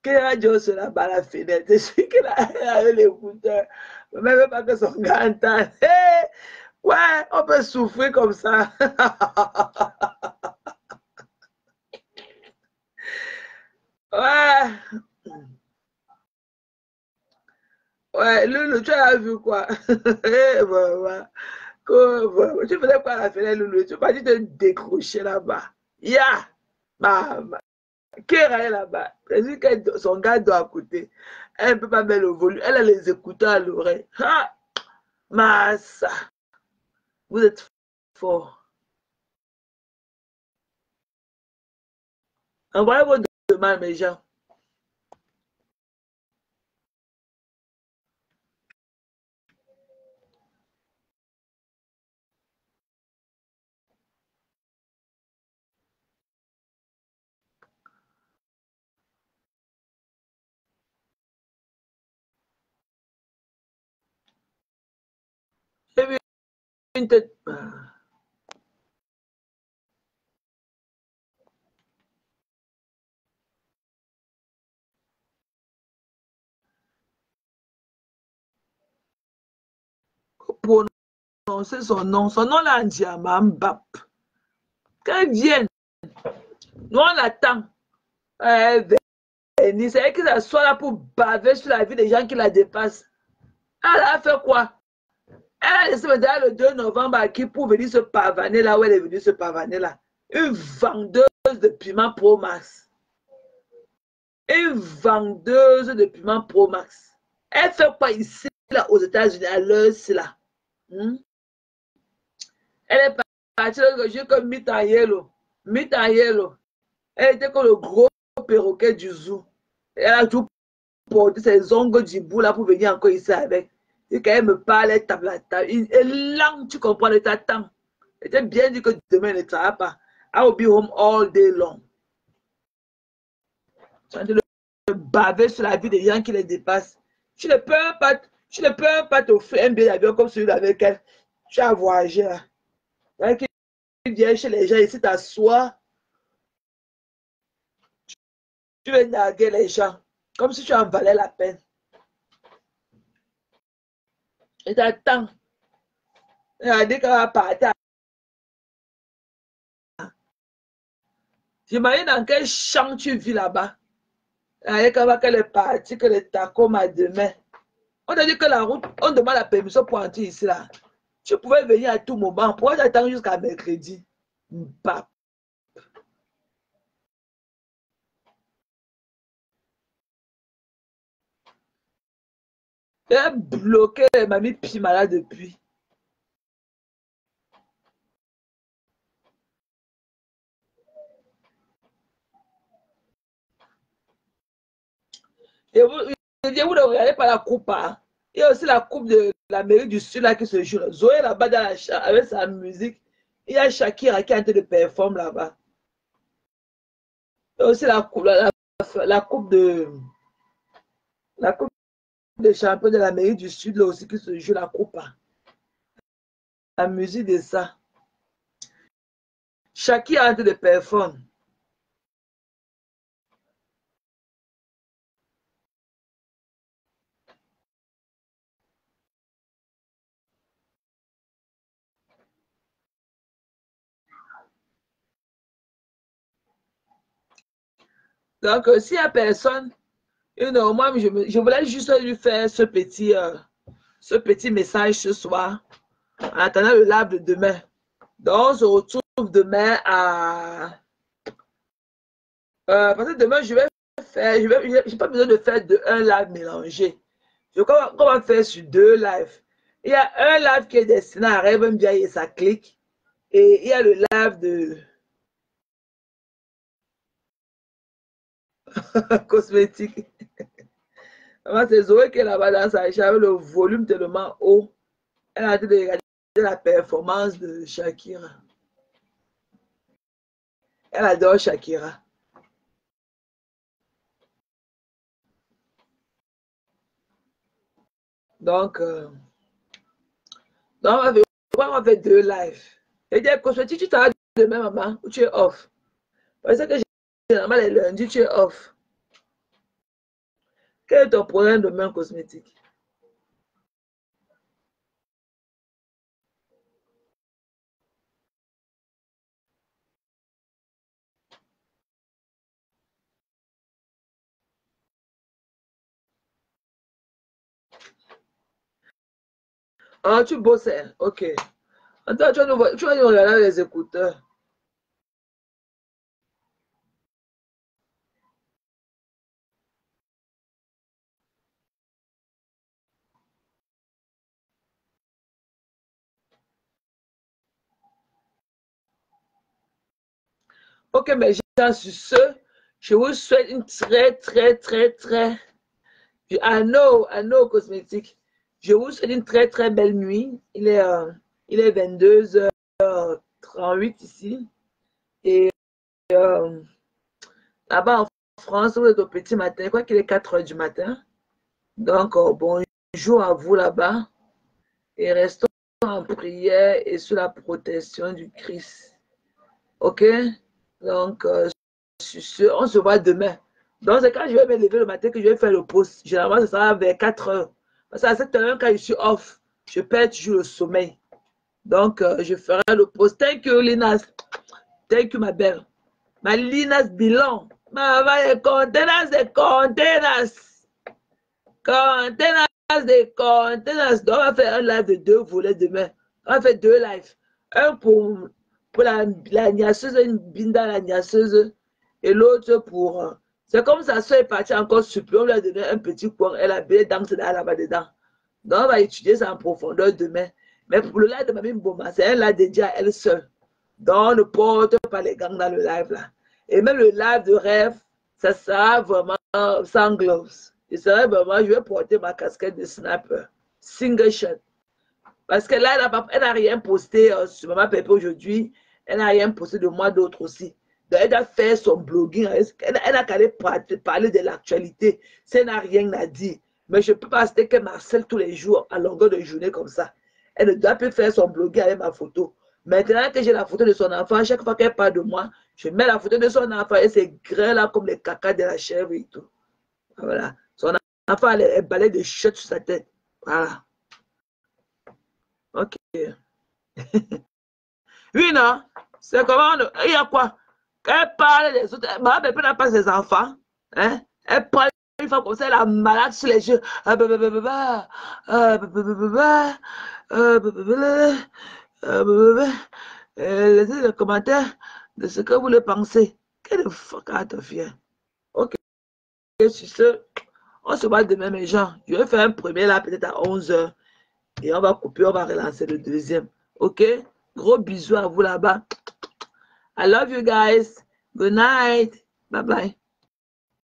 Kerajos se là-bas à la fenêtre. Je suis qu'elle avait les couteaux. Même pas que son gars entend. Ouais, on peut souffrir comme ça. Ouais. Ouais, Loulou, tu as vu quoi? Tu faisais quoi à la fenêtre, Loulou? Tu vas te décrocher là-bas. Ya! Maman. Qui est là-bas? C'est que son gars doit écouter. Elle ne peut pas mettre le volume. Elle a les écouteurs à l'oreille. Ah! Massa. Vous êtes fort. Envoyez vos demandes, mes gens. J'ai vu une tête. Prononcer son nom là en diamant, Mbap. Qu'elle vienne, nous on l'attend. C'est que ça soit là pour baver sur la vie des gens qui la dépassent. Elle a fait quoi? Elle a laissé le 2 novembre à qui pour venir se pavaner là où elle est venue se pavaner là. Une vendeuse de piment Pro Max. Une vendeuse de piment Pro Max. Elle fait quoi ici là aux États-Unis à l'heure là? Elle est partie le jeu comme Meet en Yellow. Meet en Yellow. Elle était comme le gros perroquet du zoo. Elle a tout porté ses ongles du bout là pour venir encore ici avec. Et quand elle me parle, elle tape la table. Et là, tu comprends, elle t'attend. Elle t'a bien dit que demain, elle ne travaille pas. I will be home all day long. Tu es en train de baver sur la vie des gens qui les dépassent. Tu ne peux pas t'offrir un billet d'avion comme celui avec elle. Tu as voyagé là. Tu viens chez les gens ici, t'assois. Tu veux narguer les gens. Comme si tu en valais la peine. Et t'attends. Elle a dit qu'elle va partir. J'imagine dans quel champ tu vis là-bas. Avec qu'elle est partie, que le taco m'a demain. On a dit que la route, on demande la permission pour entrer ici là. Tu pouvais venir à tout moment. Pourquoi t'attends jusqu'à mercredi? Bah. Elle a bloqué, elle m'a mis Pima là depuis. Et vous ne regardez pas la coupe. Hein? Il y a aussi la coupe de l'Amérique du Sud là qui se joue. Zoé là-bas dans la chambre avec sa musique. Il y a Shakira qui est en train de performer là-bas. Il y a aussi la coupe de champion de l'Amérique du Sud là aussi qui se joue la coupe. Hein? La musique de ça. Shakira est en train de performer. Donc, s'il n'y a personne, moi, je voulais juste lui faire ce petit message ce soir, en attendant le live de demain. Donc, on se retrouve demain à... parce que demain, je vais faire... Je n'ai pas besoin de faire un live mélangé. Je crois qu'on va faire sur 2 lives. Il y a un live qui est destiné à Rêve bien et ça clique. Et il y a le live de... cosmétique. C'est Zoé qui est là-bas dans sa chambre avec le volume tellement haut. Elle a dit de regarder la performance de Shakira. Elle adore Shakira. Donc, on va faire 2 lives. Et dire que tu t'arrêtes demain, maman, ou tu es off. Parce que généralement, les lundis, tu es off. Quel est ton problème demain cosmétique? Ah, tu bosses, ok. Attends, tu vas nous regarder les écouteurs. Ok, mais sur ce, je vous souhaite une très Anneau cosmétique. Je vous souhaite une très belle nuit. Il est 22h38 ici. Et là-bas en France, vous êtes au petit matin. Je crois qu'il est 4h du matin. Donc, bonjour à vous là-bas. Et restons en prière et sous la protection du Christ. Ok? Donc, sur ce, on se voit demain. Donc, c'est quand je vais me lever le matin que je vais faire le post. Généralement, ça sera vers 4h. Parce qu'à cette heure, quand je suis off, je perds toujours le sommeil. Donc, je ferai le post. Thank you, Linas. Thank you, ma belle. Ma Linas Bilon. Ma contenance de contenance. Contenance de contenance. Donc, on va faire un live de 2 volets demain. On va faire 2 lives. Un pour la niaceuse, une binda la niaceuse. Et l'autre pour... c'est comme sa soeur est partie encore supplier, on lui a donné un petit coin, elle a bien dansé là-bas dedans. Donc on va étudier ça en profondeur demain. Mais pour le live de Mamie Mboma, c'est un live dédié à elle seule. Donc on ne porte pas les gangs dans le live là. Et même le live de rêve, ça sera vraiment sans gloves. Et ça sera vraiment, je vais porter ma casquette de sniper. Single shot. Parce que là, elle n'a rien posté sur Maman Pépé aujourd'hui. Elle n'a rien posté de moi d'autres aussi. Donc, elle a fait son blogging. Elle n'a qu'à aller parler de l'actualité. Si elle n'a rien à dire. Mais je ne peux pas rester que Marcel tous les jours à longueur de journée comme ça. Elle ne doit plus faire son blogging avec ma photo. Maintenant que j'ai la photo de son enfant, chaque fois qu'elle parle de moi, je mets la photo de son enfant et c'est grain là comme les caca de la chèvre et tout. Voilà. Son enfant, elle balaye de chiottes sur sa tête. Voilà. Ok. Oui, non. C'est comment il y a quoi? Quand elle parle des autres, ma bébé n'a pas ses enfants. Hein? Elle parle une fois comme ça, elle a malade sur les yeux. Laissez les commentaires de ce que vous le pensez. Get the fuck out of here. Ok. Sur ce, on se voit demain, mes gens. Je vais faire un premier là, peut-être à 11h. Et on va couper, on va relancer le deuxième. Ok? Gros bisous à vous là-bas. I love you guys. Good night. Bye bye.